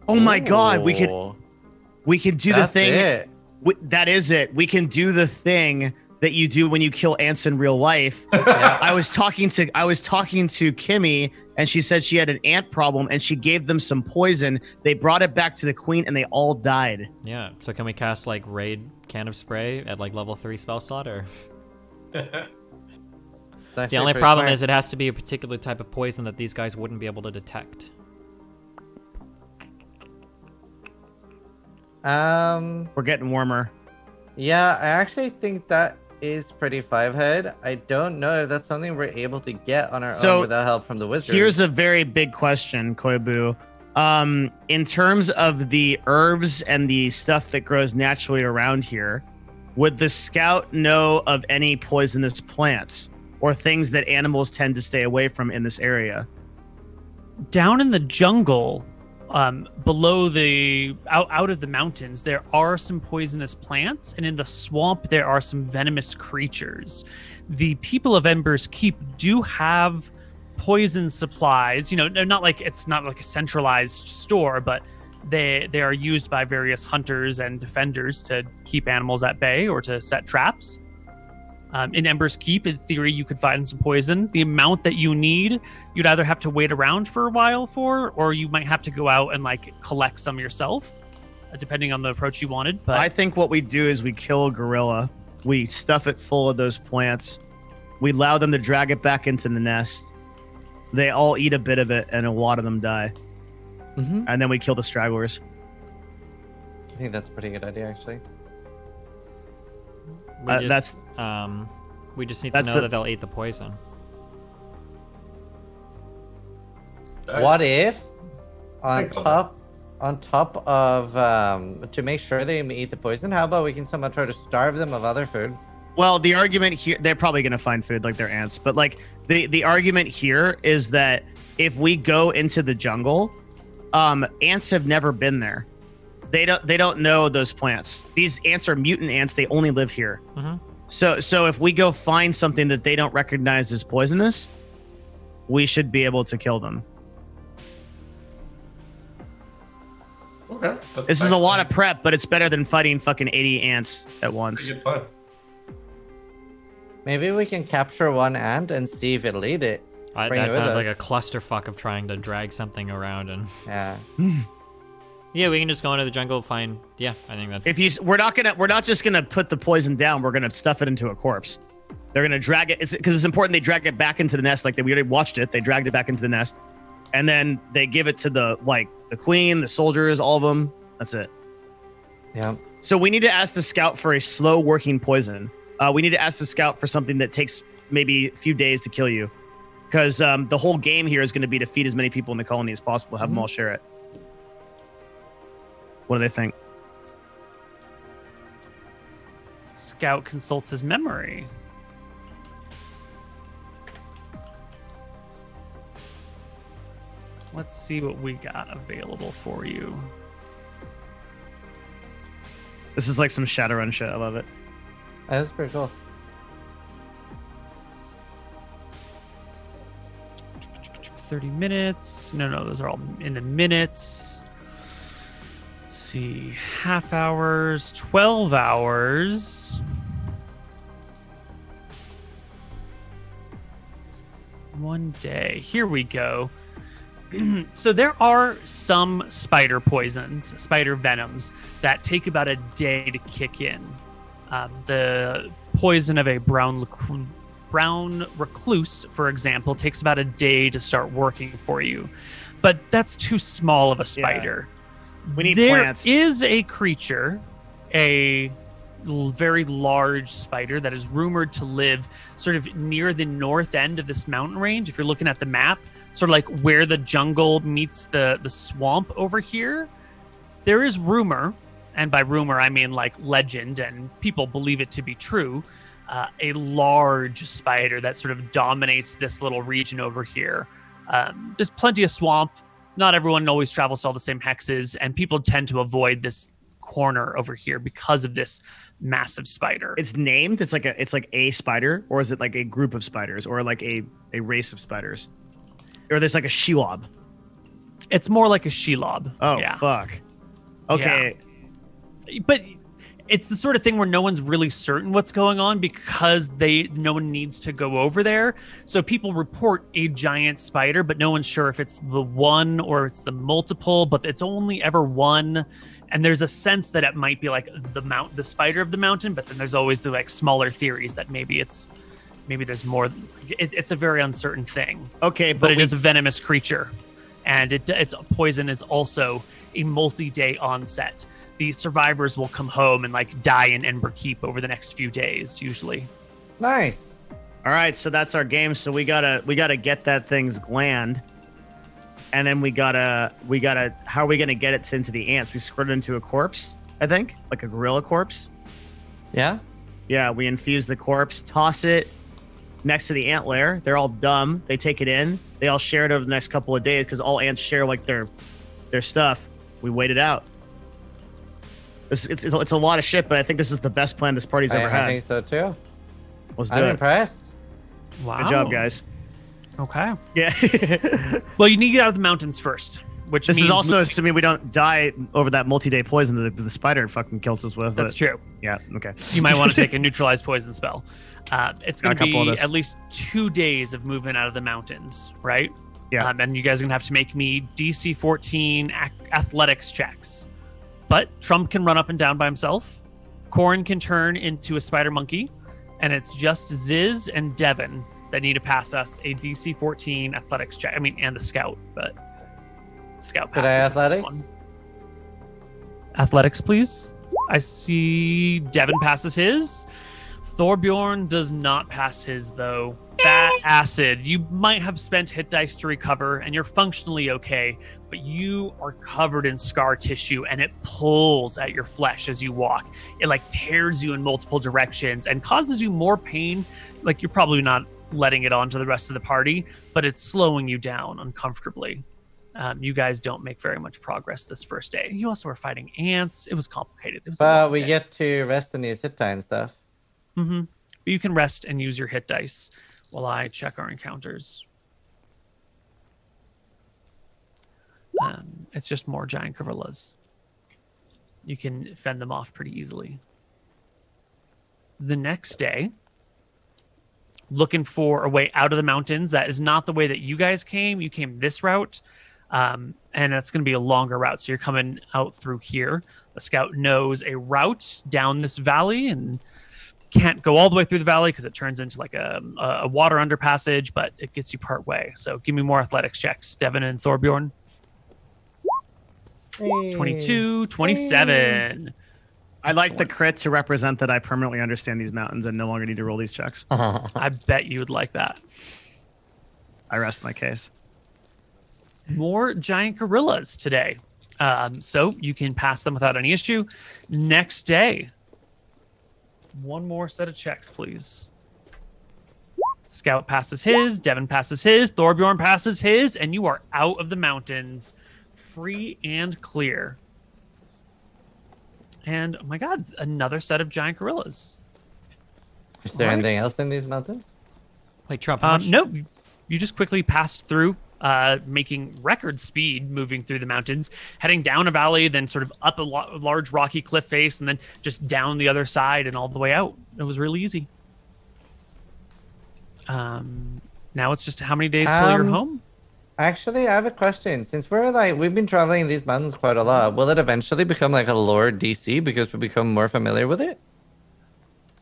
Oh my God, we could do the That's thing. it. That is it. We can do the thing that you do when you kill ants in real life. Yeah. I was talking to Kimmy, and she said she had an ant problem, and she gave them some poison. They brought it back to the queen, and they all died. Yeah, so can we cast like Raid Can of Spray at like level 3 spell slot, or? The only problem is it has to be a particular type of poison that these guys wouldn't be able to detect. We're getting warmer. Yeah, I actually think that is pretty 5-head. I don't know if that's something we're able to get on our own without help from the wizard. Here's a very big question, Koibu. In terms of the herbs and the stuff that grows naturally around here, would the scout know of any poisonous plants or things that animals tend to stay away from in this area? Down in the jungle, below the out of the mountains, there are some poisonous plants, and in the swamp there are some venomous creatures. The people of Ember's Keep do have poison supplies. You know, it's not like a centralized store, but they are used by various hunters and defenders to keep animals at bay or to set traps. In Ember's Keep, in theory, you could find some poison. The amount that you need, you'd either have to wait around for a while or you might have to go out and like collect some yourself, depending on the approach you wanted. But I think what we do is we kill a gorilla, we stuff it full of those plants, we allow them to drag it back into the nest. They all eat a bit of it, and a lot of them die. Mm-hmm. And then we kill the stragglers. I think that's a pretty good idea, actually. We just need to know that they'll eat the poison. What if, on top of to make sure they eat the poison, how about we can somehow try to starve them of other food? Well, the argument here, they're probably going to find food like they're ants, but like the argument here is that if we go into the jungle, ants have never been there. They don't know those plants. These ants are mutant ants. They only live here. Mm-hmm. So if we go find something that they don't recognize as poisonous, we should be able to kill them. Okay. This is a lot of prep, but it's better than fighting fucking 80 ants at once. Good plan. Maybe we can capture one ant and see if it'll eat it. That sounds like a clusterfuck of trying to drag something around and. Yeah. Yeah, we can just go into the jungle, find. Yeah, I think that's. We're not just gonna put the poison down. We're gonna stuff it into a corpse. They're gonna drag it because it's important. They drag it back into the nest. Like we already watched it. They dragged it back into the nest, and then they give it to the queen, the soldiers, all of them. That's it. Yeah. So we need to ask the scout for a slow working poison. We need to ask the scout for something that takes maybe a few days to kill you, because the whole game here is going to be to feed as many people in the colony as possible. Have them all share it. What do they think? Scout consults his memory. Let's see what we got available for you. This is like some Shadowrun shit. I love it. That's pretty cool. 30 minutes. No, those are all in the minutes. Let's see, half hours, 12 hours. One day. Here we go. So there are some spider poisons, spider venoms, that take about a day to kick in. The poison of a brown recluse, for example, takes about a day to start working for you. But that's too small of a spider. Yeah. We need plants. There is a creature, a very large spider that is rumored to live sort of near the north end of this mountain range. If you're looking at the map, sort of like where the jungle meets the swamp over here, there is rumor, and by rumor I mean like legend, and people believe it to be true, a large spider that sort of dominates this little region over here. There's plenty of swamp. Not everyone always travels to all the same hexes, and people tend to avoid this corner over here because of this massive spider. It's named. It's like a spider, or is it like a group of spiders, or like a race of spiders? Or there's like a shelob. It's more like a shelob. Oh, yeah. Fuck. Okay. Yeah. But it's the sort of thing where no one's really certain what's going on because no one needs to go over there. So people report a giant spider, but no one's sure if it's the one or it's the multiple, but it's only ever one. And there's a sense that it might be like the spider of the mountain, but then there's always the like smaller theories that maybe there's more. It's a very uncertain thing. Okay, but it is a venomous creature, and its poison is also a multi-day onset. The survivors will come home and like die in Ember Keep over the next few days, usually. Nice. All right, so that's our game. So we gotta get that thing's gland, and then we gotta. How are we gonna get it into the ants? We squirt it into a corpse, I think, like a gorilla corpse. Yeah. Yeah, we infuse the corpse, toss it next to the ant lair. They're all dumb. They take it in. They all share it over the next couple of days because all ants share like their stuff. We wait it out. It's a lot of shit, but I think this is the best plan this party's ever had. I think so too. Let's do I'm it. impressed. Wow. Good job, guys. Okay. Yeah. Well, you need to get out of the mountains first, which This means is also assuming we don't die over that multi-day poison that the spider fucking kills us with. That's true. Yeah. Okay. You might want to take a neutralize poison spell. It's going Got a to couple of be those. at least 2 days of movement out of the mountains, right? Yeah. And you guys are going to have to make me DC 14 athletics checks. But Trump can run up and down by himself. Corin can turn into a spider monkey. And it's just Ziz and Devin that need to pass us a DC 14 athletics check. I mean, and the scout, but scout Could passes. I athletics? One. Athletics, please. I see Devin passes his. Thorbjorn does not pass his, though. That acid, you might have spent hit dice to recover, and you're functionally okay, but you are covered in scar tissue, and it pulls at your flesh as you walk. It, like, tears you in multiple directions and causes you more pain. Like, you're probably not letting it on to the rest of the party, but it's slowing you down uncomfortably. You guys don't make very much progress this first day. You also were fighting ants. It was complicated. It was But we get to rest and use hit die and stuff. Mm-hmm. But you can rest and use your hit dice while I check our encounters. It's just more giant gorillas. You can fend them off pretty easily. The next day, looking for a way out of the mountains. That is not the way that you guys came. You came this route, and that's going to be a longer route. So you're coming out through here. The scout knows a route down this valley and can't go all the way through the valley because it turns into like a water underpassage, but it gets you part way. So give me more athletics checks, Devin and Thorbjorn. 22, 27. I like the Excellent. crit to represent that I permanently understand these mountains and no longer need to roll these checks. I bet you would like that. I rest my case. More giant gorillas today. So you can pass them without any issue. Next day, one more set of checks, please. Scout passes his, Devin passes his, Thorbjorn passes his, and you are out of the mountains, free and clear. And, oh my god, another set of giant gorillas. Is there Alright. anything else in these mountains? Wait, Trump, how much, No, you just quickly passed through making record speed moving through the mountains, heading down a valley, then sort of up a large rocky cliff face, and then just down the other side and all the way out. It was really easy. Now it's just how many days till you're home? Actually, I have a question. Since we've been traveling these mountains quite a lot, will it eventually become like a lower DC because we become more familiar with it?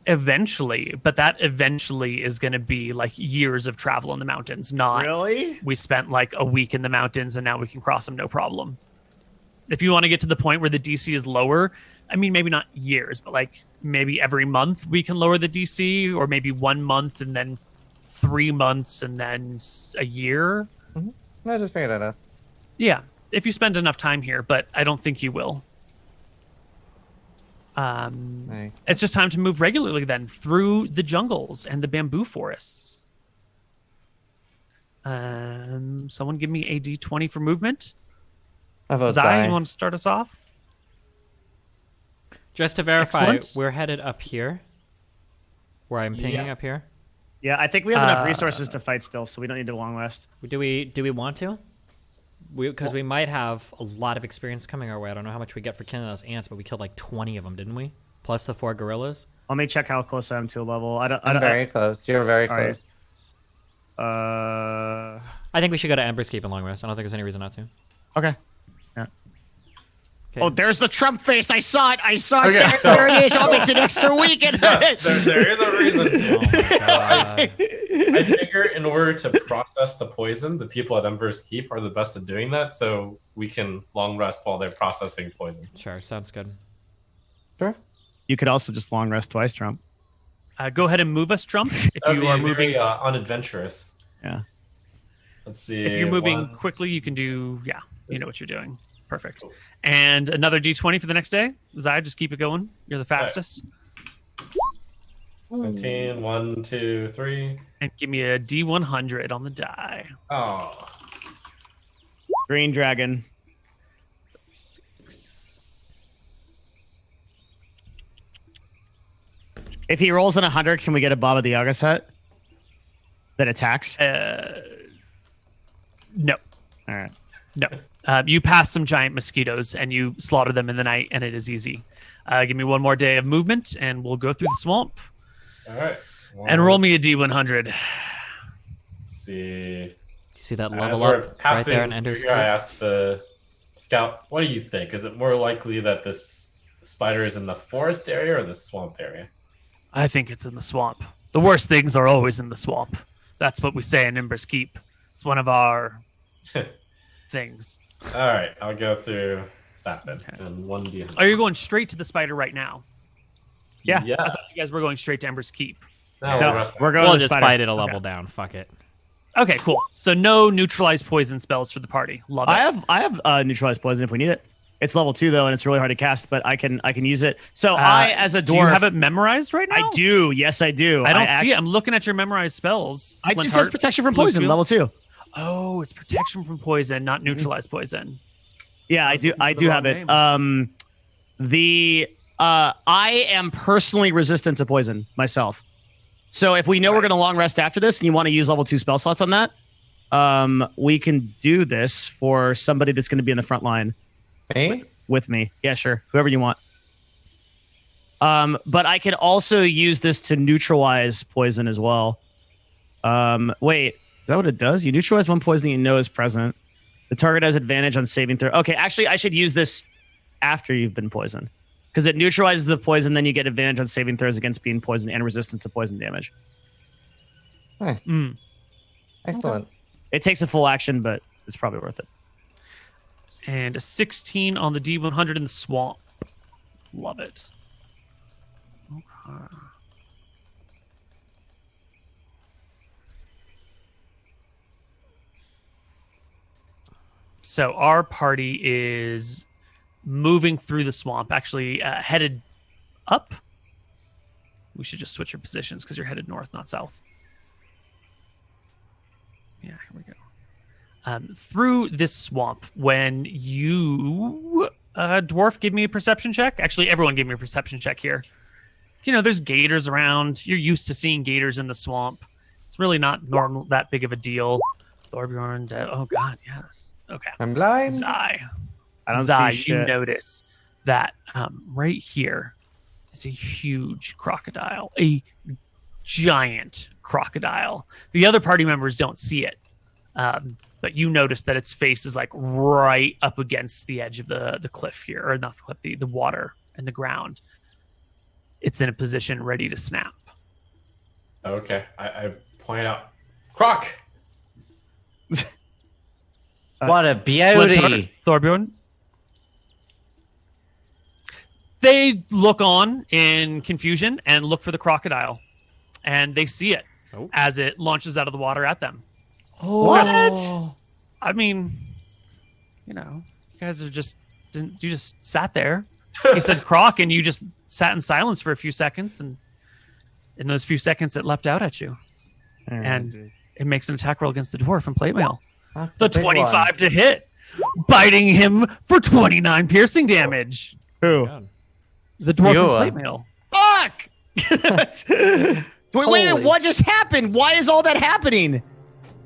Eventually, but that eventually is going to be like years of travel in the mountains. Not Really? we spent like a week in the mountains and now we can cross them no problem. If you want to get to the point where the DC is lower, I mean, maybe not years, but like maybe every month we can lower the DC, or maybe 1 month and then 3 months and then a year. I just figured that out. Yeah, if you spend enough time here, but I don't think you will. Nice. It's just time to move regularly then through the jungles and the bamboo forests. Someone give me a D20 for movement. I vote Zai, die. you want to start us off? Just to verify, Excellent. we're headed up here. Where I'm pinging up here. Yeah, I think we have enough resources to fight still, so we don't need to long rest. Do we want to? Because we might have a lot of experience coming our way. I don't know how much we get for killing those ants, but we killed like 20 of them, didn't we? Plus the 4 gorillas. Let me check how close I am to a level. I'm very close. You're very All right. close. I think we should go to Ember's Keep and long rest. I don't think there's any reason not to. Okay. Yeah. Okay. Oh, there's the Trump face. I saw it. Okay, There, so- there it is. Oh, it's an extra week. Yes, there is a reason to. Oh my God. I figure in order to process the poison, the people at Ember's Keep are the best at doing that, so we can long rest while they're processing poison. Sure, sounds good. Sure. You could also just long rest twice, Trump. Go ahead and move us, Trump. If That'd you are be moving, very, unadventurous. Yeah. Let's see. if you're moving 1, quickly, you can do. Yeah, you know what you're doing. Perfect. And another D20 for the next day. Zai, just keep it going. You're the fastest. 19, 1, 2, 3. And give me a D100 on the die. Oh. Green dragon. If he rolls in 100, can we get a Baba the Yaga set that attacks? No. All right. No. You pass some giant mosquitoes and you slaughter them in the night, and it is easy. Give me one more day of movement, and we'll go through the swamp. All right. And roll me a D100. Let's see. You see that As level we're up right passing there in Ender's through Keep? here, I asked the scout, what do you think? Is it more likely that this spider is in the forest area or the swamp area? I think it's in the swamp. The worst things are always in the swamp. That's what we say in Ember's Keep. It's one of our things. All right, I'll go through that then. And 1d100. Are you going straight to the spider right now? Yeah. Yeah. I thought you guys were going straight to Ember's Keep. No, No, rest we're going We'll to the just spider. fight it a level down. Fuck it. Okay, cool. So no neutralize poison spells for the party. Love it. I have neutralized poison if we need it. It's level 2 though, and it's really hard to cast, but I can use it. So I, as a dwarf, do you have it memorized right now? I do. Yes, I do. I don't see it. I'm looking at your memorized spells. It just Flintheart, says protection from poison, Bluefield. level 2. Oh, it's protection from poison, not neutralize poison. Yeah, I do. I the do wrong have it. name. I am personally resistant to poison myself. So if we know we're going to long rest after this, and you want to use level 2 spell slots on that, we can do this for somebody that's going to be in the front line Me? with me. Yeah, sure. Whoever you want. But I can also use this to neutralize poison as well. Wait, is that what it does? You neutralize one poison that you know is present. The target has advantage on saving throw. Okay, actually, I should use this after you've been poisoned. Because it neutralizes the poison, then you get advantage on saving throws against being poisoned and resistance to poison damage. Nice. Excellent. It takes a full action, but it's probably worth it. And a 16 on the D100 in the swamp. Love it. Okay. So our party is moving through the swamp, actually headed up. We should just switch your positions because you're headed north, not south. Yeah, here we go. Through this swamp, when you, Dwarf, give me a perception check. Actually, everyone give me a perception check here. You know, there's gators around. You're used to seeing gators in the swamp. It's really not normal, that big of a deal. Thorbjorn, oh god, yes. Okay. I'm blind. Zai. I don't Zai, see you shit. notice that right here is a huge crocodile, a giant crocodile. The other party members don't see it, but you notice that its face is like right up against the edge of the cliff here, or not the cliff, the water and the ground. It's in a position ready to snap. Okay, I point out, Croc. What a beauty. Thorbjorn. They look on in confusion and look for the crocodile, and they see it as it launches out of the water at them. What? I mean, you guys are you just sat there. He said croc, and you just sat in silence for a few seconds, and in those few seconds, it leapt out at you, and it makes an attack roll against the dwarf and plate mail. The 25 to hit, biting him for 29 piercing damage. Who? The dwarf You, and plate mail. Fuck! wait, what just happened? Why is all that happening?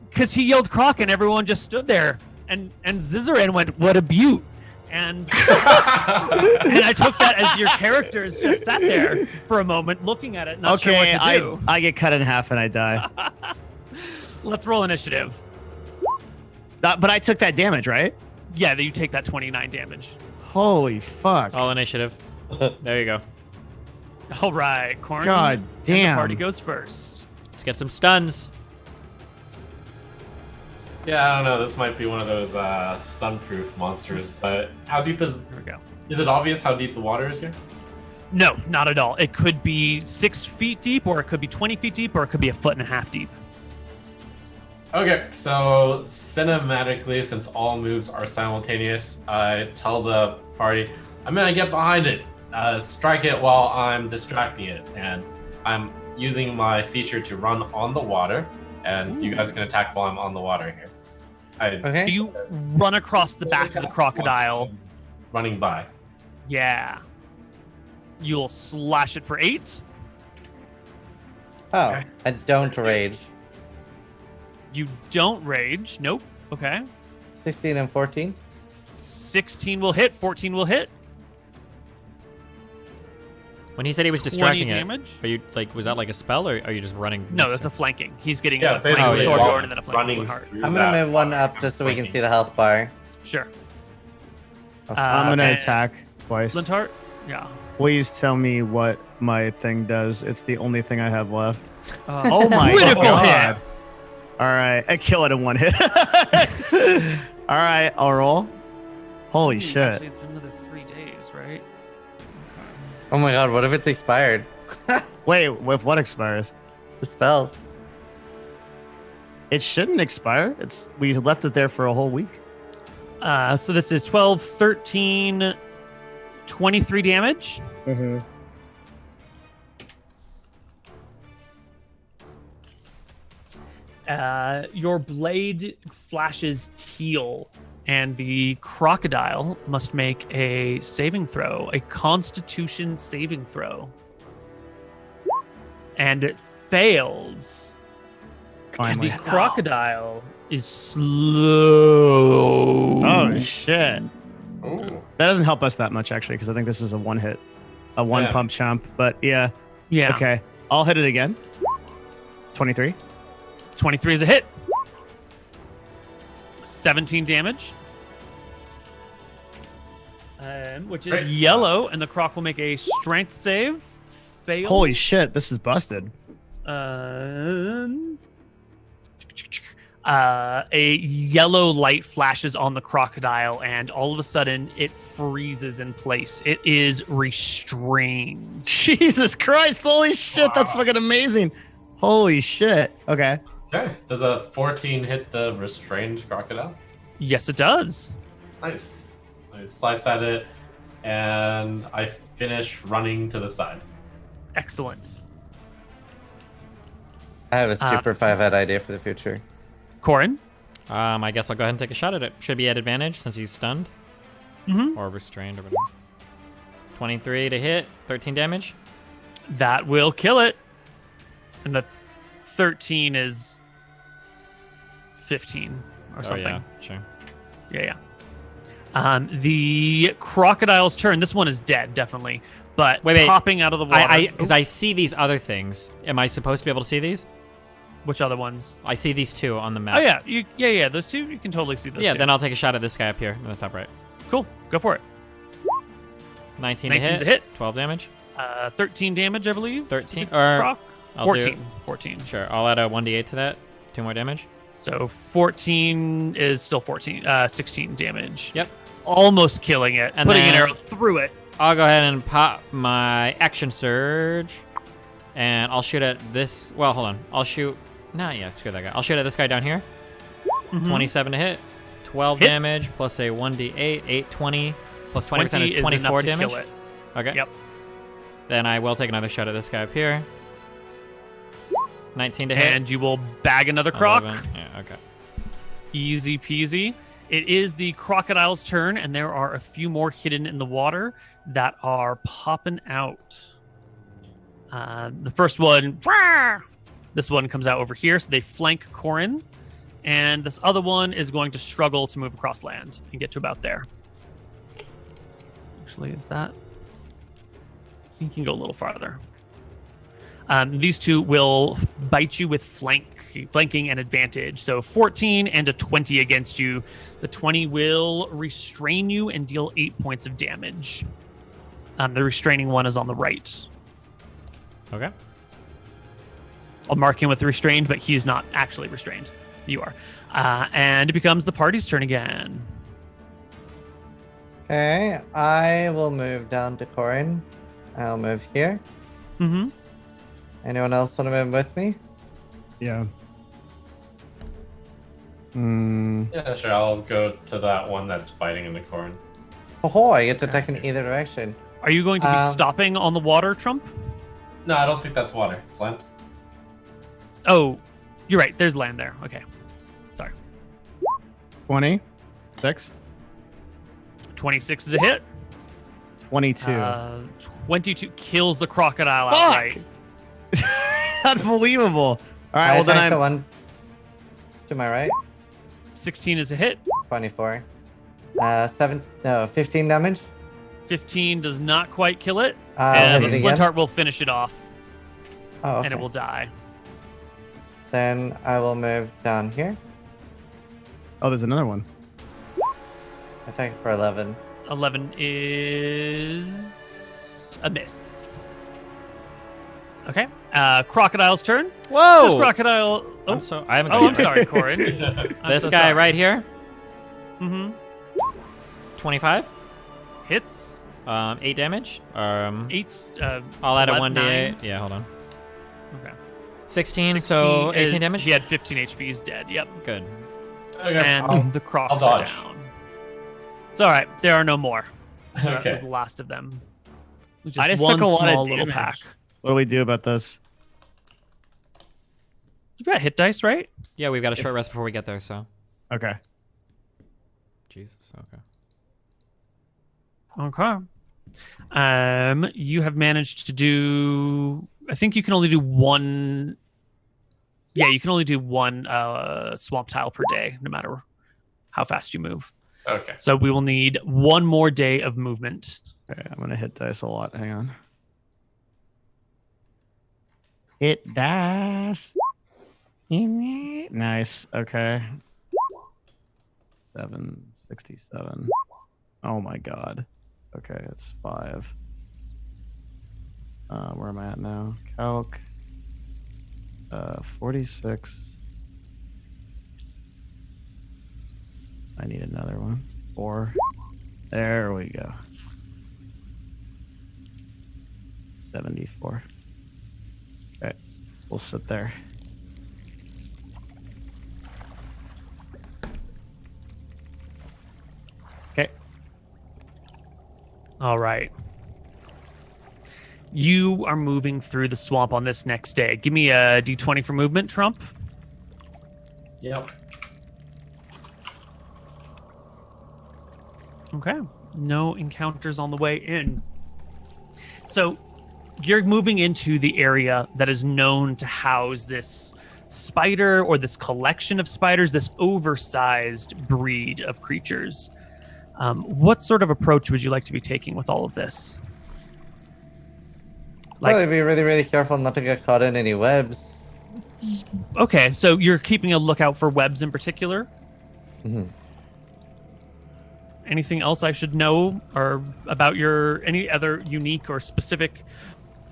Because he yelled croc, and everyone just stood there, and Zizaran went, "What a beaut!" And and I took that as your characters just sat there for a moment, looking at it, not sure what to do. I get cut in half and I die. Let's roll initiative. But I took that damage, right? Yeah, you take that 29 damage. Holy fuck! All initiative. There you go. All right, Corn. God and damn. the party goes first. Let's get some stuns. Yeah, I don't know. This might be one of those stun-proof monsters. But how deep is? Here we go. Is it obvious how deep the water is here? No, not at all. It could be 6 feet deep, or it could be 20 feet deep, or it could be 1.5 feet deep. Okay, so cinematically, since all moves are simultaneous, I tell the party, I'm gonna get behind it, strike it while I'm distracting it, and I'm using my feature to run on the water, and you guys can attack while I'm on the water here. Okay. So you run across the back of the crocodile. Running by. Yeah. You'll slash it for 8. Oh, Okay. I don't rage. You don't rage. Nope. Okay. 16 and 14. 16 will hit. 14 will hit. When he said he was 20 distracting damage. it, are you like, was that like a spell, or are you just running? No, next that's to a flanking. He's getting Yeah, a flank with basically, Thorbjorn and then a flank running with Heart. through I'm gonna that move one water, up just so we can flanking. see the health bar. Sure. I'm gonna and attack twice. Linthart? Yeah. Please tell me what my thing does. It's the only thing I have left. Oh my critical God. hit. All right, I kill it in one hit. All right, I'll roll. Holy shit! Actually, it's been another 3 days, right? Oh my god, what if it's expired? Wait, with what expires? The spell. It shouldn't expire. We left it there for a whole week. So this is 12, 13, 23 damage. Mm-hmm. Your blade flashes teal, and the crocodile must make a saving throw, a Constitution saving throw. And it fails. Finally. The crocodile is slow. Oh shit! Ooh. That doesn't help us that much actually, because I think this is a one hit, a one Yeah. pump chomp. But yeah, Yeah. okay. I'll hit it again. 23. 23 is a hit. 17 damage. Which is Great. yellow, and the croc will make a strength save. Fail. Holy shit! This is busted. A yellow light flashes on the crocodile, and all of a sudden it freezes in place. It is restrained. Jesus Christ! Holy shit! That's fucking amazing. Holy shit. Okay. Okay, does a 14 hit the restrained crocodile? Yes, it does. Nice. I slice at it, and I finish running to the side. Excellent. I have a super 5-head idea for the future. Corin? I guess I'll go ahead and take a shot at it. Should be at advantage since he's stunned. Mhm. Or restrained or whatever. 23 to hit, 13 damage. That will kill it. And the 13 is 15 or something. Oh, yeah, sure. Yeah. The crocodile's turn. This one is dead, definitely. But Wait. popping out of the water. Because I see these other things. Am I supposed to be able to see these? Which other ones? I see these two on the map. Oh, yeah. Yeah. Those two, you can totally see those two. Then I'll take a shot at this guy up here in the top right. Cool. Go for it. 19 19's to a hit. 12 damage. 13 damage, I believe. 13 Croc. I'll 14. do- 14. Sure, I'll add a 1d8 to that. 2 more damage. So 14 is still 16 damage. Yep. Almost killing it. And putting an then- arrow through it. I'll go ahead and pop my action surge, and I'll shoot at this. Well, hold on. I'll shoot. Screw that guy. I'll shoot at this guy down here. 27 to hit. 12 Hits. damage plus a 1d8. 8, 20 plus 20% 20 is enough 24 to damage. kill it. Okay. Yep. Then I will take another shot at this guy up here. 19 to hit. And you will bag another croc. 11. Yeah, okay. Easy peasy. It is the crocodile's turn, and there are a few more hidden in the water that are popping out. The first one, this one comes out over here, so they flank Corin. And this other one is going to struggle to move across land and get to about there. Actually, is that? You can go a little farther. These two will bite you with flanking and advantage. So 14 and a 20 against you. The 20 will restrain you and deal 8 points of damage. The restraining one is on the right. Okay. I'll mark him with restrained, but he's not actually restrained. You are. And it becomes the party's turn again. Okay, I will move down to Corin. I'll move here. Mm-hmm. Anyone else want to move with me? Yeah. Yeah, sure. I'll go to that one that's fighting in the corn. Oh, I get to attack in either direction. Are you going to be stopping on the water, Trump? No, I don't think that's water. It's land. Oh, you're right. There's land there. Okay. Sorry. 26. 26 is a hit. 22. 22 kills the crocodile Fuck! outright. Unbelievable. All right, I well then attack the I'm. one to my right. 16 is a hit. 24. 15 damage. 15 does not quite kill it. I'll And hit it again. Flintheart will finish it off, Oh, okay. and it will die. Then I will move down here. Oh, there's another one. Attack for 11. 11 is a miss. Okay. Crocodile's turn. Whoa! This crocodile. Oh, I haven't. I'm sorry, Corin. This guy right here. Mm-hmm. 25. Hits. 8 damage. 8. I'll add a 11, 1d8. Yeah, hold on. Okay. 16, so 18 damage. He had 15 HP. He's dead. Yep. Good. I guess And the crocs I'll are dodge. down. It's all right. There are no more. That Okay. was the last of them. It was I just one took a lot small of little damage. pack. What do we do about this? You've got hit dice, right? Yeah, we've got a short rest before we get there, so. Okay. Jesus, okay. Okay. You have managed to do. I think you can only do one. Yeah, you can only do one swamp tile per day, no matter how fast you move. Okay. So we will need one more day of movement. Okay, I'm gonna hit dice a lot. Hang on. Hit dice. Nice. Okay. 767. Oh my god. Okay, it's 5. Where am I at now? Calc. 46. I need another one. 4. There we go. 74. Okay, we'll sit there. Okay. All right. You are moving through the swamp on this next day. Give me a d20 for movement, Trump. Yep. Okay. No encounters on the way in. So you're moving into the area that is known to house this spider or this collection of spiders, this oversized breed of creatures. What sort of approach would you like to be taking with all of this? Probably be really, really careful not to get caught in any webs. Okay, so you're keeping a lookout for webs in particular? Mhm. Anything else I should know or about any other unique or specific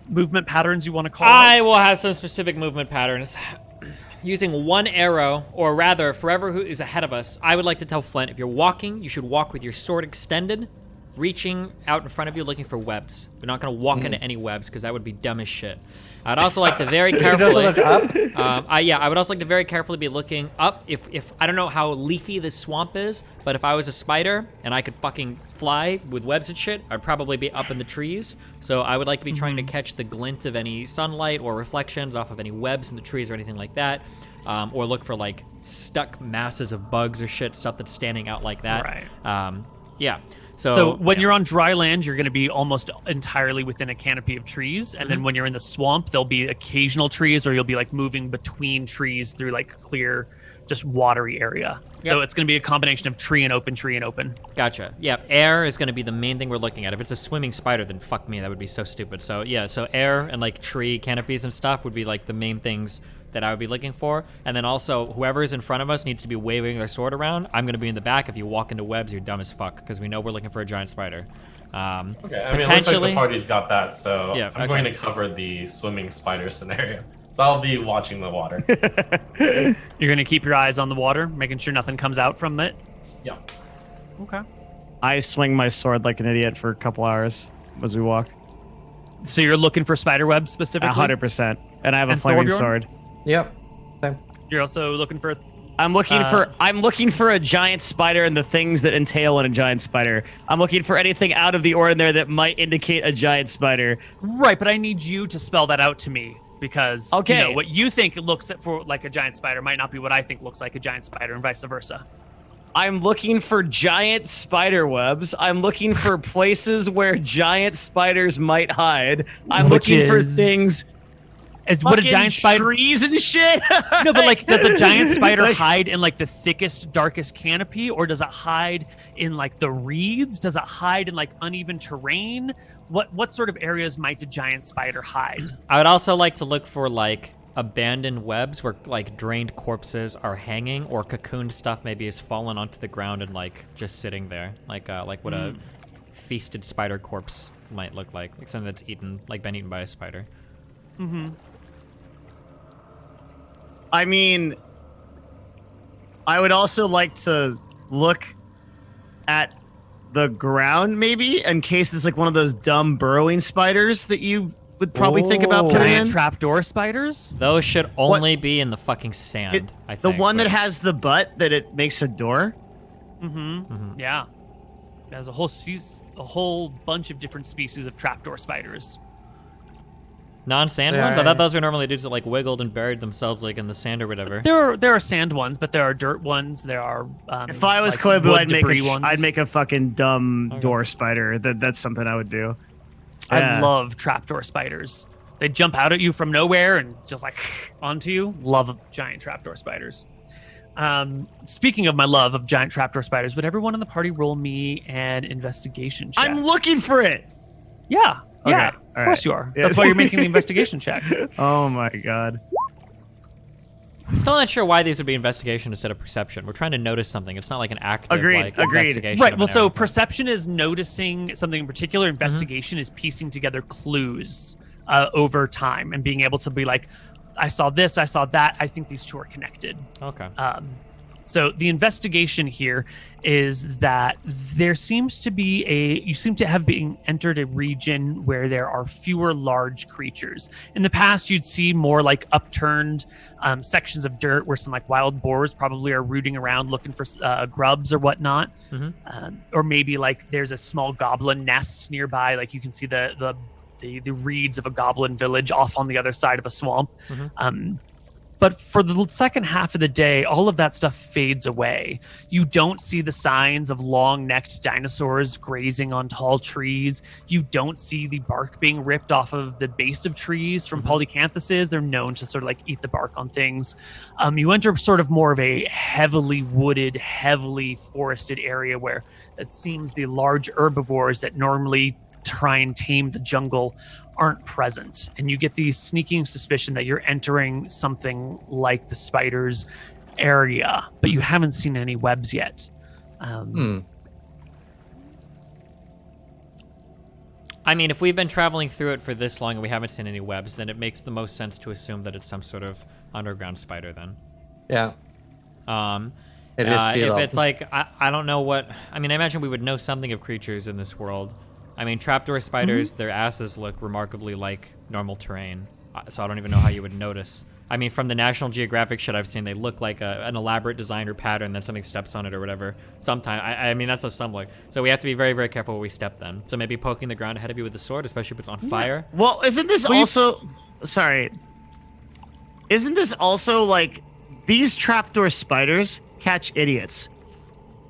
movement patterns you want to call out? I will have some specific movement patterns. Using one arrow, or rather, forever who is ahead of us, I would like to tell Flint, if you're walking, you should walk with your sword extended, reaching out in front of you looking for webs. You're not going to walk into any webs, because that would be dumb as shit. I'd also like to very carefully... look up? I would also like to very carefully be looking up. If I don't know how leafy this swamp is, but if I was a spider and I could fucking fly with webs and shit, I'd probably be up in the trees. So I would like to be trying to catch the glint of any sunlight or reflections off of any webs in the trees or anything like that. Or look for like stuck masses of bugs or shit, stuff that's standing out like that. Right. Yeah. So when you're on dry land, you're going to be almost entirely within a canopy of trees. And then when you're in the swamp, there'll be occasional trees, or you'll be like moving between trees through like clear, just watery area. Yep. So it's going to be a combination of tree and open, tree and open. Gotcha. Yeah, air is going to be the main thing we're looking at. If it's a swimming spider, then fuck me, that would be so stupid. So yeah, so air and like tree canopies and stuff would be like the main things that I would be looking for. And then also, whoever is in front of us needs to be waving their sword around. I'm going to be in the back. If you walk into webs, you're dumb as fuck, because we know we're looking for a giant spider. Okay, I mean, it looks like the party's got that, so yeah, I'm going to cover the swimming spider scenario. So I'll be watching the water. You're going to keep your eyes on the water, making sure nothing comes out from it? Yeah. Okay. I swing my sword like an idiot for a couple hours as we walk. So you're looking for spider webs specifically? 100%. And I have a And flaming Thorbjorn? sword. Yep. Same. You're also looking for... I'm looking for a giant spider and the things that entail in a giant spider. I'm looking for anything out of the ordinary that might indicate a giant spider. Right, but I need you to spell that out to me, because Okay. you know, what you think looks for like a giant spider might not be what I think looks like a giant spider, and vice versa. I'm looking for giant spider webs. I'm looking for places where giant spiders might hide. I'm looking for things... What a giant spider... trees and shit? No, but like, does a giant spider hide in like the thickest, darkest canopy, or does it hide in like the reeds? Does it hide in like uneven terrain? What sort of areas might a giant spider hide? I would also like to look for like abandoned webs where like drained corpses are hanging, or cocooned stuff maybe is fallen onto the ground and like just sitting there, like what a feasted spider corpse might look like something that's been eaten by a spider. Mm-hmm. I mean, I would also like to look at the ground, maybe, in case it's like one of those dumb burrowing spiders that you would probably think about putting Giant in. trapdoor spiders? Those should only be in the fucking sand, I The think. one that has the butt that it makes a door. Mm-hmm. Yeah. There's a whole bunch of different species of trapdoor spiders. Non-sand ones? I thought those were normally dudes that like wiggled and buried themselves like in the sand or whatever. There are sand ones, but there are dirt ones. There are If I was like Koibu, wood I'd make a fucking dumb door spider. That's something I would do. I love trapdoor spiders. They jump out at you from nowhere and just like onto you. Love giant trapdoor spiders. Speaking of my love of giant trapdoor spiders, would everyone in the party roll me an investigation check? I'm looking for it. Yeah. Yeah, Okay, of course you are. That's why you're making the investigation check. Oh my god. I'm still not sure why these would be investigation instead of perception. We're trying to notice something. It's not like an active Agreed. investigation. Right. of Well, an so area. perception is noticing something in particular. Investigation is piecing together clues over time and being able to be like, I saw this, I saw that. I think these two are connected. Okay. So the investigation here is that there seems to be you seem to have been entered a region where there are fewer large creatures. In the past, you'd see more like upturned sections of dirt where some like wild boars probably are rooting around looking for grubs or whatnot. Or maybe like there's a small goblin nest nearby. Like you can see the reeds of a goblin village off on the other side of a swamp. But for the second half of the day, all of that stuff fades away. You don't see the signs of long-necked dinosaurs grazing on tall trees. You don't see the bark being ripped off of the base of trees from polycanthuses. They're known to sort of like eat the bark on things. You enter sort of more of a heavily wooded, heavily forested area where it seems the large herbivores that normally try and tame the jungle aren't present, and you get the sneaking suspicion that you're entering something like the spiders area, but you haven't seen any webs yet. I mean, if we've been traveling through it for this long and we haven't seen any webs, then it makes the most sense to assume that it's some sort of underground spider then. Yeah. If it's like, I don't know what... I mean, I imagine we would know something of creatures in this world. I mean, trapdoor spiders, their asses look remarkably like normal terrain, so I don't even know how you would notice. I mean, from the National Geographic shit I've seen, they look like an elaborate design or pattern, then something steps on it or whatever. Sometimes, I mean, that's what some look. So we have to be very, very careful where we step then. So maybe poking the ground ahead of you with the sword, especially if it's on fire. Well, isn't this also... Sorry. Isn't this also, like, these trapdoor spiders catch idiots?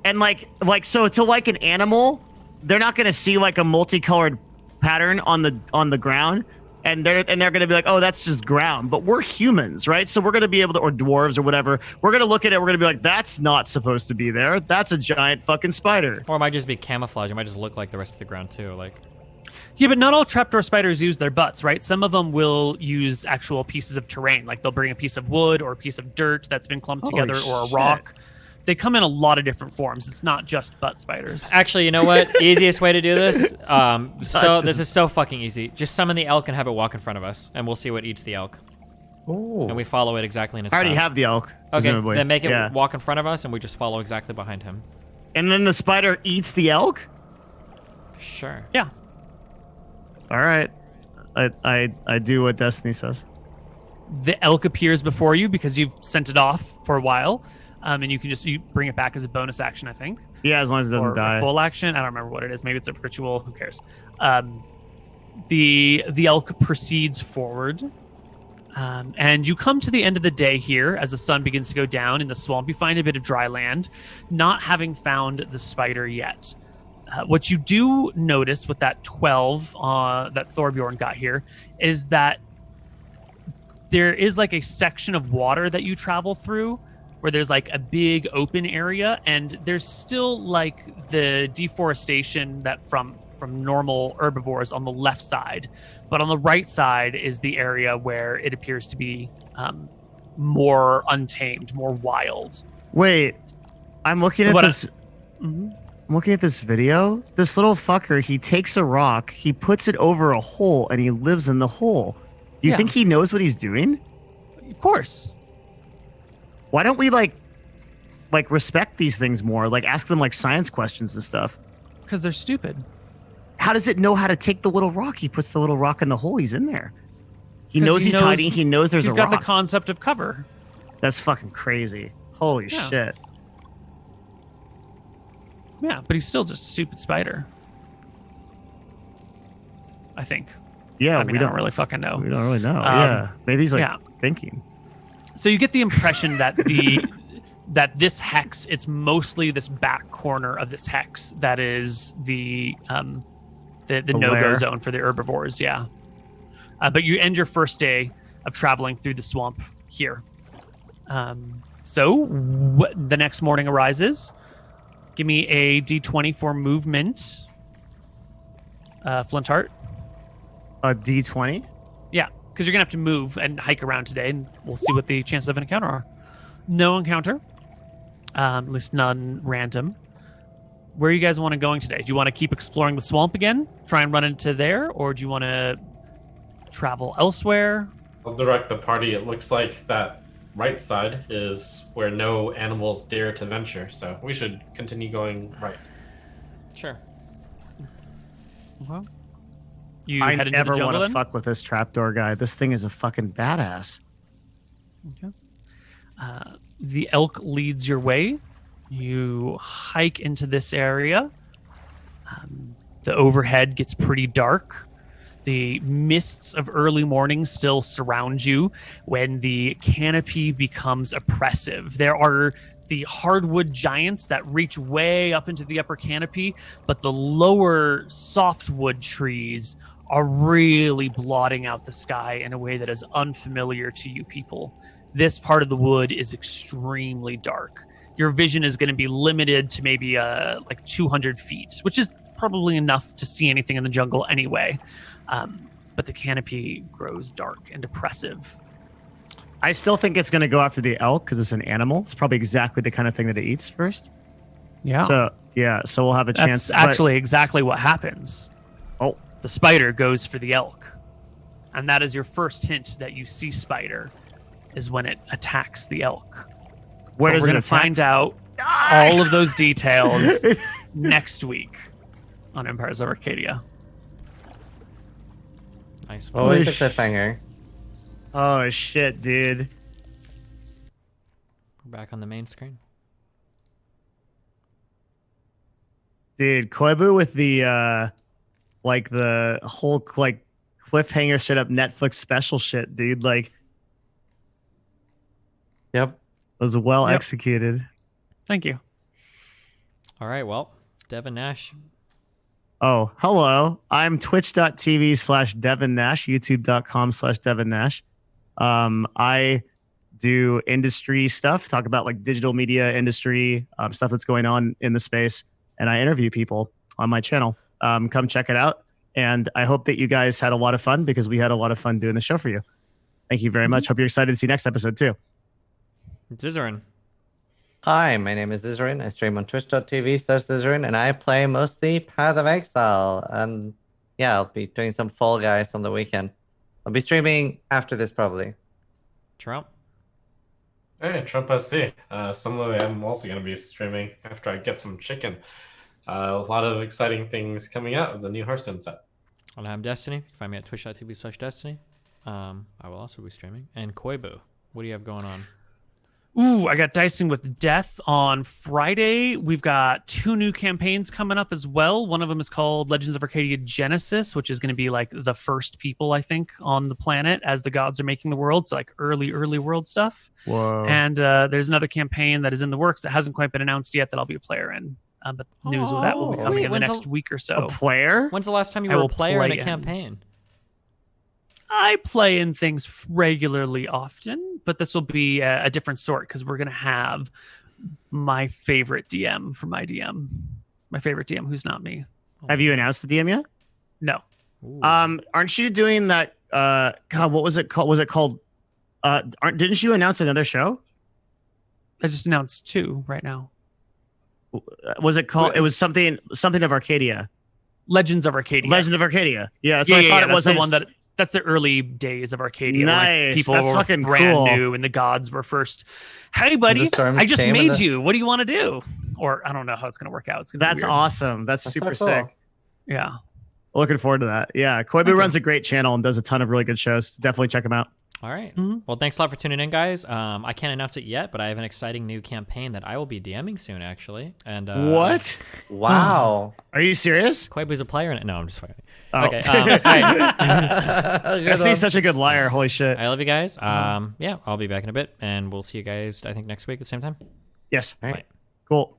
And, like so to, like, an animal... They're not going to see like a multicolored pattern on the ground, and they're going to be like, oh, that's just ground. But we're humans, right? So we're going to be able to, or dwarves or whatever. We're going to look at it. We're going to be like, that's not supposed to be there. That's a giant fucking spider. Or it might just be camouflage. It might just look like the rest of the ground too. Like, yeah, but not all trapdoor spiders use their butts, right? Some of them will use actual pieces of terrain, like they'll bring a piece of wood or a piece of dirt that's been clumped together, or a rock. They come in a lot of different forms. It's not just butt spiders. Actually, you know what? Easiest way to do this? This is so fucking easy. Just summon the elk and have it walk in front of us, and we'll see what eats the elk. Ooh. And we follow it exactly in its I already path. have the elk. Okay, presumably. then make it walk in front of us, and we just follow exactly behind him. And then the spider eats the elk? Sure. Yeah. All right. I do what Destiny says. The elk appears before you because you've sent it off for a while. And you can just bring it back as a bonus action, I think. Yeah, as long as it doesn't or die. A full action. I don't remember what it is. Maybe it's a ritual. Who cares? The elk proceeds forward. And you come to the end of the day here as the sun begins to go down in the swamp. You find a bit of dry land, not having found the spider yet. What you do notice with that 12 that Thorbjorn got here is that there is like a section of water that you travel through where there's like a big open area, and there's still like the deforestation that from normal herbivores on the left side, but on the right side is the area where it appears to be more untamed, more wild. Wait, I'm looking at this. I'm looking at this video. This little fucker, he takes a rock, he puts it over a hole, and he lives in the hole. Do you think he knows what he's doing? Of course. Why don't we like respect these things more? Like ask them like science questions and stuff. Because they're stupid. How does it know how to take the little rock? He puts the little rock in the hole. He's in there. He knows he's hiding. He knows there's a rock. He's got the concept of cover. That's fucking crazy. Holy shit. Yeah, but he's still just a stupid spider. I think. Yeah, I mean, I don't really fucking know. We don't really know. Yeah, maybe he's like thinking. So you get the impression that that this hex, it's mostly this back corner of this hex that is the no-go zone for the herbivores. Yeah, but you end your first day of traveling through the swamp here. So the next morning arises. Give me a D20 for movement. Flintheart. A D20? Yeah, because you're going to have to move and hike around today, and we'll see what the chances of an encounter are. No encounter. At least none random. Where are you guys want to going today? Do you want to keep exploring the swamp again? Try and run into there? Or do you want to travel elsewhere? I'll direct the party. It looks like that right side is where no animals dare to venture, so we should continue going right. Sure. Well, you I head into never the jungle want to then? fuck with this trapdoor guy. This thing is a fucking badass. Okay. The elk leads your way. You hike into this area. The overhead gets pretty dark. The mists of early morning still surround you when the canopy becomes oppressive. There are the hardwood giants that reach way up into the upper canopy, but the lower softwood trees are really blotting out the sky in a way that is unfamiliar to you people. This part of the wood is extremely dark. Your vision is going to be limited to maybe like 200 feet, which is probably enough to see anything in the jungle anyway. But the canopy grows dark and oppressive. I still think it's going to go after the elk because it's an animal. It's probably exactly the kind of thing that it eats first. Yeah. So we'll have a chance. That's actually exactly what happens. Oh. The spider goes for the elk. And that is your first hint that you see spider, is when it attacks the elk. Where but does we're it going to attack? find out all of those details next week on Empires of Arcadia. Nice. Always a cliffhanger. Oh shit, dude. We're back on the main screen. Dude, Koibu with the like the whole like cliffhanger straight up Netflix special shit, dude. Like Yep. was well Yep. executed. Thank you. All right. Well, Devin Nash. Oh, hello. I'm twitch.tv/Devin Nash, youtube.com/Devin Nash. I do industry stuff, talk about like digital media industry, stuff that's going on in the space, and I interview people on my channel. Come check it out. And I hope that you guys had a lot of fun because we had a lot of fun doing the show for you. Thank you very much. Hope you're excited to see next episode too. Zizaran. Hi, my name is Zizaran. I stream on twitch.tv/Zizaran, and I play mostly Path of Exile. And yeah, I'll be doing some Fall Guys on the weekend. I'll be streaming after this probably. Trump. Hey, Trump SC. Similarly, I'm also going to be streaming after I get some chicken. A lot of exciting things coming out of the new Hearthstone set. And I'm Destiny. Find me at twitch.tv/Destiny. I will also be streaming. And Koibu, what do you have going on? Ooh, I got Dicing with Death on Friday. We've got 2 new campaigns coming up as well. One of them is called Legends of Arcadia Genesis, which is going to be like the first people, I think, on the planet as the gods are making the world. So like early world stuff. Whoa. And there's another campaign that is in the works that hasn't quite been announced yet that I'll be a player in. But news of that will be Oh, coming wait, in the when's next the- week or so. A player? When's the last time you I were a will player in play a in. campaign? I play in things regularly often, but this will be a different sort because we're going to have my favorite DM for my DM. My favorite DM who's not me. Have you announced the DM yet? No. Ooh. Aren't you doing that? God, what was it called? Was it called? Didn't you announce another show? I just announced 2 right now. Was it called? It was something of Arcadia. Legends of Arcadia. Legend of Arcadia. Yeah, that's yeah, what yeah, I thought yeah, it that's was. the one that. That's the early days of Arcadia. Where, like, Nice. people That's were fucking brand cool. new, and the gods were first. Hey, buddy! storms I just came and made the- you. What do you want to do? Or I don't know how it's going to work out. It's going to be That's weird. awesome. That's That's super so cool. sick. Yeah. Looking forward to that. Yeah, Koibu you. runs a great channel and does a ton of really good shows. Definitely check him out. All right. Mhm. Well, thanks a lot for tuning in, guys. I can't announce it yet, but I have an exciting new campaign that I will be DMing soon, actually. And What? Wow. Are you serious? Koibu's a player in it. No, I'm just fucking. Oh. Okay. All right. Good He's one. such a good liar. Holy shit. I love you guys. Yeah, I'll be back in a bit, and we'll see you guys, I think, next week at the same time. Yes. All right. Cool.